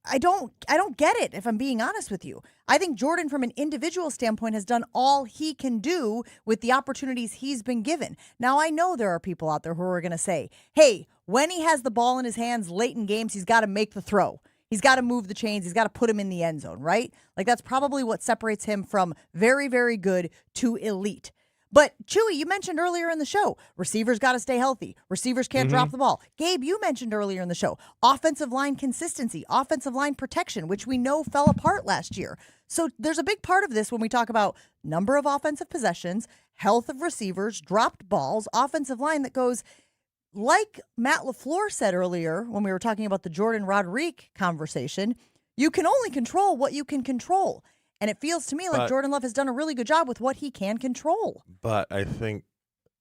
I don't get it, if I'm being honest with you. I think Jordan, from an individual standpoint, has done all he can do with the opportunities he's been given. Now, I know there are people out there who are going to say, hey, when he has the ball in his hands late in games, he's got to make the throw. He's got to move the chains. He's got to put him in the end zone, right? Like, that's probably what separates him from very, very good to elite. But, Chewy, you mentioned earlier in the show, receivers got to stay healthy. Receivers can't drop the ball. Gabe, you mentioned earlier in the show, offensive line consistency, offensive line protection, which we know fell apart last year. So there's a big part of this when we talk about number of offensive possessions, health of receivers, dropped balls, offensive line that goes, like Matt LaFleur said earlier when we were talking about the Jordan Roderick conversation, you can only control what you can control. And it feels to me like Jordan Love has done a really good job with what he can control. But I think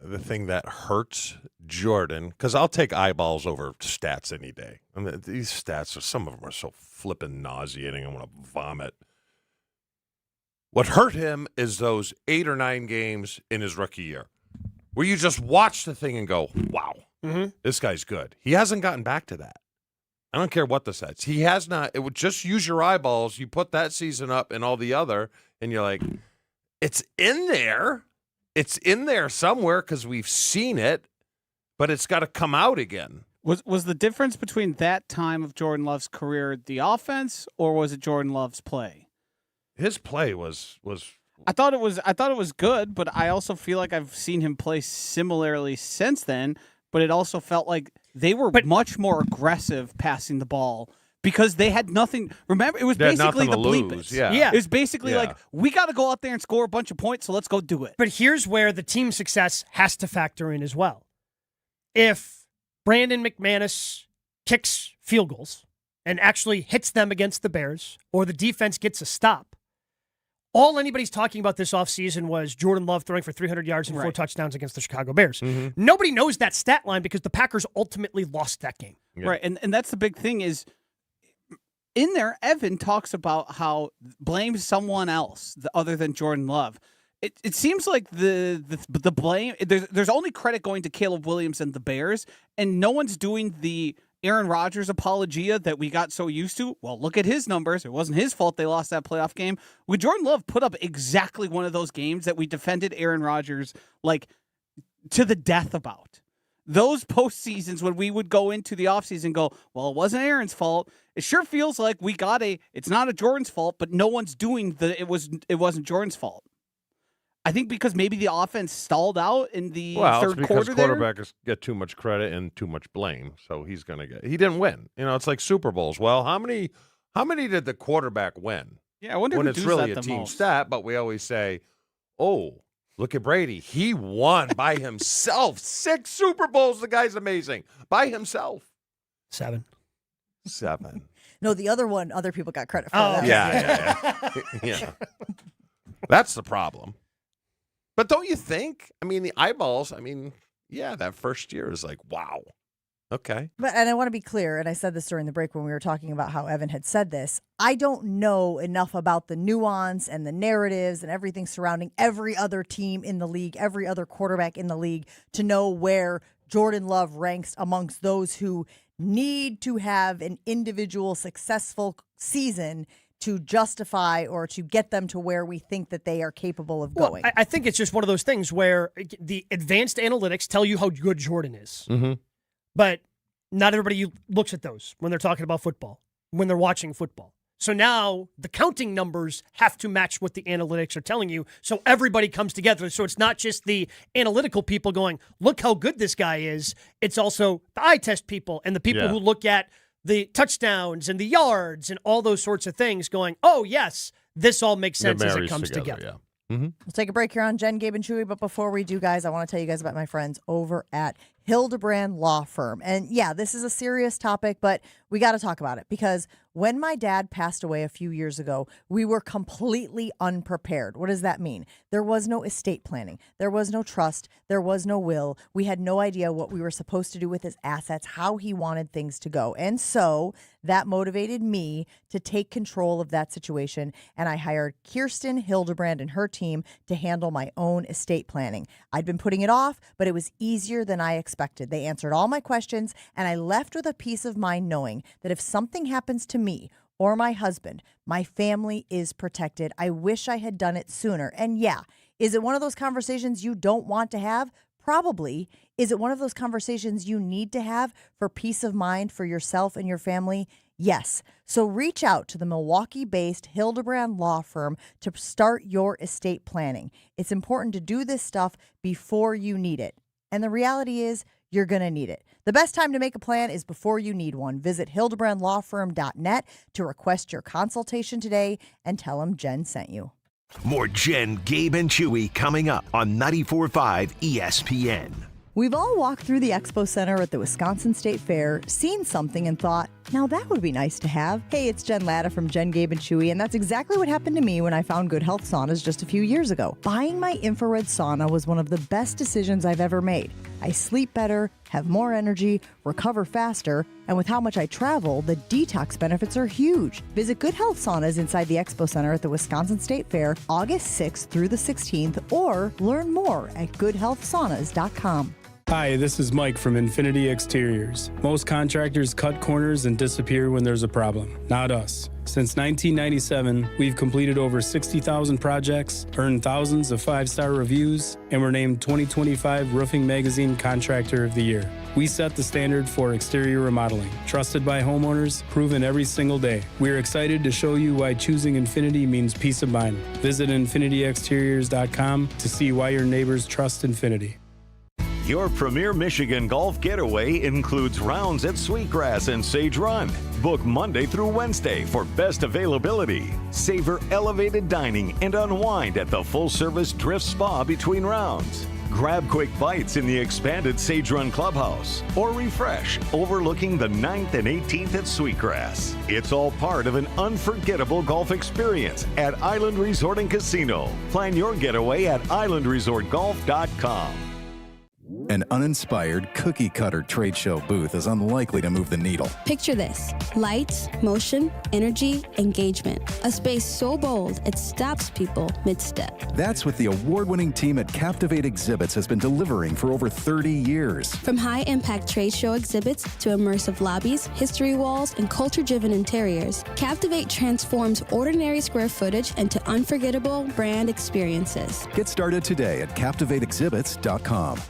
the thing that hurts Jordan, because I'll take eyeballs over stats any day. I mean, these stats, some of them are so flippin' nauseating. I want to vomit. What hurt him is those 8 or 9 games in his rookie year where you just watch the thing and go, wow, this guy's good. He hasn't gotten back to that. I don't care what the stats. He has not. It would just use your eyeballs. You put that season up and all the other, and you're like, it's in there. It's in there somewhere because we've seen it, but it's got to come out again. Was the difference between that time of Jordan Love's career the offense, or was it Jordan Love's play? His play was. I thought it was good, but I also feel like I've seen him play similarly since then. But it also felt like they were much more aggressive passing the ball because they had nothing. Remember, it was basically the bleepers. Yeah. It was basically like, we got to go out there and score a bunch of points, so let's go do it. But here's where the team success has to factor in as well. If Brandon McManus kicks field goals and actually hits them against the Bears, or the defense gets a stop, all anybody's talking about this offseason was Jordan Love throwing for 300 yards and 4 touchdowns against the Chicago Bears. Nobody knows that stat line because the Packers ultimately lost that game. Yeah. Right, and that's the big thing is, in there, Evan talks about how blame someone else other than Jordan Love. It seems like the blame, there's only credit going to Caleb Williams and the Bears, and no one's doing the Aaron Rodgers apologia that we got so used to. Well, look at his numbers. It wasn't his fault they lost that playoff game. With Jordan Love put up exactly one of those games that we defended Aaron Rodgers like to the death about. Those postseasons when we would go into the offseason and go, well, it wasn't Aaron's fault. It sure feels like we got it's not a Jordan's fault, but no one's doing it wasn't Jordan's fault. I think because maybe the offense stalled out in the third quarter there. Quarterbacks get too much credit and too much blame, so he didn't win. It's like Super Bowls. Well, how many did the quarterback win? Yeah, I wonder when who it's does really that a the team most. stat, but we always say, oh, look at Brady. He won by himself. 6 Super Bowls. The guy's amazing. By himself. 7. No, the other one, other people got credit for. Oh, that. Yeah. That's the problem. But don't you think? I mean, the eyeballs, that first year is like, wow. Okay. And I want to be clear, and I said this during the break when we were talking about how Evan had said this. I don't know enough about the nuance and the narratives and everything surrounding every other team in the league, every other quarterback in the league, to know where Jordan Love ranks amongst those who need to have an individual successful season to justify or to get them to where we think that they are capable of going. I think it's just one of those things where the advanced analytics tell you how good Jordan is. Mm-hmm. But not everybody looks at those when they're talking about football, when they're watching football. So now the counting numbers have to match what the analytics are telling you. So everybody comes together. So it's not just the analytical people going, look how good this guy is. It's also the eye test people and the people who look at the touchdowns and the yards and all those sorts of things going, oh, yes, this all makes sense as it comes together. Yeah. Mm-hmm. We'll take a break here on Jen, Gabe, and Chewy. But before we do, guys, I want to tell you guys about my friends over at Hildebrand Law Firm. And yeah, this is a serious topic, but we got to talk about it because when my dad passed away a few years ago, we were completely unprepared. What does that mean? There was no estate planning. There was no trust. There was no will. We had no idea what we were supposed to do with his assets, how he wanted things to go. And so that motivated me to take control of that situation. And I hired Kirsten Hildebrand and her team to handle my own estate planning. I'd been putting it off, but it was easier than I expected. They answered all my questions, and I left with a peace of mind knowing that if something happens to me or my husband, my family is protected. I wish I had done it sooner. And yeah, is it one of those conversations you don't want to have? Probably. Is it one of those conversations you need to have for peace of mind for yourself and your family? Yes. So reach out to the Milwaukee-based Hildebrand Law Firm to start your estate planning. It's important to do this stuff before you need it. And the reality is, you're going to need it. The best time to make a plan is before you need one. Visit hildebrandlawfirm.net to request your consultation today and tell them Jen sent you. More Jen, Gabe, and Chewy coming up on 94.5 ESPN. We've all walked through the Expo Center at the Wisconsin State Fair, seen something and thought, now that would be nice to have. Hey, it's Jen Latta from Jen, Gabe, and Chewy, and that's exactly what happened to me when I found Good Health Saunas just a few years ago. Buying my infrared sauna was one of the best decisions I've ever made. I sleep better, have more energy, recover faster, and with how much I travel, the detox benefits are huge. Visit Good Health Saunas inside the Expo Center at the Wisconsin State Fair August 6th through the 16th, or learn more at goodhealthsaunas.com. Hi, this is Mike from Infinity Exteriors. Most contractors cut corners and disappear when there's a problem. Not us. Since 1997, we've completed over 60,000 projects, earned thousands of 5-star reviews, and were named 2025 Roofing Magazine Contractor of the Year. We set the standard for exterior remodeling, trusted by homeowners, proven every single day. We're excited to show you why choosing Infinity means peace of mind. Visit infinityexteriors.com to see why your neighbors trust Infinity. Your premier Michigan golf getaway includes rounds at Sweetgrass and Sage Run. Book Monday through Wednesday for best availability. Savor elevated dining and unwind at the full-service Drift Spa between rounds. Grab quick bites in the expanded Sage Run Clubhouse or refresh overlooking the 9th and 18th at Sweetgrass. It's all part of an unforgettable golf experience at Island Resort and Casino. Plan your getaway at islandresortgolf.com. An uninspired, cookie-cutter trade show booth is unlikely to move the needle. Picture this: lights, motion, energy, engagement. A space so bold it stops people mid-step. That's what the award-winning team at Captivate Exhibits has been delivering for over 30 years. From high-impact trade show exhibits to immersive lobbies, history walls, and culture-driven interiors, Captivate transforms ordinary square footage into unforgettable brand experiences. Get started today at CaptivateExhibits.com.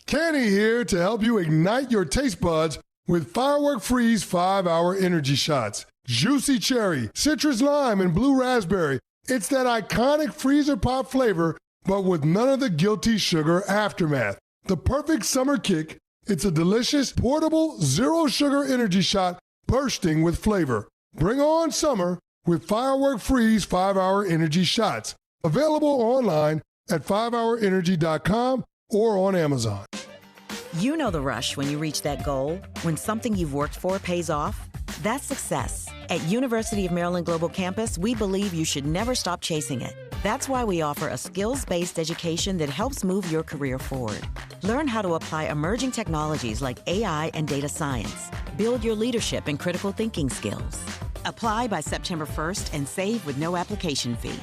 Kenny here to help you ignite your taste buds with Firework Freeze 5-Hour Energy Shots. Juicy cherry, citrus lime, and blue raspberry. It's that iconic freezer pop flavor, but with none of the guilty sugar aftermath. The perfect summer kick. It's a delicious, portable, zero-sugar energy shot bursting with flavor. Bring on summer with Firework Freeze 5-Hour Energy Shots. Available online at 5hourenergy.com or on Amazon. You know the rush when you reach that goal, when something you've worked for pays off. That's success. At University of Maryland Global Campus, we believe you should never stop chasing it. That's why we offer a skills-based education that helps move your career forward. Learn how to apply emerging technologies like AI and data science. Build your leadership and critical thinking skills. Apply by September 1st and save with no application fee.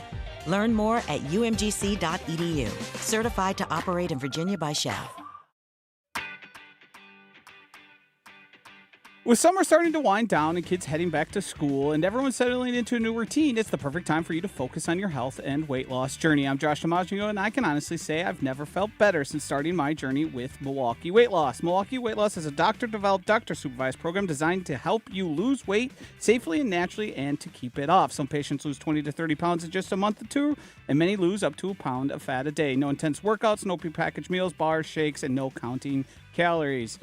Learn more at umgc.edu. Certified to operate in Virginia by Chef. With summer starting to wind down and kids heading back to school and everyone settling into a new routine, it's the perfect time for you to focus on your health and weight loss journey. I'm Josh DiMaggio, and I can honestly say I've never felt better since starting my journey with Milwaukee Weight Loss. Milwaukee Weight Loss is a doctor-developed, doctor-supervised program designed to help you lose weight safely and naturally and to keep it off. Some patients lose 20 to 30 pounds in just a month or two, and many lose up to a pound of fat a day. No intense workouts, no prepackaged meals, bars, shakes, and no counting calories.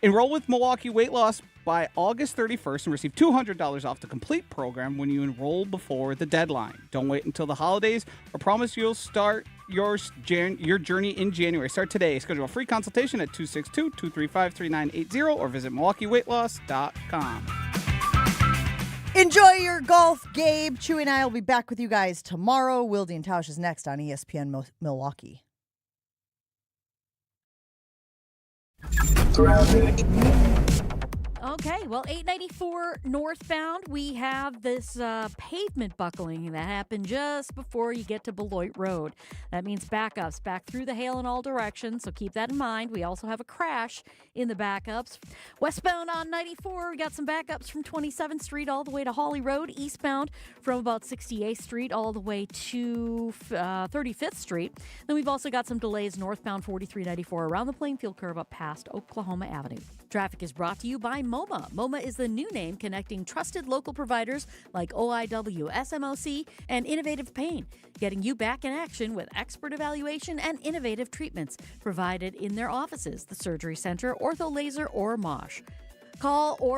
Enroll with Milwaukee Weight Loss by August 31st and receive $200 off the complete program when you enroll before the deadline. Don't wait until the holidays or promise you'll start your journey in January. Start today. Schedule a free consultation at 262-235-3980 or visit MilwaukeeWeightLoss.com. Enjoy your golf, Gabe. Chewy and I will be back with you guys tomorrow. Wilde and Tausch is next on ESPN Milwaukee. Okay, well, 894 northbound, we have this pavement buckling that happened just before you get to Beloit Road. That means backups back through the hail in all directions, so keep that in mind. We also have a crash in the backups. Westbound on 94, we got some backups from 27th Street all the way to Hawley Road. Eastbound from about 68th Street all the way to 35th Street. Then we've also got some delays northbound 4394 around the Plainfield curve up past Oklahoma Avenue. Traffic is brought to you by MoMA. MoMA is the new name connecting trusted local providers like OIW, SMOC, and Innovative Pain, getting you back in action with expert evaluation and innovative treatments provided in their offices, the Surgery Center, Ortho Laser, or MOSH. Call or